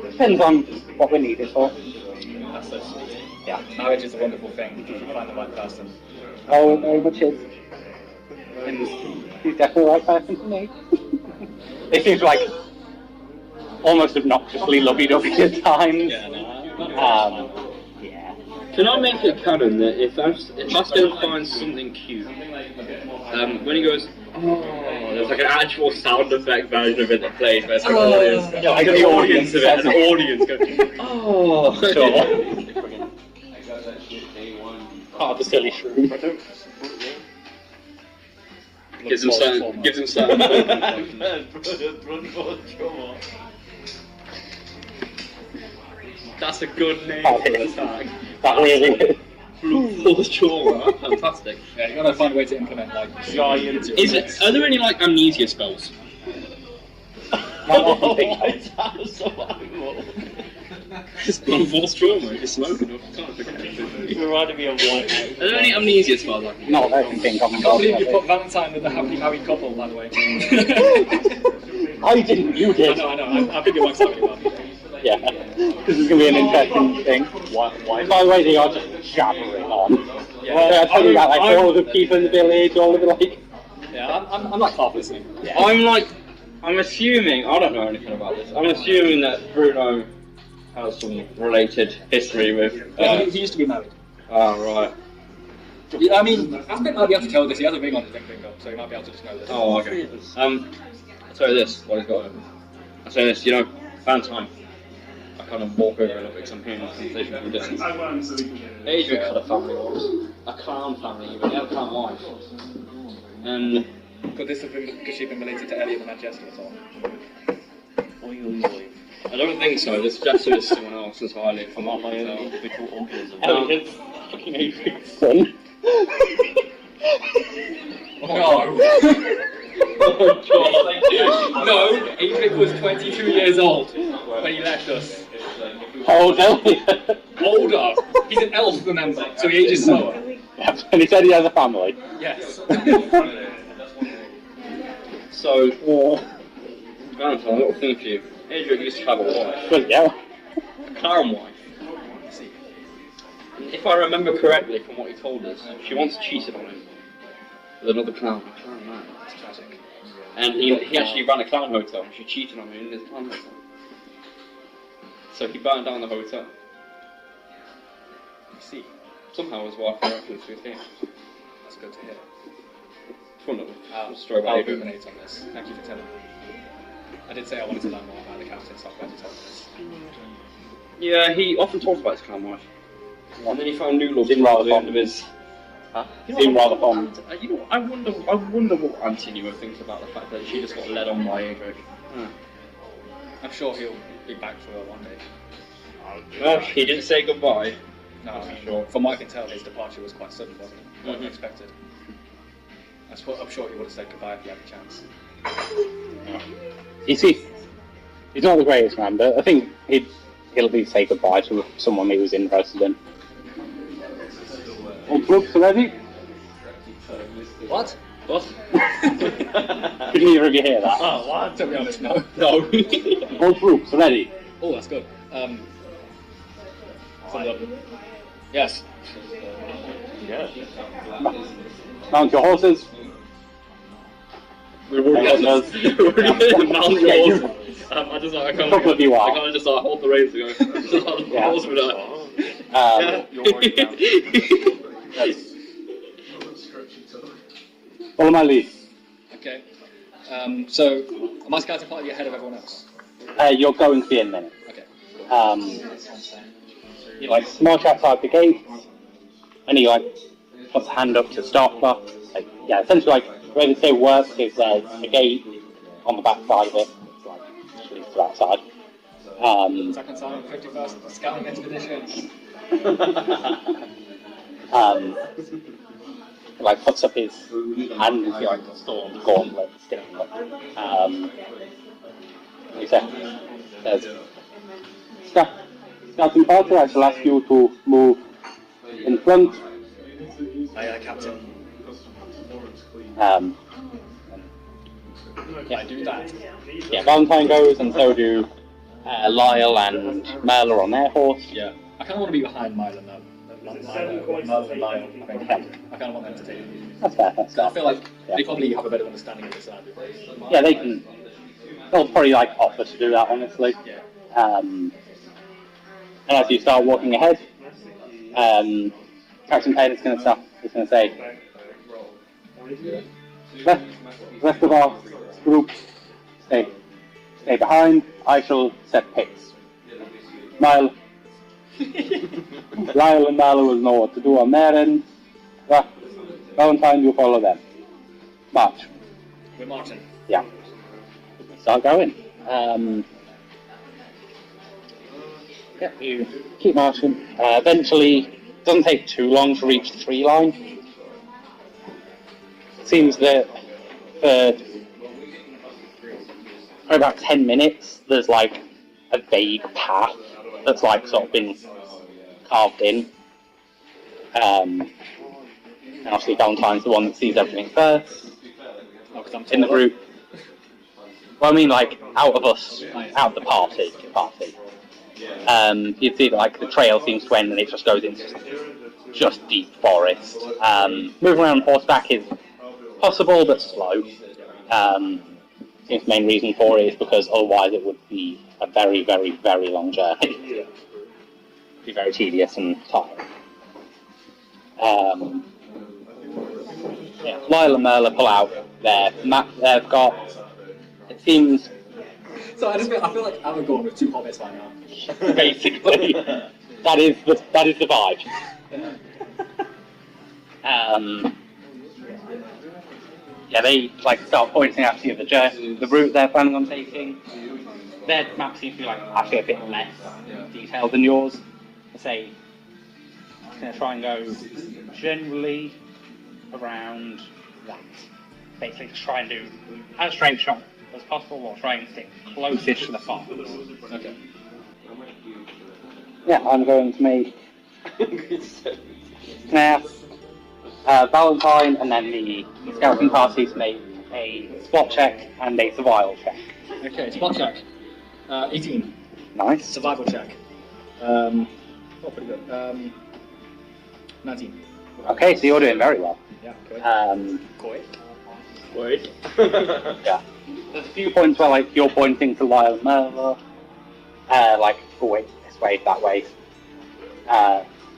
Depends on what we're needed for. That's so sweet. Yeah. Marriage is a wonderful thing if you find the right person. Oh, it very much is. And he's definitely the right person for me. They seem like almost obnoxiously lovey-dovey at times. Yeah, no. Yeah. Can I make it canon that if I still find something cute, when he goes, oh, there's like an actual sound effect version of it that plays, where it's like an audience, yeah, like an the audience of it, an audience goes, oh, Sure. Part of the silly shrew. gives him something. That's a good name for the tag. That really is. Force trauma, fantastic. Yeah, you gotta find a way to implement like giant. Are there any like amnesia spells? Just on force trauma, if you're smoking enough, you can't forget anything. You reminded me of White. Are there any amnesia spells I can Not that I can think of. I can't believe you put Valentine with the happy married couple, by the way. I didn't, you I did. know. I think it works out really well. Yeah. This is going to be an interesting thing. By the way, they are just jabbering on. Yeah. They're telling about like all of the people in the village, all of the like... Yeah, I'm like half listening. Yeah. I'm assuming, I don't know anything about this, I'm assuming that Bruno has some related history with... He used to be married. Oh, right. Yeah, I mean, Aspect might be able to tell this. He has a ring on his finger, so he might be able to just know this. Oh, okay. I'll tell you this, what he's got. I'll say this, Valentine. I kind of walk over a little bit because I'm hearing this conversation from the distance. Adrian had a family once. A clown family, even. He had a clown wife. And... Could this have been because she'd been related to Elliot the Manchester at all? I don't think so. This Jester is someone else entirely. If I'm not my own individual organism. Elliot's fucking Adrian's son. No, Adrian was 22 years old when he left us. How old Elliot? Older. He's an elf, remember, so he ages slower. Yep, and he said he has a family. Yes. So, Valentine, a little thing for you. Adrian used to have a wife. But yeah. A clown wife. If I remember correctly from what he told us, she once cheated on him with another clown. A clown man. That's tragic. And he actually ran a clown hotel, and she cheated on him in his clown hotel. So he burned down the hotel. You see, Somehow his wife miraculously escaped. that's good to hear. Fun little story I'll about Adrian. ruminate on this. Thank you for telling me. I did say I wanted to learn more about the captain, so I'm glad you told me this. Yeah, he often talks about his clown wife. And then he found new love Seemed towards rather the end fond. of his... Seemed rather fond. I wonder what Auntie Nua thinks about the fact that she just got led on by Adric. I'm sure he'll be back for her one day. Well, he didn't say goodbye. No, I mean, Sure. from what I can tell, his departure was quite sudden, wasn't it? Quite Mhm. unexpected. I'm sure he would have said goodbye if he had the chance. He's not the greatest man, but I think he'll at least say goodbye to someone he was interested in. All troops ready? What? What? Could neither of you hear that? Oh, what? To be honest, no. No. All troops ready? Oh, that's good. Yes. Mount your horses. We're already on this. We're already on Mount Yeah, Yours. you- I can't Couple of you are. I can't just hold the reins to go. Yeah. Horse with that. Follow my lead. Okay. So, am I scouting party ahead of everyone else? You're going to be in a minute. Okay. You march outside the gate, and he puts a hand up to stop her, Yeah, essentially, like, the way the stable works is there's a gate on the back side of it, like, just leads to that side. Second time, 51st scouting expedition. Like, puts up his hand and see, like, the storm gauntlet sticking up. He says, Scouting party, I shall ask you to move in front. Aye, Captain. Yeah. I do that. Yeah, Valentine goes, and so do Lyle and Merla on their horse. Yeah. I kind of want to be behind Milo now. Merla and Lyle. I kind of want them to take it. That's fair. That's So I fair. feel like they probably have a better understanding of this than I do. Yeah, they can. They'll probably like offer to do that, honestly. Yeah. And as you start walking ahead, Captain Payne is going to say, rest of our group, stay behind. I shall set pace. Lyle and Marla will know what to do on their end. Valentine, you follow them. March. We're marching. Yeah. Start going. Yeah, you keep marching. Eventually, it doesn't take too long to reach the tree line. It seems that for about 10 minutes, there's like a vague path that's like sort of been carved in. And obviously Valentine's the one that sees everything first in the group. Well, I mean, like, out of the party. You'd see that, like, the trail seems to end and it just goes into just deep forest. Moving around on horseback is possible but slow. Seems the main reason for it is because otherwise it would be a very, very, very long journey. It'd be very tedious and tiring. Yeah, Lyle and Merla pull out their map they've got. It seems... So I feel like I'm going with two hobbits right now. Basically, that is the vibe. Yeah, they like start pointing out to you the route they're planning on taking. Their map seems to be like actually a bit less detailed than yours. I say, I'm going to try and go generally around that. Basically, just try and do as straight shot as possible while trying to stick closest to the farm. Okay. Yeah, I'm going to make Valentine and then the scouting party to make a spot check and a survival check. Okay, spot check. 18. Nice. Survival check. Oh, pretty good. 19. Okay, so you're doing very well. Yeah, good. Wait. Yeah. There's a few points where like you're pointing to Lyle and Merla, like, oh wait, this way, that way.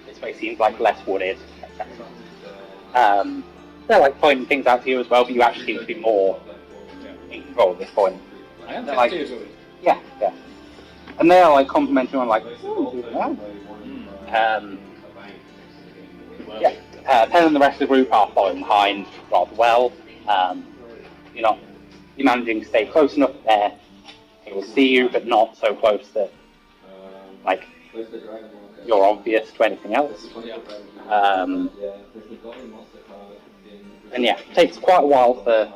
This way seems like less wooded, etc. They're like pointing things out to you as well, but you actually seem to be more in control at this point. I am They're like, too. yeah. And they are like complimenting on like, ooh, yeah. Penn and the rest of the group are following behind rather well. You're managing to stay close enough there. They will see you, but not so close that like you're obvious to anything else. And yeah, it takes quite a while for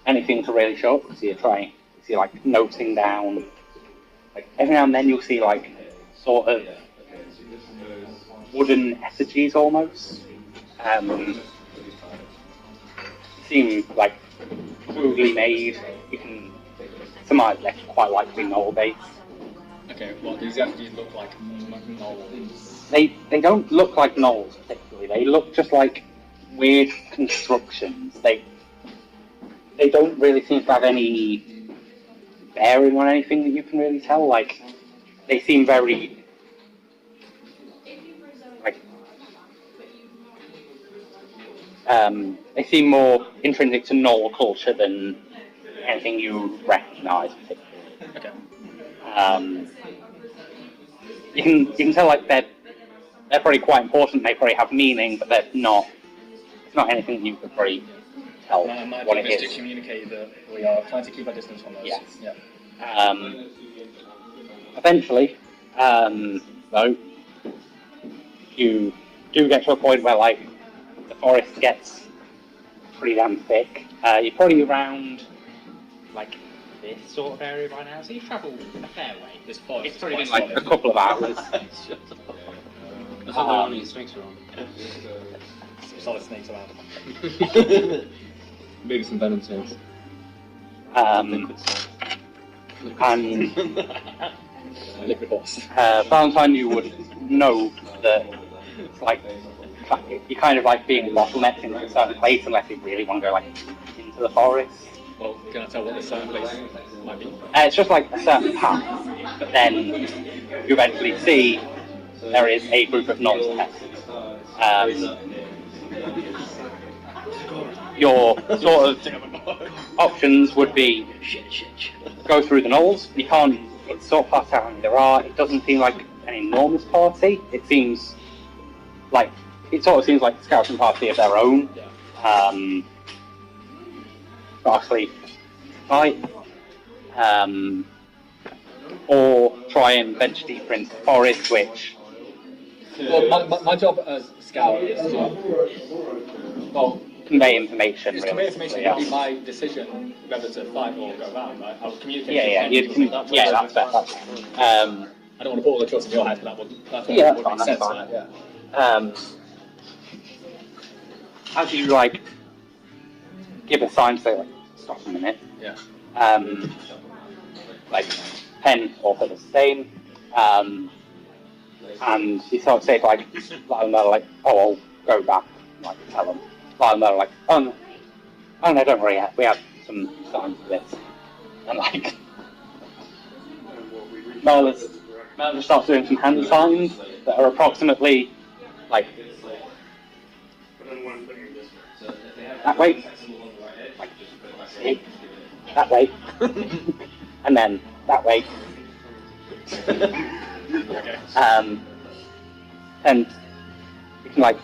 anything to really show up because you're like noting down. Like every now and then you'll see like sort of wooden effigies almost. Seem like crudely made. You can surmise they're quite likely knoll based. Okay, well, these effigies look like knolls. They don't look like knolls particularly. They look just like weird constructions. They don't really seem to have any bearing on anything that you can really tell. Like they seem very they seem more intrinsic to knoll culture than anything you recognise particularly. Okay. You can tell like they're probably quite important. They probably have meaning, but they're not it's not anything you could really tell My what job it is to is. communicate that we are trying to keep our distance from those. Yes. Yeah. Eventually, though, you do get to a point where, like, the forest gets pretty damn thick. You're probably around, like, this sort of area by now, so you've travelled a fair way. This forest It's is probably quite been, like, a solid. couple of hours. I thought there were only snakes around. Some solid snakes around. Maybe some venom snakes. And Liquid horse. Valentine, you would know that it's like you're kind of like being bottlenecked into a certain place unless you really want to go like into the forest. Well, can I tell what this certain place might be? It's just like a certain path, but then you eventually see there is a group of gnolls ahead. Your sort of options would be go through the gnolls. You can't. It's sort of fast out there are. It doesn't seem like an enormous party. It seems like it sort of seems like a scouting party of their own. Actually, fight. Or try and venture deeper into the forest, which. Well, my job as scout is to Convey information. It's Really. convey information. Yeah. It'll be my decision whether to fight or go around. Right? I'll communicate. Yeah, that's fair. That's fair. I don't want to put all the trust in your head, but that's what Yeah, would that's make fine, sense. that's Right? fine. As you like give a sign, say like stop a minute. Yeah. Like pen or for the stain. And you sort of say like let them know like, oh, I'll go back. Like tell them. Let them know like, oh no, don't worry, we have some signs for this. And like Mel starts doing some hand signs that are approximately like that way, like that way, and then that way. And you can like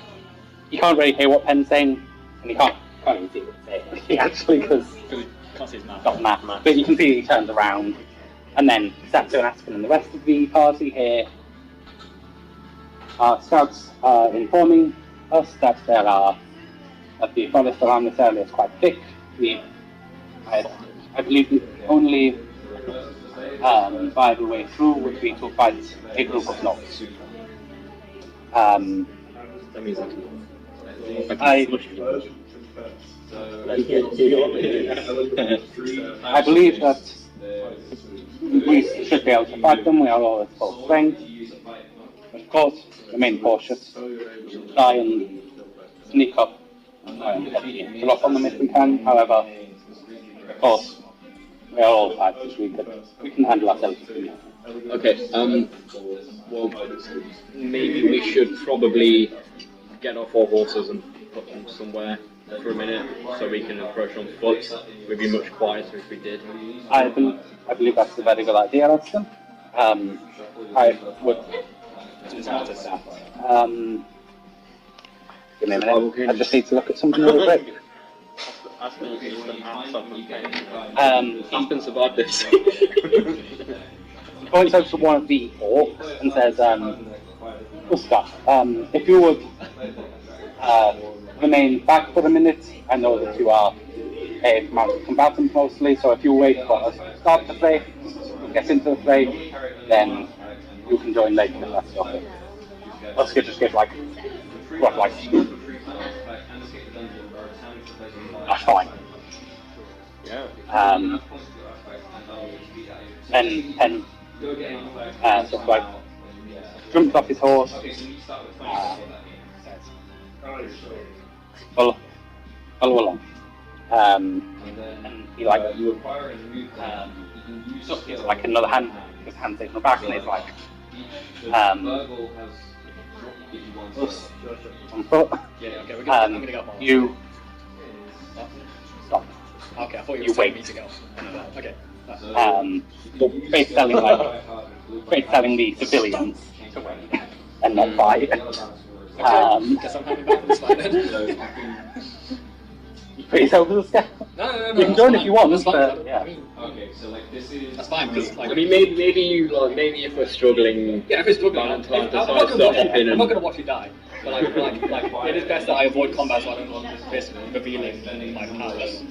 you can't really hear what Pen's saying, and you can't even see what it's saying actually because You can't see his mouth. got map. But you can see he turns around, and then Saxo and Aspen and the rest of the party here. Scouts are informing us that there are that the forest around this area is quite thick. I believe the only viable way through would be to fight a group of gnolls. That means I believe that we should be able to fight them. We are all at full strength. Of course, remain cautious. Try and sneak up and drop on them if we can. However, of course, we are all fighters. We can handle ourselves. Okay, well, maybe we should probably get off our horses and put them somewhere for a minute so we can approach on foot. We'd be much quieter if we did. I believe that's a very good idea, Aston. I would. Give me a minute. I just need to look at something real quick. Aspen survived this. He points over to one of the orcs and says, Gustav, if you would remain back for a minute, I know that you are a mounted combatant mostly, so if you wait for us to start the fray, get into the fray, then you can join later if that's your thing. Let's just get like, what, like, that's fine. Then Pen sort of like jumps off his horse, says, follow along. And he like sort of gives like another hand, his hand takes my back, and he's like, us on foot. Yeah, okay, I'm gonna go. You stop. Okay, I thought you You were telling wait. me to go. Okay. Basically telling the civilians to wait and not fight. Guess I'm having back this fight then. You put yourself as a scout. No, You can join if you want, that's fine. but yeah. Okay, so like this is. That's fine, because like... I mean, maybe if we're struggling. Yeah, if it's struggling, I'm Time not to going to watch you die. But like, it is best that I avoid combat so I don't risk revealing my powers.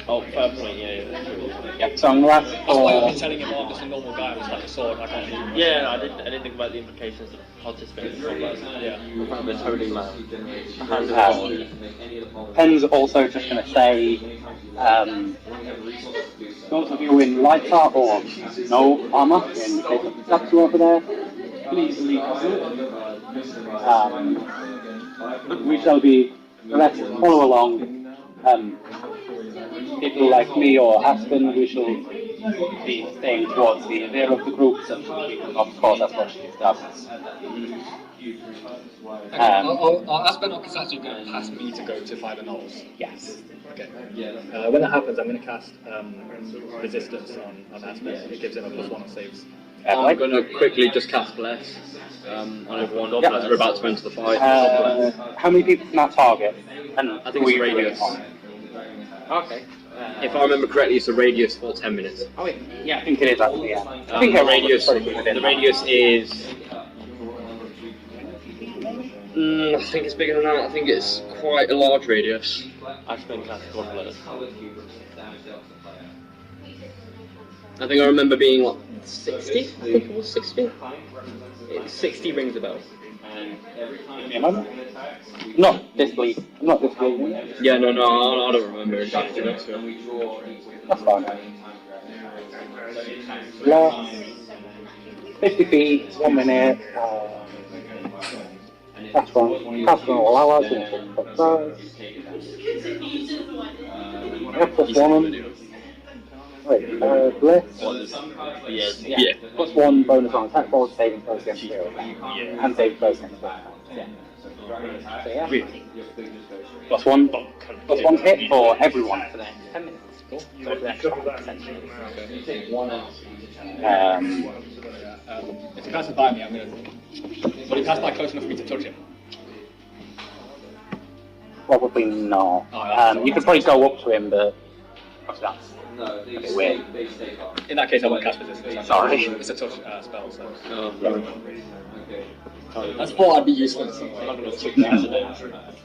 Oh, fair point, yeah. Yep, so I'm going to ask That's why I've been for... telling him, I'm just a normal guy with like a sword, I can't do Yeah, I didn't think about the implications of participating in combat. Yeah. I'm a holy man. Pen's also just going to say, those of you in light art or no armour, in case of the statue over there, please leave us. We shall be, let's follow along. People like me or Aspen, we shall be staying towards the rear of the group, so we will not cause as much disturbance. Are Aspen or Kasatsu going to pass me to go to Five and Knolls? Yes. Okay. When that happens, I'm going to cast Resistance on Aspen. It gives him a +1 on saves. I'm going to quickly just cast Bless on everyone as we're about to enter the fight. How many people can that target? And I think it's a radius. Okay. If I remember correctly, it's a radius for 10 minutes. Oh, yeah, I think it is actually, yeah. I think The radius is... I think it's bigger than that. I think it's quite a large radius. I spent cast Godbless. I think I remember being like 60? I think it was 60. 60 rings a bell. Not this week. Not this week. Yeah, no, I don't remember exactly. That's fine. Last 50 feet, 1 minute. That's one. That's one all hours. Yep, +1. Wait, Bliss. Yeah. +1 bonus on attack rolls, saving throws against zero. And saving throws against zero. Yeah. So yeah. +1 hit for everyone for the next 10 minutes. Cool. So for the next 5 essentially. If he passes by me, I'm going to... Will he pass by close enough for me to touch him? Probably not. You could probably go up to him, but that's a bit weird. In that case, I won't cast Resistance. Sorry. It's a touch spell, so... Oh, I thought I'd be useful to someone. I'm not going to touch that.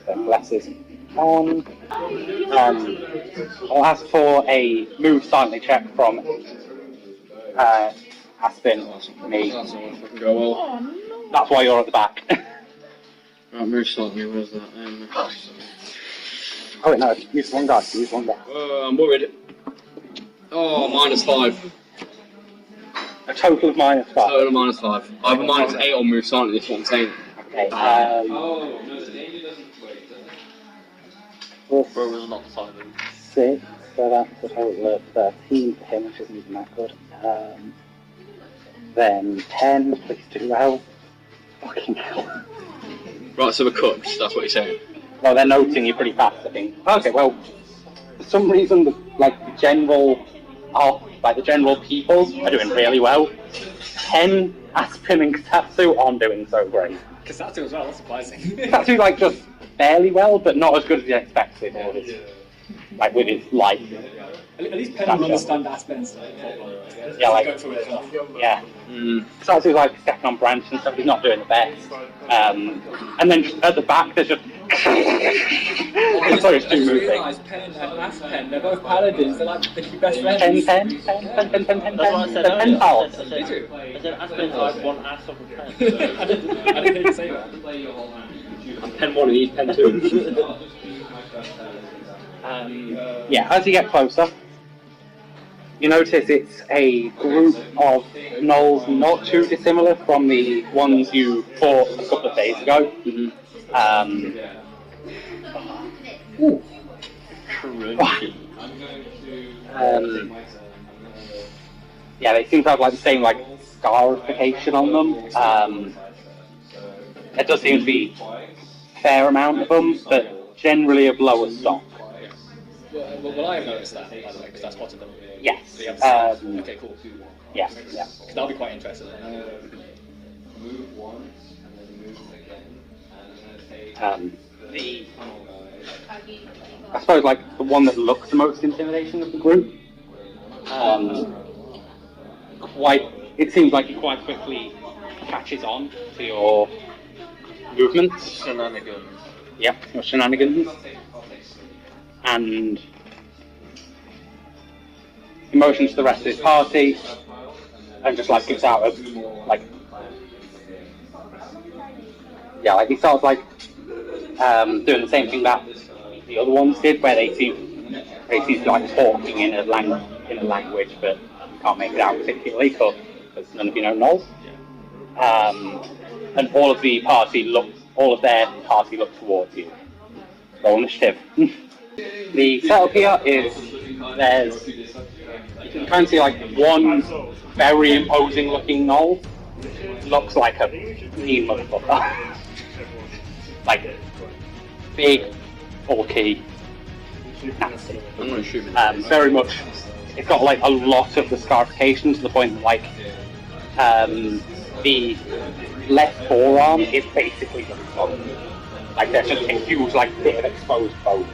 So Blesses on. I'll ask for a move silently check from Aspen, me. That's all if I can go well. That's why you're at the back. Right, move slightly, where's that? Oh wait, no, use one die, use one die. I'm worried. Oh, -5. A total of -5. Total of -5. I have a -8 on move silently, that's what I'm saying. Okay, Bro was not silent. 6, so that's a total of 13 for him, which isn't even that good. Then 10, please do well. Fucking hell. Right, so we're cooked, that's what you're saying. Well, they're noting you pretty fast, I think. Okay, well, for some reason, the general people are doing really well. 10, Aspen and Kasatsu aren't doing so great. Kasatsu as well, that's surprising. Kasatsu, just barely well, but not as good as you expected. With his life. At least Penn will understand Aspen's Yeah, go through it enough. Yeah. Kasatsu's stepping on branch and stuff, he's not doing the best. And then just at the back, there's just... Sorry, it's too moving. Realised Penn and Aspen, they're both paladins, they're like the best friends. 10. That's what I said earlier. I said Aspen's like one ass of a pen. I didn't hear you say that. I'm pen 1 and he's pen 2. Yeah, as you get closer, you notice it's a group of gnolls not too dissimilar from the ones you fought a couple of days ago. Yeah, they seem to have the same scarification on them. There does seem to be a fair amount of them, but generally of lower stock. Well, I have noticed that, by the way, because I spotted them. Yes. Okay, cool. Yeah. Because I'll be quite interested. Move once, and then move again, and then take The tunnel guy. I suppose like the one that looks the most intimidating of the group. It seems like it quite quickly catches on to your movements. Shenanigans. Yep, your shenanigans. And he motions to the rest of his party and just like gives out a like he starts like doing the same thing that the other ones did, where they seem like talking in a language, but you can't make it out particularly because none of you know Nols. And all of their party look towards you. Roll initiative. The setup here is you can kind of see like one very imposing looking Knoll. Looks like a mean motherfucker. Like big, bulky, nasty. I'm going to shoot him. Very much. It's got like a lot of the scarification to the point that like the left forearm is basically just bone. Like there's just a huge like bit of exposed bone.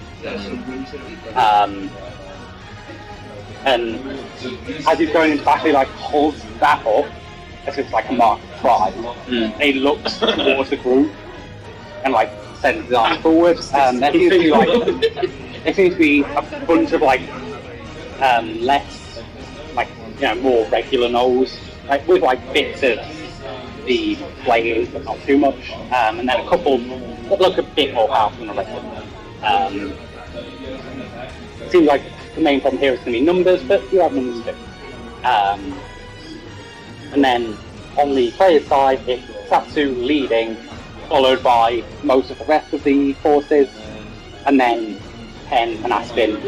And as he's going into battle, he like holds that up as if it's like a mark of pride. And he looks towards the group and like sends his arm forward. There seems to be a bunch of like less like more regular Knolls, like with like bits of the flaying but not too much. And then a couple that look a bit more powerful than the rest of them. It seems like the main problem here is going to be numbers, but you have numbers too. And then on the player's side, it's Satsu leading, followed by most of the rest of the forces, and then Pen and Aspen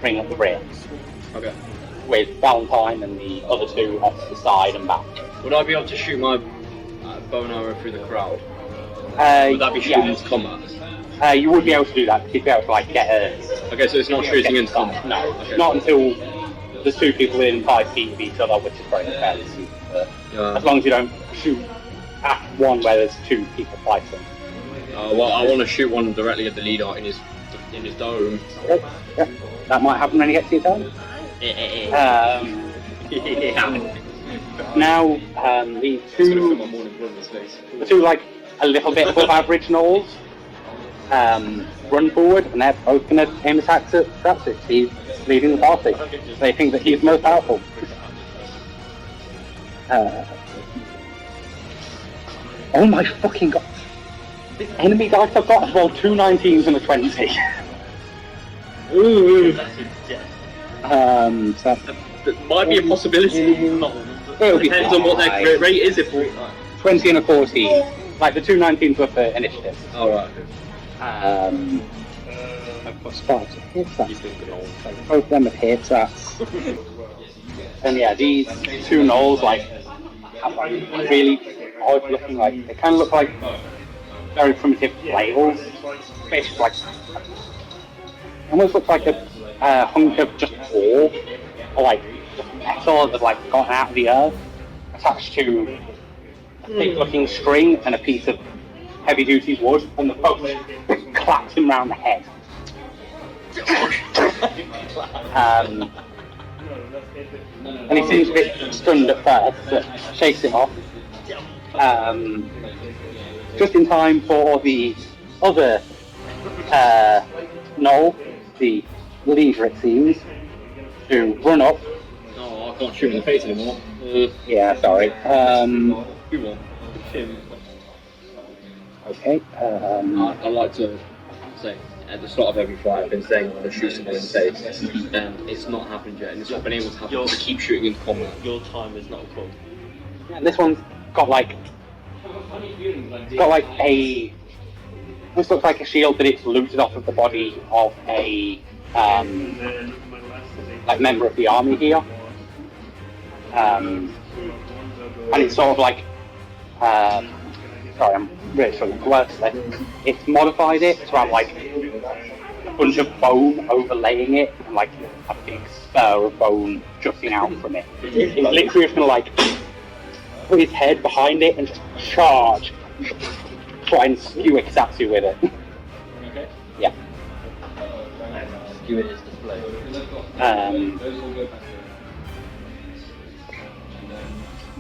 bring up the rear. Okay. With Valentine and the other two off to the side and back. Would I be able to shoot my bow and arrow through the crowd? Would that be shooting into combat? You would be able to do that, because you'd be able to like get a... Okay, so it's not shooting into combat? No, okay. Not until there's two people within 5 feet of each other, which is probably fairly easy. As long as you don't shoot at one where there's two people fighting. Well, I want to shoot one directly at the leader in his dome. Okay. Yeah. That might happen when you get to your turn. Now, the two like a little bit above average Knolls run forward, and they're both going to aim attacks at Satsu. He's leading the party. They think that he's most powerful. Oh my fucking god! This enemy dice I've got has rolled 2 19s and a 20. Ooh. So that might be a possibility. Depends on what their crit rate is. If 20 and a 14. Like the 2 19s were for initiative. Alright. I've got spikes of hits. Both of them have hits. And yeah, these two Knolls like have like really odd looking, like they kind of look like very primitive flails. Basically, like almost looks like a hunk of just ore or like just metal that's like gotten out of the earth, attached to a thick looking string and a piece of heavy duty wood, and the boat claps him round the head. And he seems a bit stunned at first, but shakes it off. Just in time for the other Knoll, the leader it seems, to run up. Oh, I can't shoot him in the face anymore. Yeah, sorry. Who won? Him. Okay. I like to say, at the start of every fight, I've been saying I'm going to shoot someone in the face, and it's not happened yet, and it's not been able to happen. I keep shooting in combat. Your time is not come. Yeah, this one's got like a. This looks like a shield, but it's looted off of the body of a like member of the army here, and it's sort of like. Sorry, I'm really struggling to work today. It's modified it to have like a bunch of bone overlaying it, and like a big spur of bone jutting out from it. It's literally just gonna like put his head behind it and just charge. Try and skewer Kisatsu with it. Okay. Yeah. Skew it is display.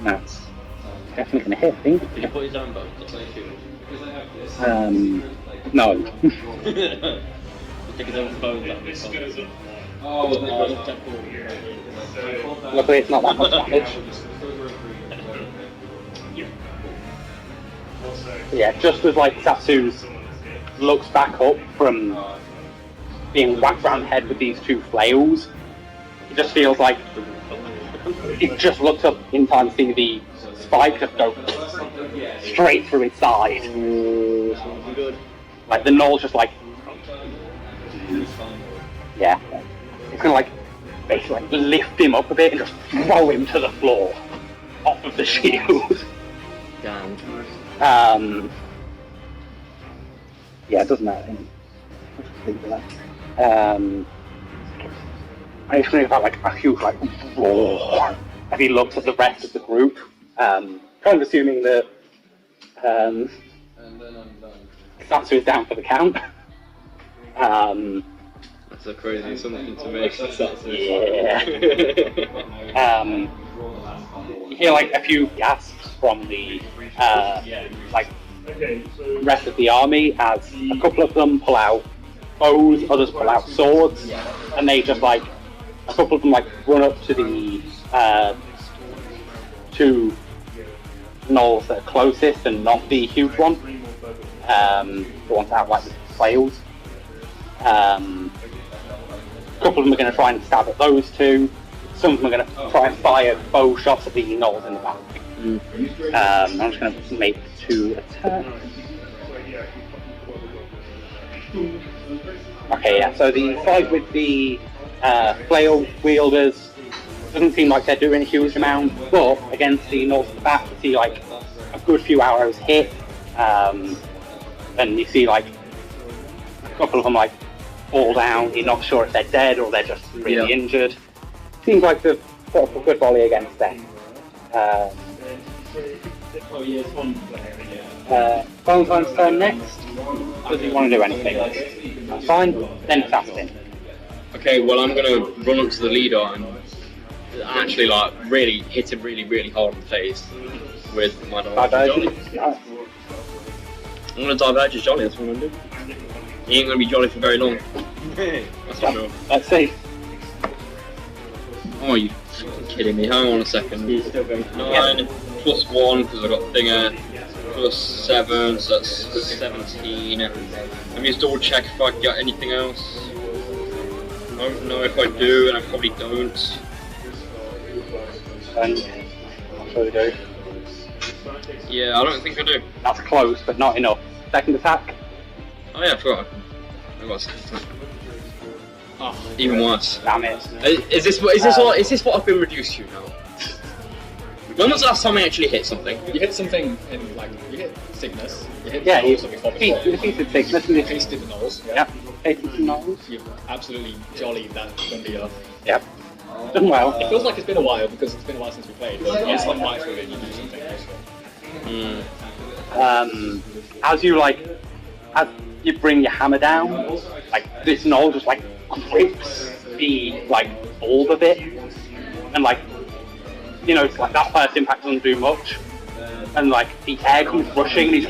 That's definitely going to hit, I think. Did you put his own bow? No. Take his own bow. Luckily, it's not that much damage. Yeah, just as like Satsu's looks back up from being whacked round the head with these two flails, it just feels like it just looks up in time to see the spike just go straight through his side. Like the knoll's just like, yeah, it's gonna like basically like lift him up a bit and just throw him to the floor off of the shield. Damn. Yeah, it doesn't matter. I just think about like a huge like roar as he looks at the rest of the group, kind of assuming that Satsu is down for the count. That's a crazy something to make. Yeah. You hear like a few gasps from the like rest of the army as a couple of them pull out bows, others pull out swords, and they just like a couple of them like run up to the two gnolls that are closest and not the huge one. The ones that have like the flails. A couple of them are going to try and stab at those two. Some of them are going to try and fire bow shots at the gnolls in the back. I'm just going to make 2 attacks. Okay, yeah, so the fight with the flail wielders doesn't seem like they're doing a huge amount, but against the gnolls at the back, you see like a good few arrows hit, and you see like a couple of them like fall down. You're not sure if they're dead or they're just really injured. Seems like they've put up a good volley against them. Valentine's turn next. Does he want to do anything? That's fine. Then it's Aspen. Okay, well I'm gonna run up to the leader and actually like really hit him really hard in the face with my divergence jolly. I'm gonna diverge his jolly, that's what I'm gonna do. He ain't gonna be jolly for very long. That's for sure. Let's see. Oh, you fucking kidding me? Hang on a second. 9 plus 1 because I got thinger. Plus 7, so that's 17. Let me just double check if I get anything else. I don't know if I do, and I probably don't. I'm sure you do. Yeah, I don't think I do. That's close, but not enough. Second attack. Oh yeah, I forgot. I got a second attack. Oh, even worse. Damn it. Is this what I've been reduced to now? When was the last time I actually hit something? You hit something in, like, you hit Cygnus, you hit Yeah, you before. defeated Cygnus and You pasted the gnolls. Yeah, pasted the gnolls. You've absolutely jollied that Gundia. Yep. Done well. It feels like it's been a while because it's been a while since we played. But once one fight through it, you do something useful. As you bring your hammer down, like this gnoll just like grips the like bulb of it, and like it's like that first impact doesn't do much, and like the air comes rushing, and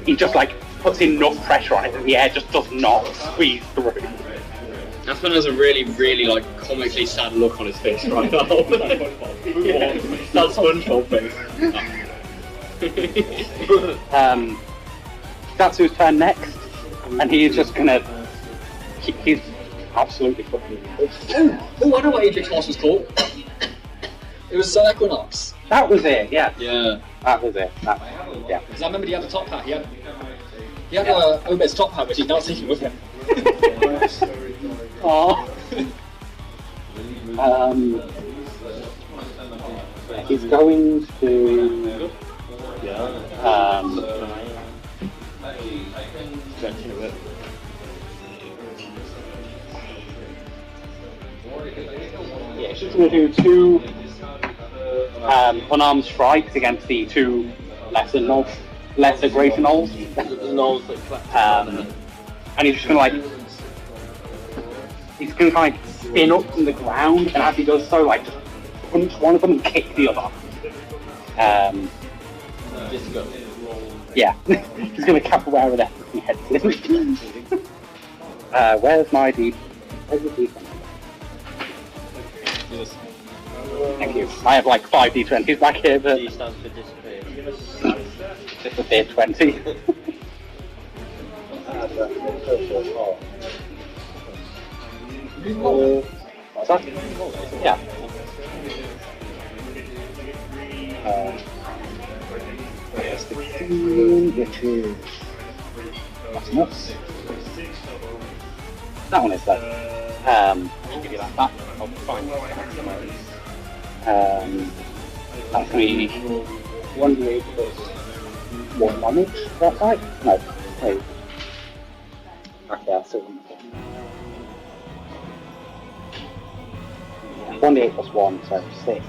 he just like puts enough pressure on it that the air just does not squeeze through. Aspen has a really like comically sad look on his face right now. That SpongeBob face. Satsu's turn next, and he's just gonna. He's absolutely fucking. Oh, I know what Ajax Horse was called. It was Equinox. That was it, yeah. Yeah. That was it. Yeah. Because I remember he had a top hat. He had Obed's top hat, which he's now taking with him. Aww. He's going to. Yeah, she's going to do 2 unarmed strikes against the two lesser greater gnolls. The gnolls that collect. And he's just gonna he's gonna kind of spin up from the ground, and as he does so, just punch one of them and kick the other. Yeah, he's gonna capoeira their fucking heads in. Where's my D? Where's the D20? Thank you. I have 5 D20s back here, but D stands for disappear. disappear 20. What's that? Yeah. There's the 15, which is... That's nuts. That one is though. I'll give you that back. I'll find it. That's going to be 1d8 plus 1 damage. Is that right? No. Wait. Okay, I'll still 1d8 plus 1, so 6.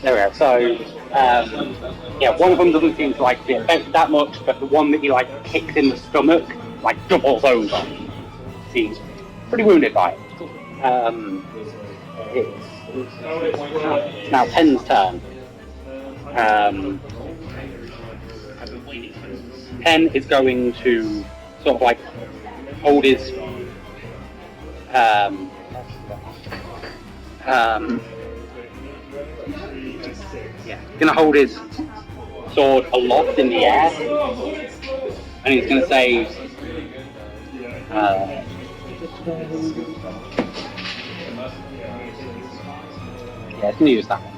There we go. So, one of them doesn't seem to be affected that much, but the one that he kicks in the stomach, doubles over. Seems pretty wounded by it. It's now Pen's turn. Pen is going to sort of hold his gonna hold his sword aloft in the air, and he's gonna say, he's gonna use that one.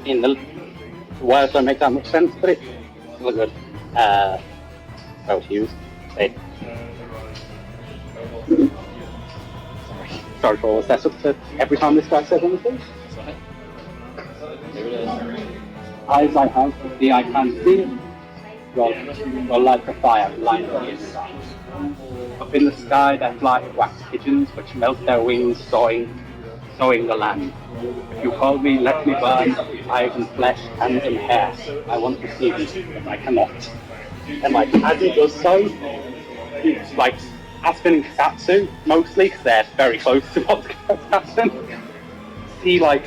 In the words don't make that much sense, but it's still good. To use. Sorry for all the setup to every time this guy says anything. Eyes I have, the I can see. You're like the fire, light on the inside. Up in the sky there fly wax pigeons which melt their wings, sowing the land. If you call me, let me burn. I have flesh, hands and hair. I want to see you, but I cannot. And as he does so, he's Aspen and Kasatsu, mostly, because they're very close to what's going to happen. See, the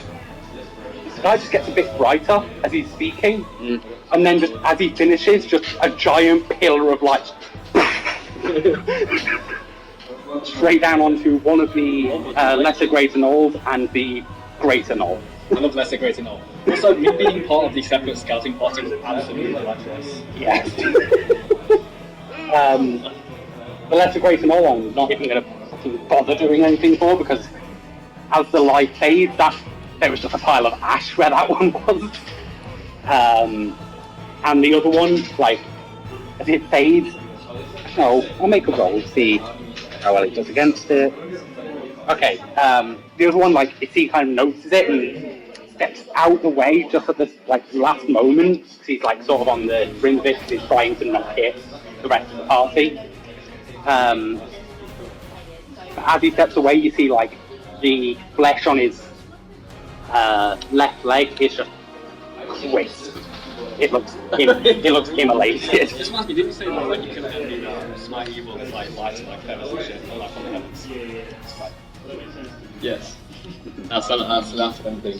sky just gets a bit brighter as he's speaking, and then just as he finishes, just a giant pillar of light straight down onto one of the lesser greater gnolls and the greater gnoll. I love lesser greater gnoll. Also, me being part of the separate scouting party was absolutely righteous. Yes. The lesser greater gnoll I'm not even going to bother doing anything for, because as the light fades, there was just a pile of ash where that one was. And the other one, as it fades, I'll make a roll, see how well it does against it. Okay, the other one, he kind of notices it and steps out the way just at the last moment, because he's sort of on the ring of it, because he's trying to not hit the rest of the party. As he steps away, you see the flesh on his left leg is just crisp. It looks immolated. Just reminds me, didn't you say that you can only smite evil with lights and feathers and shit, from the heavens? Yes. That's anything.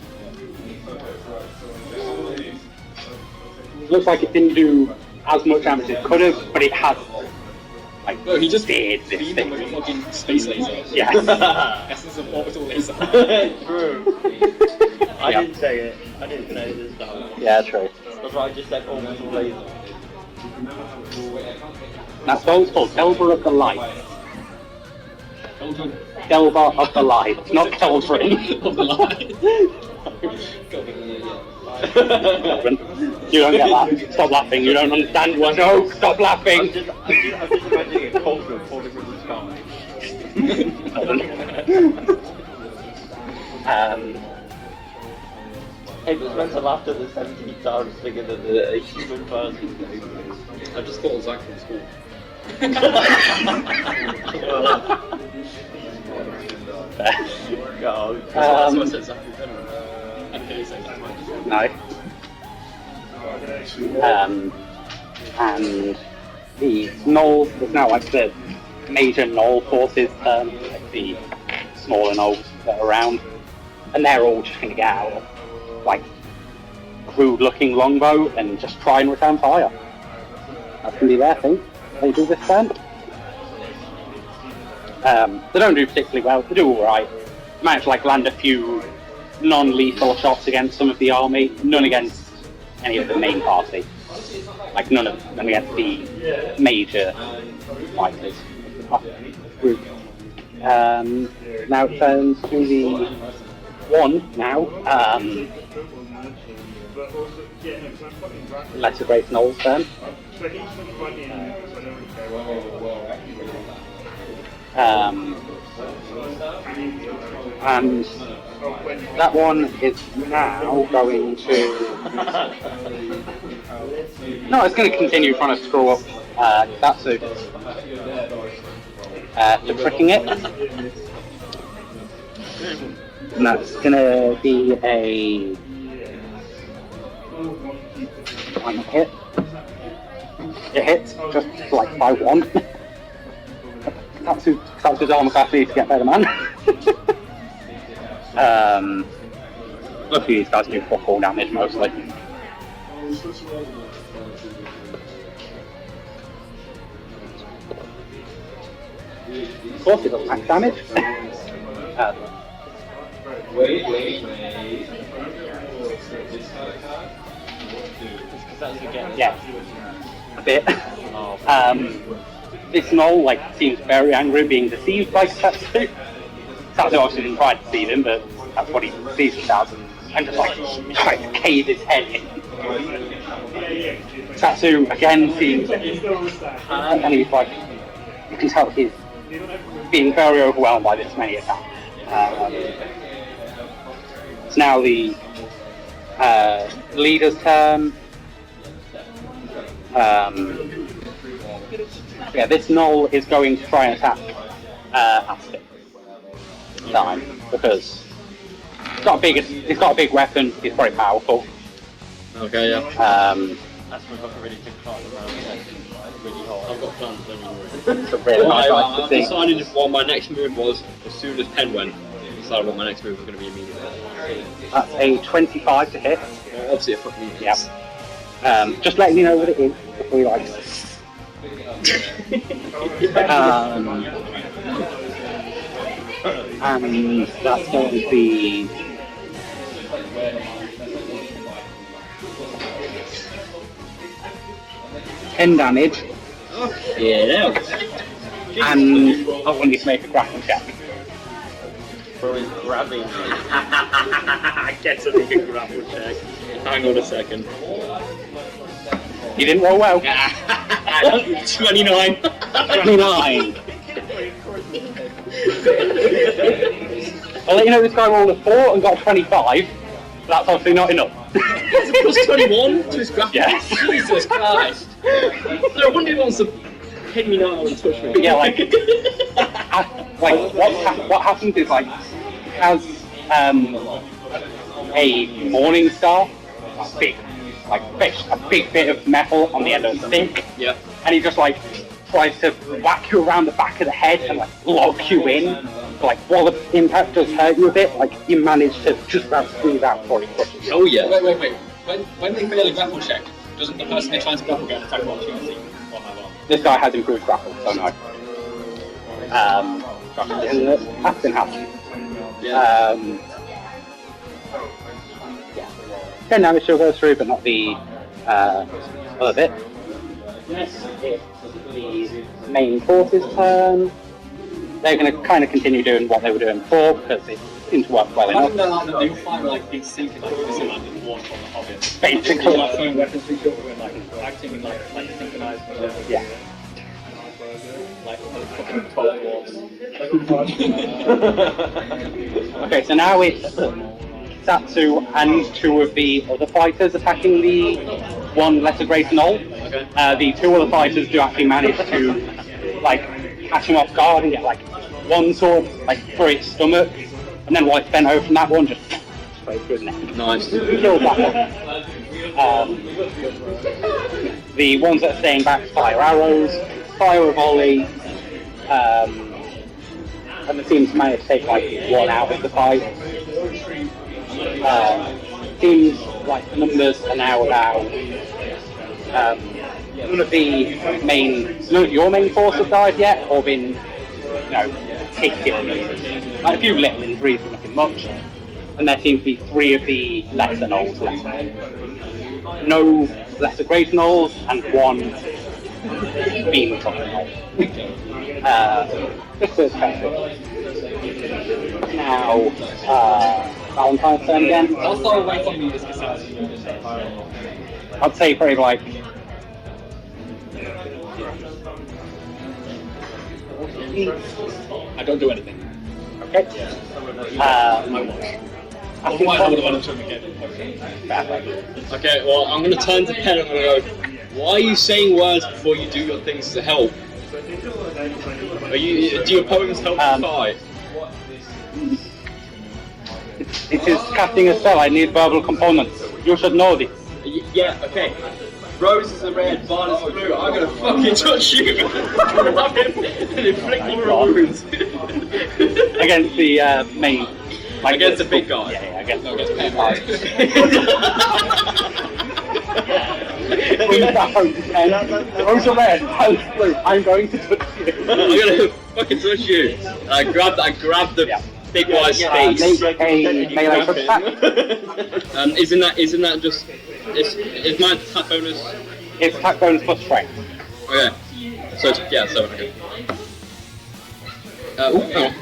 Looks like it didn't do as much damage as it could have, but it has No, he just did this beamed thing. him with a fucking space laser. Yes. Essence of orbital laser. True. I didn't say it. I didn't say this down. Yeah, true. That's why I just said orbital laser. That's what it's called, Delver of the Light. Children Delver of the Light, not Kelvin. of the light. Kelvin. You don't get that. Stop laughing, you don't understand what. No, stop laughing! I'm just imagining a cauldron falling from the sky. Hey, but Spencer laughed at the 17 times bigger than a human person. I just thought of Zach from school. God. That's why I said Zach in general. And he said Zach. No. And the gnolls, there's now like the major gnoll forces, like the smaller gnolls that are around, and they're all just going to get out like crude-looking longbow and just try and return fire. That's going to be their thing. They do this turn. They don't do particularly well. They do all right. They manage to like land a few non-lethal shots against some of the army, none against any of the main party. Like none against the major fighters of the group. Now it turns to the one now. Lesser Great Knoll's turn. And that one is now going to. No, it's going to continue trying to screw up Satsu. To tricking it. And that's going to be a. One hit. It hits just like by one. Satsu's armor class needs to get better, man. Luckily these guys do fuck all damage mostly. Of course it does max damage. Wait. Yeah. A bit. This gnoll like seems very angry being deceived by Satsu. Satsu obviously didn't try to deceive him, but that's what he sees it as, and just like tries to cave his head in. Satsu again seems hurt, and he's like, you can tell he's being very overwhelmed by this many attacks. It's now the leader's turn. Yeah, this gnoll is going to try and attack Aspen. Time, because it's got a big weapon. He's very powerful. Okay, yeah. That's my book already took part of the round. Really hard. I've got plans, don't worry. It's a really nice I to see. decided what my next move was as soon as Pen went. I decided what my next move was going to be immediately. That's a 25 to hit. Obviously, it fucking hits. Yep. Just letting you know what it is before you like. And that's going to be 10 damage. Yeah. And I want you to make a grapple check. Bro is grabbing me. I get to make a grapple check. Hang on a second. You didn't roll well. 29. 29. I'll let you know this guy rolled a 4 and got a 25. That's obviously not enough. Plus 21 to his grapple. Yes. Jesus Christ. No wonder he wants to hit me now and touch me. But yeah, like what happens is like has a morning star, a big bit of metal on the end of the stick. Yeah. And he just like tries to whack you around the back of the head and like lock you in. But, like while the impact does hurt you a bit, like you manage to just about squeeze out before he crushes you. Oh yeah. Wait. When they fail a grapple check, doesn't the person they're trying to grapple get an attack opportunity on that one? This guy has improved grapple, so no. That's been happening. Yeah. Yeah. 10 damage still goes through, but not the other bit. Next, it's the main force's turn. They're going to kind of continue doing what they were doing before because it seems to work well I enough. think they're like they'll fight like big sync like this like in one from the Hobbit. Basically. Like throwing weapons to each other and like acting in like synchronized Yeah. like fucking 12 dwarves. Okay, so now it's Satsu and two of the other fighters attacking the one lesser greater knoll. Okay. The two other fighters do actually manage to like catch him off guard and get like one sword like through its stomach, and then while it's bent over from that one, just straight through his neck. Nice. Kills that one. The ones that are staying back fire arrows, fire a volley, and the teams manage to take like one out of the fight. Seems like the numbers are now about none of your main force have died yet or been taken. Like a few little injuries, but nothing much. And there seems to be 3 of the lesser gnolls left. No lesser great gnolls and 1 beam trucker gnoll. Just as perfect. Now, Valentine's turn again. How far away from me is Cassandra? I'd say probably like I don't do anything. okay. I watch. Otherwise, I would have went up to him again. Okay, well, I'm going to turn to Pen and I'm going to go, why are you saying words before you do your things to help? Do your opponents help you fight? It is casting a spell. I need verbal components. You should know this. Yeah, okay. Roses are red, violets are blue. I'm gonna fucking touch you, grab him, and inflict more wounds. Against the main. Like, Against the big guy. Yeah, against No, against Pen. Rose are red, violets blue. I'm going to touch you. I'm gonna fucking touch you. And I grab the big guy's face. Make a melee attack. Isn't that just is my attack bonus? It's attack bonus plus strength. Okay. So yeah, 7. Okay. Hang on.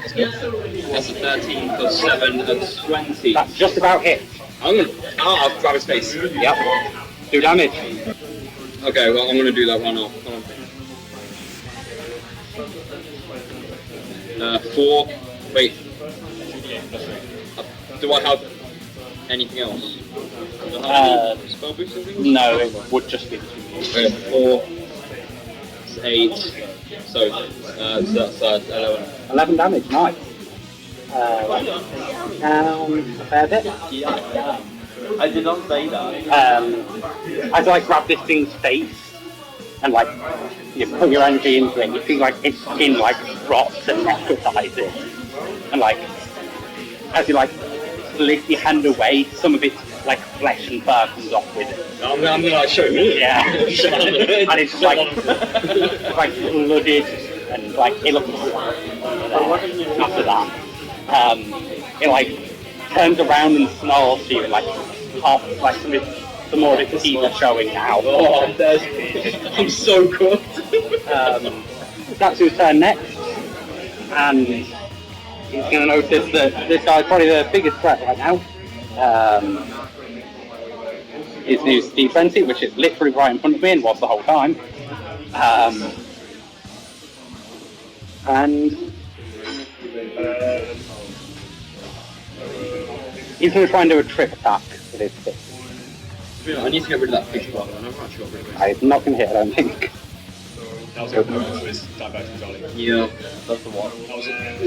That's a 13 plus 7, that's 20. That's just about it. I'll grab his face. Yep. Do damage. Okay, well I'm gonna do that one off. Hold on. 4. Wait. Do I have anything else? Do I have any spell boost or something? No, it would just be the 2. Okay, 4. 8. So that's 11. 11 damage, nice. Down a fair bit. I did not say that. As I grab this thing's face and like you put your energy into it, you feel like its skin like drops and necrotizes, and like as you like lift your hand away, some of its like flesh and fur comes off with it. I'm gonna like show me. Yeah, and it's like blooded and like it looks after that. It like turns around and snarls to you and like half like some more of its teeth are showing now. Oh, I'm so cooked. That's whose turn next, and he's going to notice that this guy's probably the biggest threat right now. Is his defensive, which is literally right in front of me and was the whole time. And he's going to try and do a trip attack with his stick. I need to get rid of that picture button. I'm not sure what it is. I'm not going to hit, I don't think. That was a his divergent jolly. Yeah, that's the one.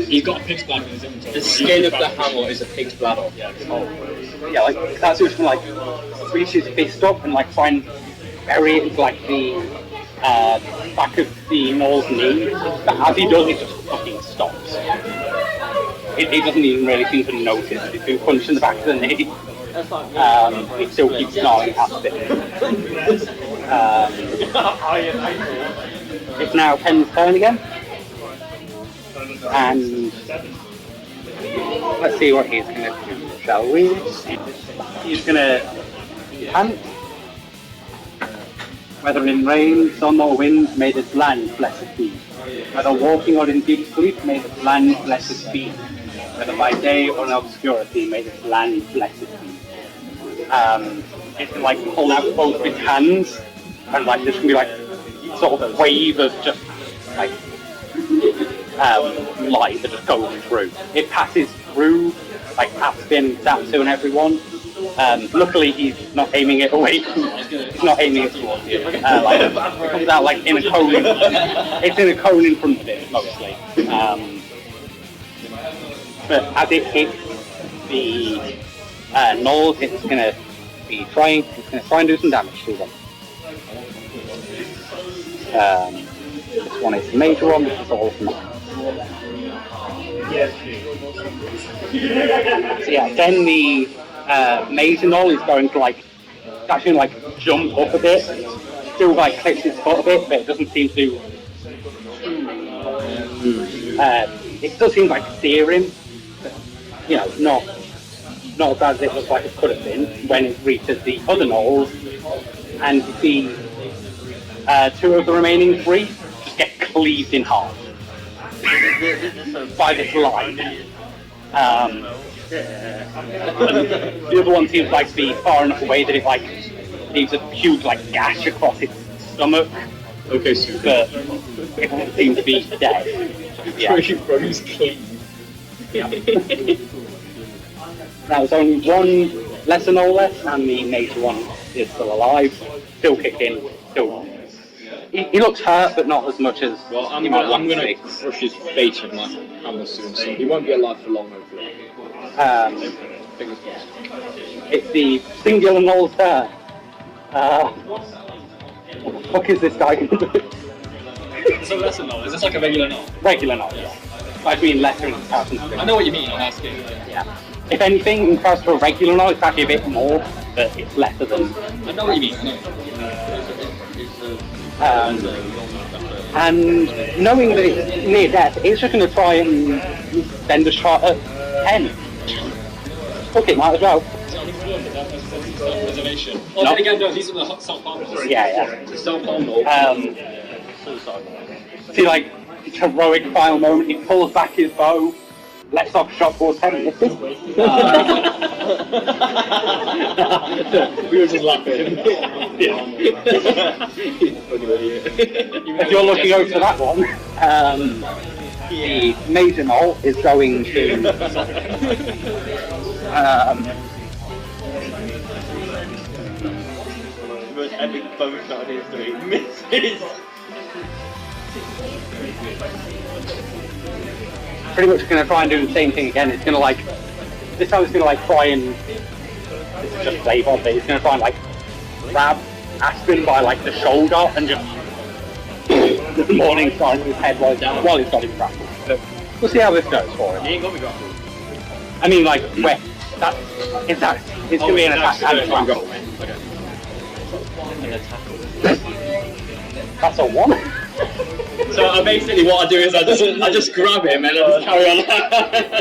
He's got a pitch black in his inventory. The skin of the hammer is a pig's bladder. Yeah, Yeah, like that's just like reach his fist up and like try and bury it into like the back of the gnoll's knee. But as he does, it just fucking stops. He doesn't even really seem to notice. He's been punched in the back of the knee. He still keeps snarling past it. It's now Pen's turn again. And let's see what he's going to do, shall we? He's going to pant. Whether in rain, sun or wind, may this land blessed be. Whether walking or in deep sleep, may this land blessed be. Whether by day or in obscurity, may this land blessed be. It's like pull out both of his hands, and like there's gonna be like sort of a wave of just like light that just goes through. It passes through like Aspen, Zatsu, and everyone. Luckily, he's not aiming it away. He's not aiming it towards you. Like, it comes out like in a cone. It's in a cone in front of it mostly. But as it hits the gnolls, it's gonna try and do some damage to them. This one is the major one. This is all of mine. So yeah, then the major gnoll is going to actually jump up a bit, still clicks its foot a bit, but it doesn't seem to. It does seem steer him, but, not as bad as it looks like it could have been when it reaches the other gnolls, and the two of the remaining three just get cleaved in half by this line. The other one seems to be far enough away that it leaves a huge gash across its stomach. Okay, so but it doesn't seem to be dead. Yeah. Bro's clean. Now there's only one lesser gnoll left, and the major one is still alive, still kicking, still. He looks hurt, but not as much as I'm you might want to gonna see. crush his face with my hammer soon, so he won't be alive for long, hopefully. Fingers crossed. It's the singular gnoll's turn. What the fuck is this guy going to do? It's a lesser gnoll. Is this like a regular gnoll? Regular gnoll, yeah. I mean lesser in comparison to I know what you mean. I'm asking. yeah. If anything, in comparison to a regular gnoll, it's actually a bit more, but it's lesser than. I know what you mean. I know. And knowing that it's near death, it's just going to try and send a shot at 10. Fuck it, might as well. Self-preservation. Oh, No. then again, no, these are the self-harm. Yeah. Self-harm or See, heroic final moment, he pulls back his bow, lets off a shot towards 10, misses. we were just laughing. If you're looking over to that one, the major gnoll is going to. The most epic bow shot in history. Misses! Pretty much going to try and do the same thing again. It's going to this time it's going to try and. This is just save on, but it's going to try and grab Aspen by the shoulder and just. The morning star into his head while he's got him grappled. But we'll see how this goes for him. He ain't got me grappled. I mean, where that it's going to be an attack and a grapple. Okay. That's a 1. So basically, what I do is I just grab him and I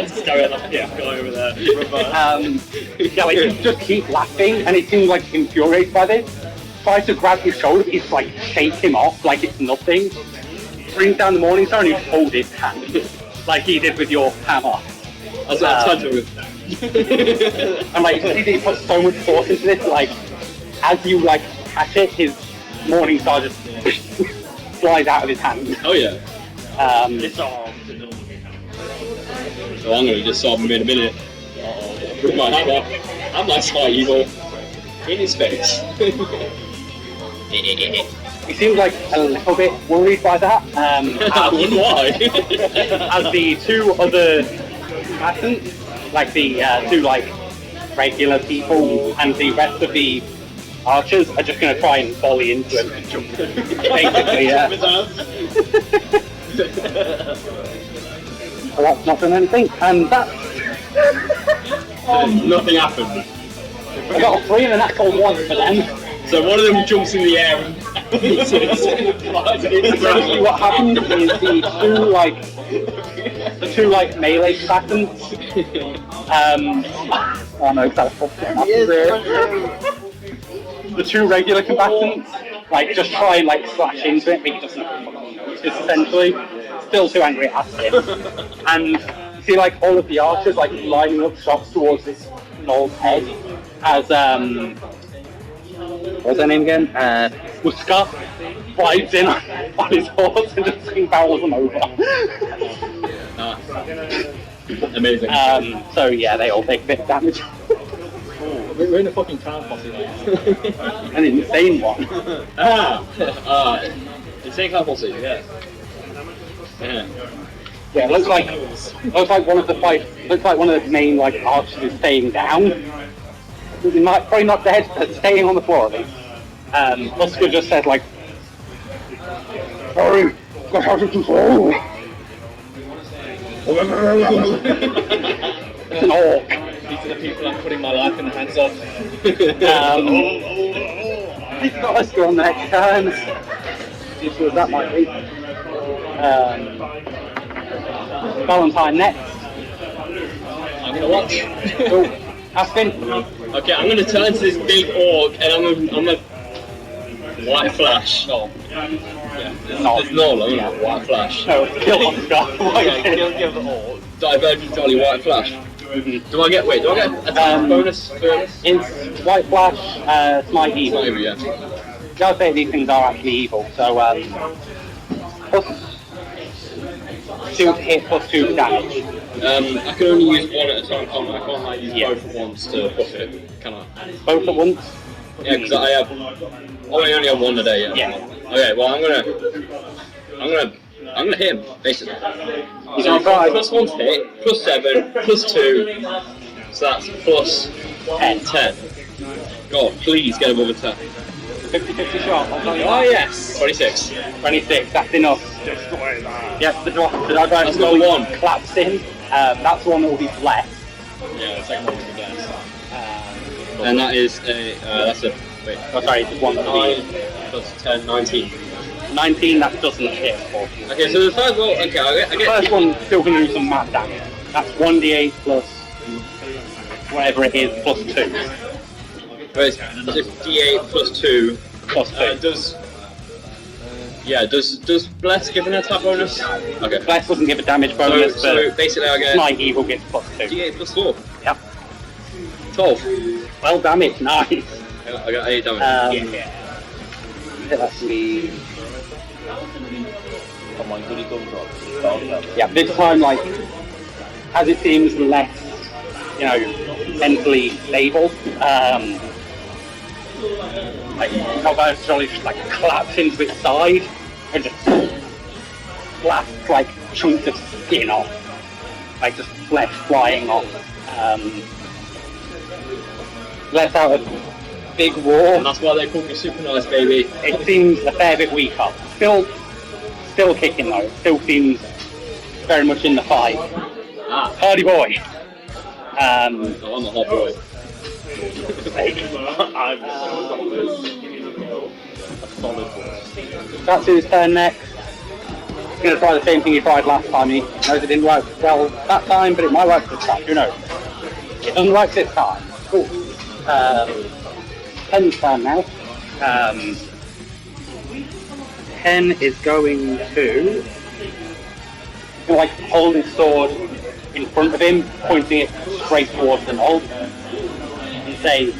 just carry on. Yeah, go over there. You just keep laughing, and it seems infuriated by this. Tries to grab his shoulder, he's shake him off like it's nothing. Brings down the morning star and you hold his hand, like he did with your hammer. I tried to with and you see that he puts so much force into this, as you catch it, his morning star just flies out of his hand. Oh yeah. Disarmed. So I'm gonna disarm him in a minute. With my hammer. I'm quite evil. In his face. He seems a little bit worried by that. Why? As the two other combatants, the two regular people and the rest of the archers are just going to try and volley into him. Basically, yeah. Well, that's not done anything, and that's. Nothing happened. I got a 3 and a natural 1 for them. So one of them jumps in the air and Essentially what happened is the two melee combatants. Oh no, that's the two regular combatants just try and slash into it, but he doesn't fucking notice essentially. Still too angry at him. And you see all of the archers lining up shots towards this gnoll's head as what's her name again? Muska rides in on his horse and just barrels them over. Amazing. So yeah, they all take a bit of damage. We're in a fucking clown posse, like. An insane one. Insane Clown Posse, yeah. Yeah, it looks like one of the main like archers is staying down. He might probably not dead, but staying on the floor at least. Oscar just said like, "Sorry, got out of control." It's an orc. These are the people I'm putting my life in the hands of. He's got Oscar on the next turn. As that might be. Valentine next. I'm gonna watch. Cool. Aspen. Okay, I'm gonna turn to this big orc and I'm a white flash. No. There's no white flash. No, kill Oscar. Give the orc. Divergent Jolly white flash. Do I get a attack bonus for this? It's white flash, smite evil. Not even, yeah. Gotta say these things are actually evil, so plus 2 to hit, plus 2 to damage. I can only use one at a time, can't I? I can't like, use both at once to buff it, can I? Both at once? Yeah, because I only have one a day, yeah. Okay, well I'm gonna hit him, basically. So I've got plus 1 to hit, plus 7, plus 2, so that's plus 10. God, please get above a 10. 50-50 shot. Oh yes! 26. 26, that's enough. Destroy that. Yep, the dog That's not one. collapsed in. That's the one that will be blessed. Yeah, the second one will be blessed. And that is that's a, wait. Oh, sorry, it's one that will 9 plus 10, 19. 19, that doesn't hit, unfortunately. Okay, so the first one, okay, I The get first one's still going to do some mad damage. That's 1d8 plus whatever it is, plus 2. Wait, it's D8 plus 2. Plus 2. Does Bless give an attack bonus? Okay. Bless doesn't give a damage bonus, So but basically I get Smite Evil gets plus 2. D8 plus 4. Yep. 12. Well damage, nice. I got 8 damage. Let's see. Come on, goody gumdrop. Yeah, this time, like, as it seems less, mentally stable, Alberto's Jolly just like collapse into its side and just blasts like chunks of skin off, like just flesh flying off. Lets out a big roar. And that's why they call me Super Nice Baby. It seems a fair bit weaker. Still kicking though. It still seems very much in the fight. Hardy boy. I'm a hot boy. That's his turn next. He's going to try the same thing he tried last time. He knows it didn't work well that time, but it might work this time. Who knows? It doesn't work this time. Cool. 10's turn now. 10 is going to hold his sword in front of him, pointing it straight towards the knoll, and say,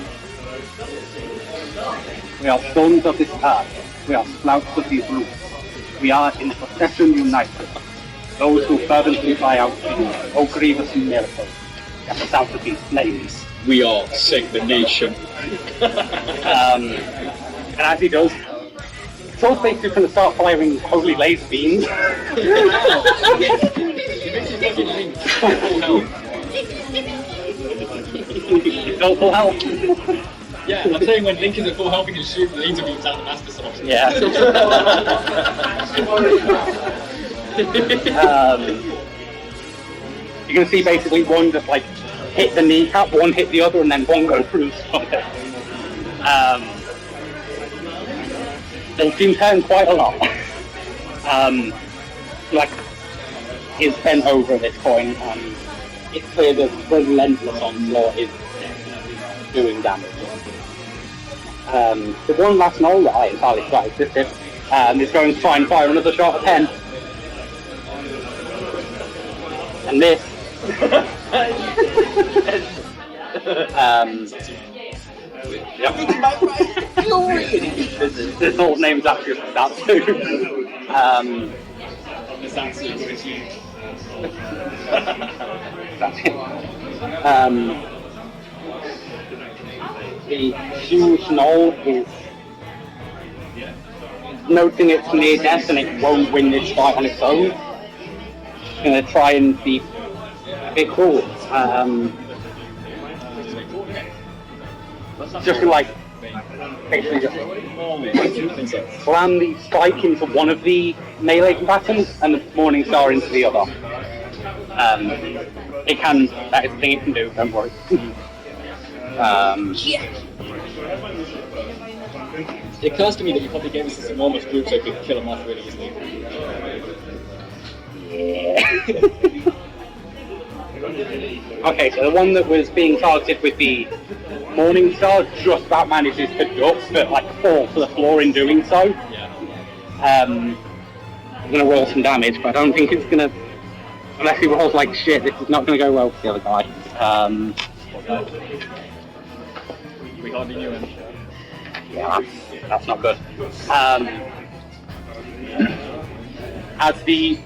"We are stones of this earth. We are splouts of these roots. We are in procession united. Those who fervently cry out to you, O grievous miracle, get us out of these flames." We are save the nation. And as he does, Soul's basically going to start firing holy laser beams. It's all full health. Yeah, I'm saying when Link is at full health, he can shoot the laser beams out the Master Sword. Yeah. You're going to see basically one just hit the kneecap, one hit the other, and then one go through something. They've been hurt quite a lot. Is bent over at this point, and it's clear that the relentless onslaught is doing damage. The one last knoll that I entirely forgot existed is going to try and fire another shot at 10. And this. Yep. This old name's actually that too. Satsu with you. The huge knoll is noting its near death and it won't win this fight on its own. It's going to try and be a bit cool. Just like basically just slam the spike into one of the melee combatants and the Morningstar into the other. It can, that is the thing it can do, don't worry. It occurs to me that you probably gave us this enormous group so you could kill them off really easily. Yeah. Okay, so the one that was being targeted with the Morningstar just about manages to duck, but like fall to the floor in doing so. Yeah. I'm gonna roll some damage, but I don't think it's gonna, unless he rolls like shit, this is not gonna go well for the other guy. We hardly knew him. Yeah, that's not good. As the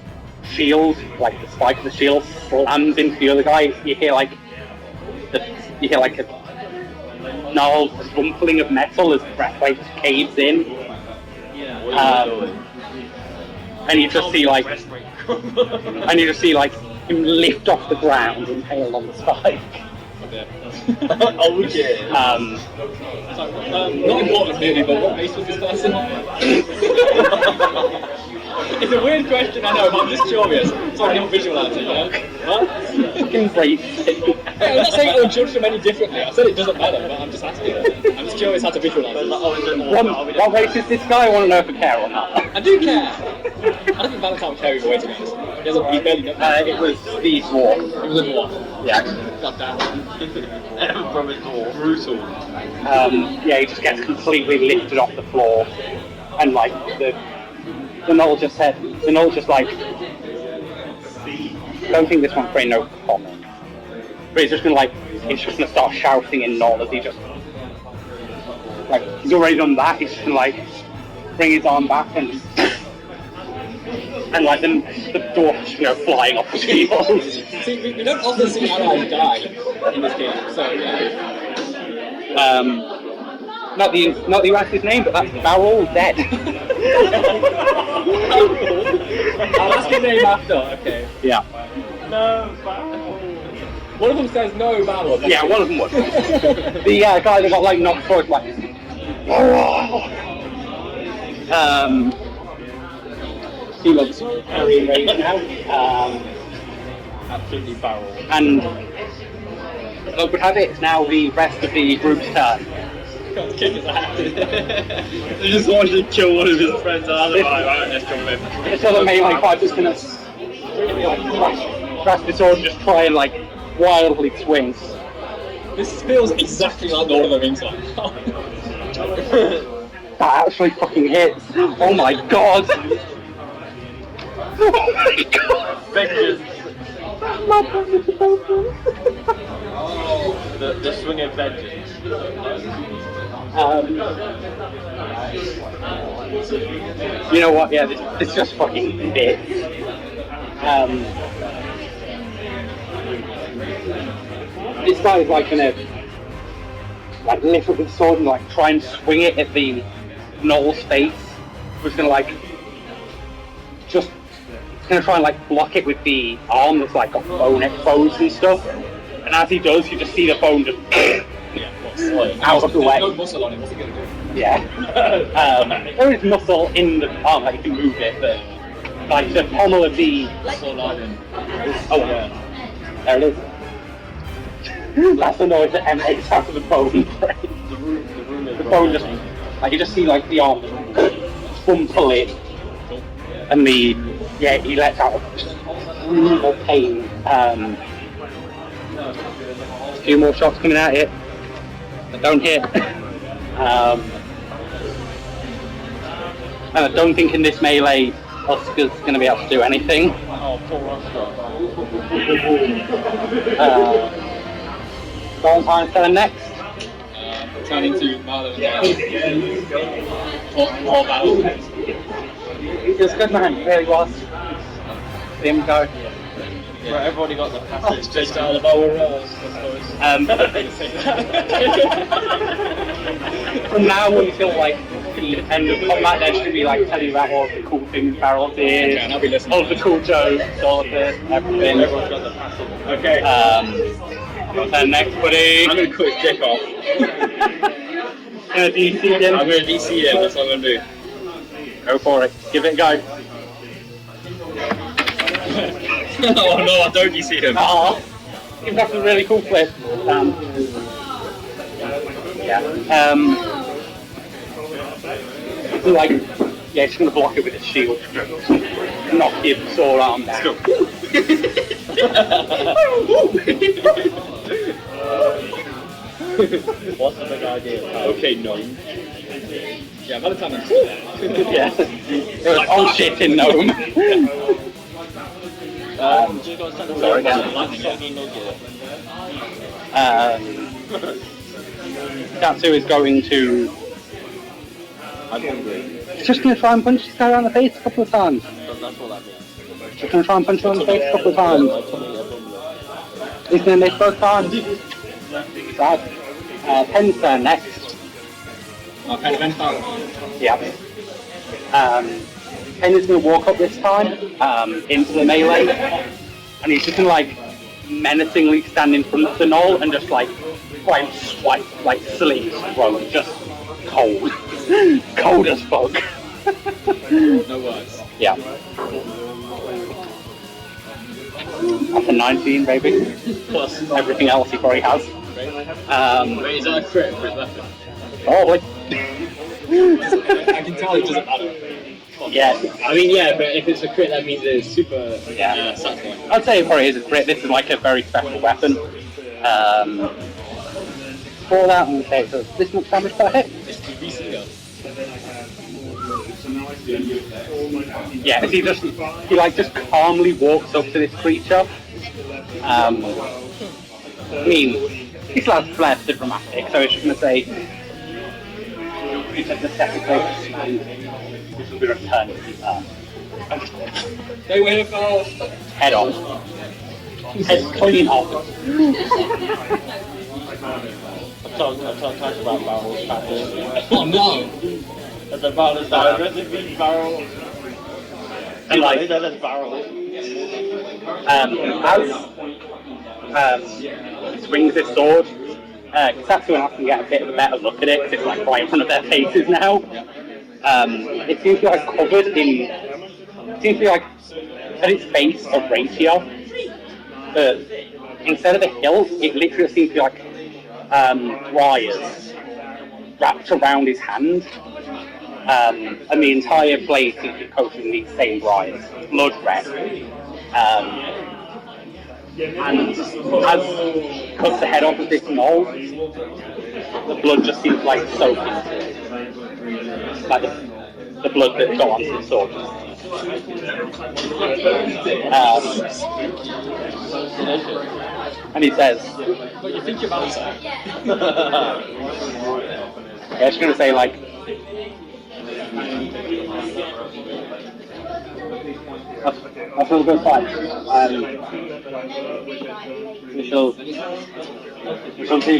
shield, like the spike of the shield, slams into the other guy, you hear like a gnarled rumpling of metal as the breastplate caves in. And you just see like him lift off the ground, impaled on the spike. Oh yeah. Not important really, but what race was this person? It's a weird question, I know, but I'm just curious. So I can visualise it, you know? What? Fucking great. I'm not saying I would judge them any differently. I said it doesn't matter, but I'm just asking. I'm just curious how to visualise it. What race is this guy? I want to know if I care or not. I do care! I don't think Valentine would care either way, to be honest. He barely knows. It was the dwarf. It was a dwarf. Yeah. God damn. From a dwarf. Brutal. Yeah, he just gets completely lifted off the floor, and like the knoll just like, don't think this one's very no comment. But he's just gonna start shouting in knoll as he just, like, he's already done that, he's just gonna like, bring his arm back and like the dwarf just go flying off the shield. See, we don't often see allies die in this game, so yeah. Not the Iraq's name, but that's Baruul dead. I'll ask his name after, okay. Yeah. No, Baruul. One of them says no, Baruul. Yeah, one of them would. The guy that got like knocked forward, like. He looks very enraged now. Absolutely Baruul. And look, we have it. It's now the rest of the group's turn. Kick his ass. He just wanted to kill one of his friends. Right, let's jump in. This other melee fighter's gonna grasp his sword and just try and like wildly swing. This feels exactly like Lord of the Rings one. That actually fucking hits. Oh my god. Oh my god. Vengeance. The swing of vengeance. You know what? Yeah, this just fucking hits. This guy is like gonna like lift up his sword and like try and swing it at the knoll's face. He's gonna like just gonna try and like block it with the arm that's like got bone exposed and stuff. And as he does, you just see the bone just out of the way. There's no muscle on it. What's he gonna do? Yeah. There is muscle in the arm, like you can move it, but like the pommel of the. Oh yeah. There it is. That's the noise that emanates out of the bone. The bone just, like you just see like the arm crumple it, and he lets out a brutal pain. A few more shots coming at it that don't hit. And I don't think in this melee Oscar's going to be able to do anything. Oh, poor Oscar. Valentine's turn next. Turn into Marlowe or Baruul. He was good, man. He really was. him go. Right, everybody got the passage based out of our roles, I suppose. From now until like the end of combat, there should be like telling you about all the cool things Baruul did, Okay, and I'll be listening. all the cool jokes, all of it, everything. Everyone's got the passage. Okay. What's that next, buddy? I'm gonna cut his dick off. Gonna DC him. I'm gonna DC him, that's what I'm gonna do. Go for it. Give it a go. Oh no, I don't DC him. Oh, you've got a really cool flip. Yeah. Like, yeah, it's gonna block it with a shield. Knock your sword arm down. Let's go. What's the big idea? Okay, no. Yeah, by the time I'm Yeah. It was all shit in Gnome. just go send Sorry again. Katsu is going to. I'm hungry. He's just going to try and punch this guy around the face a couple of times. That's what that means. He's going to try and punch him around the face a couple of times. He's going to miss both times. Sad. Pen's turn next. Okay, the bench power. Yeah. Pen is going to walk up this time into the melee, and he's just going to like menacingly stand in front of the knoll and just like try and swipe, like slit his throat, just cold. Cold as fuck. No words. Yeah. That's a 19, baby. Plus everything else he probably has. Wait, is that a crit for his weapon? Probably. I can tell it doesn't matter. Yeah. I mean, yeah, but if it's a crit, that means it's super Yeah. satisfying. I'd say it probably is a crit. This is like a very special weapon. For that, I'm going to say it does this much damage per hit. It's the VC though. Yeah, as he just calmly walks up to this creature. I mean, this lad's flair's dramatic, so it's just going to say, it's a desecrated and this will be returned to the earth. Stay away from us. Head on. Head clean off. I talked about Baruul's pattern. Oh no! That's about as bad as Baruul. And like, That's Baruul. as swings his sword, Katsu and I can get a bit of a better look at it because it's like right in front of their faces now. It seems to be like covered in. It seems to be like at its face a rapier, but instead of the hilt, it literally seems to be like wires wrapped around his hand. And the entire blade seems to be coated in these same wires, blood red. And as cuts the head off of this knoll, the blood just seems like soaked into it. Like the blood that got onto the sword. And he says, But you think you're about to. yeah, I was going to say like, that's all good fight. We shall see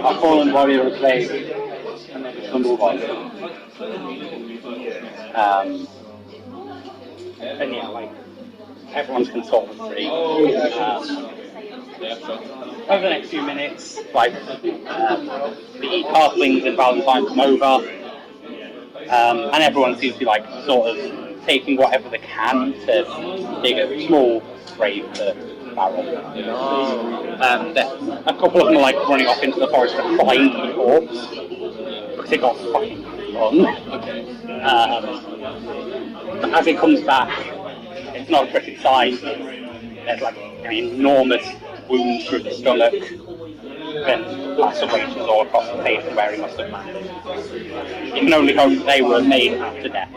our fallen warrior reclaimed and then we shall move on. And yeah, like everyone's consulted free. Over the next few minutes, like the halflings and Valentine come over, and everyone seems to be like sort of taking whatever they can to dig a small grave for Baruul. A couple of them are like running off into the forest to find the corpse because it got fucking run. But as it comes back, it's not a pretty sight. There's like an enormous wound through the stomach and lacerations all across the face where he must have landed. You can only hope they were made after death.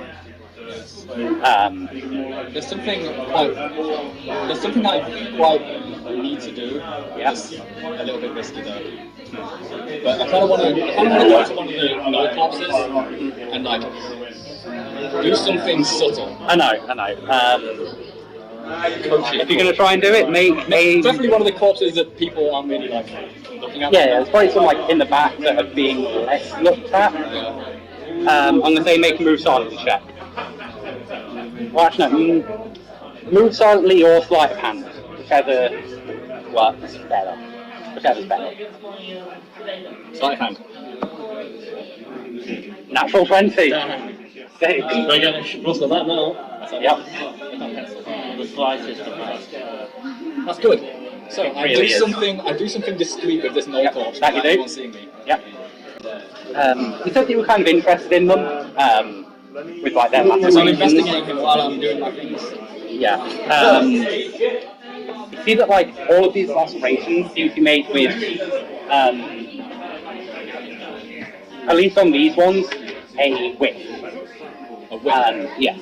There's something that I quite need to do. Yes. It's a little bit risky though. But I kind of want to go to one of the knoll corpses and like do something subtle. I know. If you're going to try and do it, make a... Definitely one of the corpses that people aren't really like looking at. Yeah, there's probably some like in the back that are being less looked at. I'm going to say make a move silently check. Well, actually, no. Move silently or sleight of hand. Whichever works better. Whichever's better. Sleight of hand. Natural 20. Six. I get plus on that now. Yep. The slightest of us. That's good. So I really do is. something discreet with this null Yep, corpse. that you do. Everyone's seeing me. Yep. You said you were kind of interested in them, with like their So I'm lacerations. investigating him while I'm doing my things. Yeah. You see that like all of these lacerations seem to be made with, at least on these ones, a whip. A whip? Yes.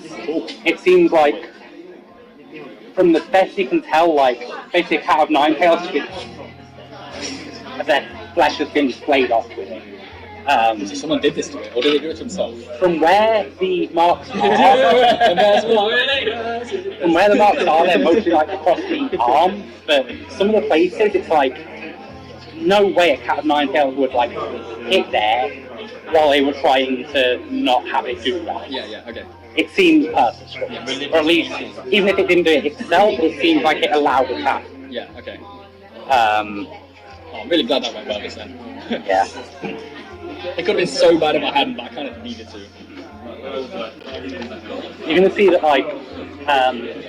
It seems like, from the best you can tell, like basically a cat of nine tails, their flesh has been splayed off with it. So someone did this to it, or did he do it to himself? From where the marks are, they're mostly like across the arm, but some of the places it's like no way a cat of nine tails would like hit there while they were trying to not have it do that. Yeah, okay. It seems purposeful, or at least even if it didn't do it itself, it seems like it allowed it to happen. Yeah, okay. Um, Oh, I'm really glad that went well this then. yeah. It could have been so bad if I hadn't, but I kind of needed to. You're going to see that like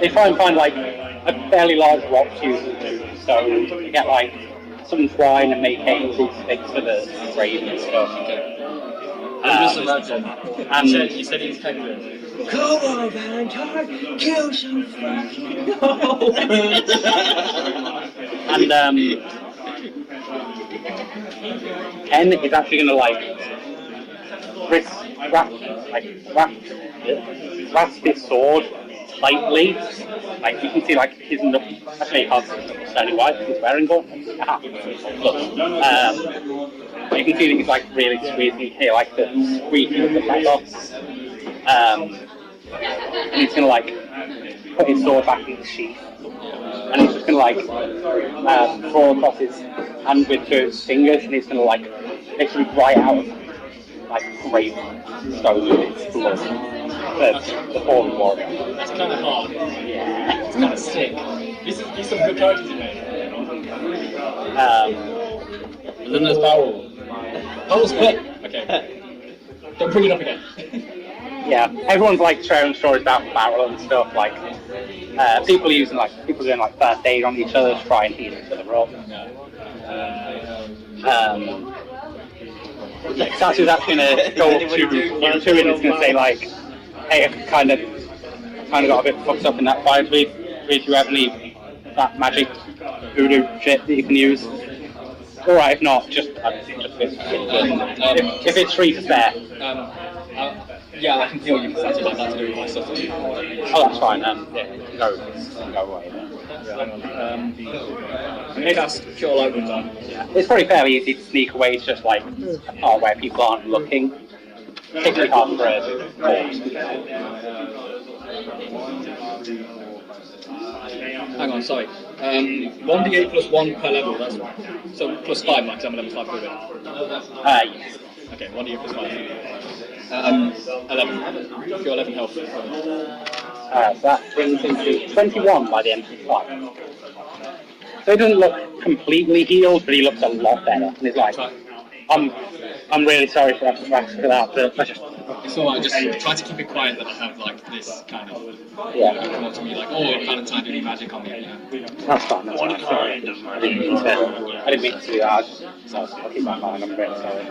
they try and find like a fairly large rock to use as food, so you get like some twine and make a crucifix for the grave and stuff. Just imagine. And You said he's penguin. Come on, Valentine, kill some fucking and Ken is actually going to like grasp his sword tightly. Like you can see, like his knuckles. Actually, he has shiny white. He's wearing one. You can see that he's like really squeezing. You hear like the squeaking of the leather. And he's gonna like put his sword back in the sheath. And he's just gonna like draw across his hand with two fingers, and he's gonna like literally right out of like great stone with its blood. The fallen warrior. That's kind of hard. Yeah. It's kind of sick. These are some good characters you made. And then there's Baruul. Baruul's quick. Okay. Don't bring it up again. Yeah, everyone's like sharing stories about Baruul and stuff. Like people doing like first aid on each other to try and heal each other up. Sasu's actually gonna go up to you two and it's gonna say like, "Hey, I kind of got a bit fucked up in that fight. Do you have any that magic voodoo shit that you can use? Alright, if not, just if it's free to spare." Yeah, I can heal you because that's like that to do with my stuff. Oh, that's fine. Go away then. Maybe that's Cure Light Wounds on. It's probably fairly easy to sneak away. It's just like a part where people aren't looking. Particularly hard for a corpse. Hang on, sorry. 1d8 plus 1 per level, that's right. So plus 5, like, 'cause I'm a level 5 for it. Yes. Okay, 1d8 plus 5. 11. Cure 11 health. So that brings him to 21 by the end of the fight. So he doesn't look completely healed, but he looks a lot better. And he's like, I'm really sorry for that, but I just... It's alright, just try to keep it quiet that I have, like, this kind of... Yeah. Come up to me like, oh, Valentine doing magic on me, you know. That's fine, that's fine. Sorry. I didn't mean to do that. So I'll keep my mind, I'm really sorry.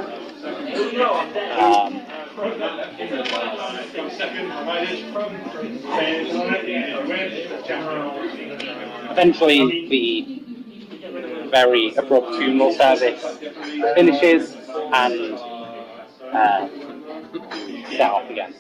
Eventually, the very abrupt funeral service finishes and set off again.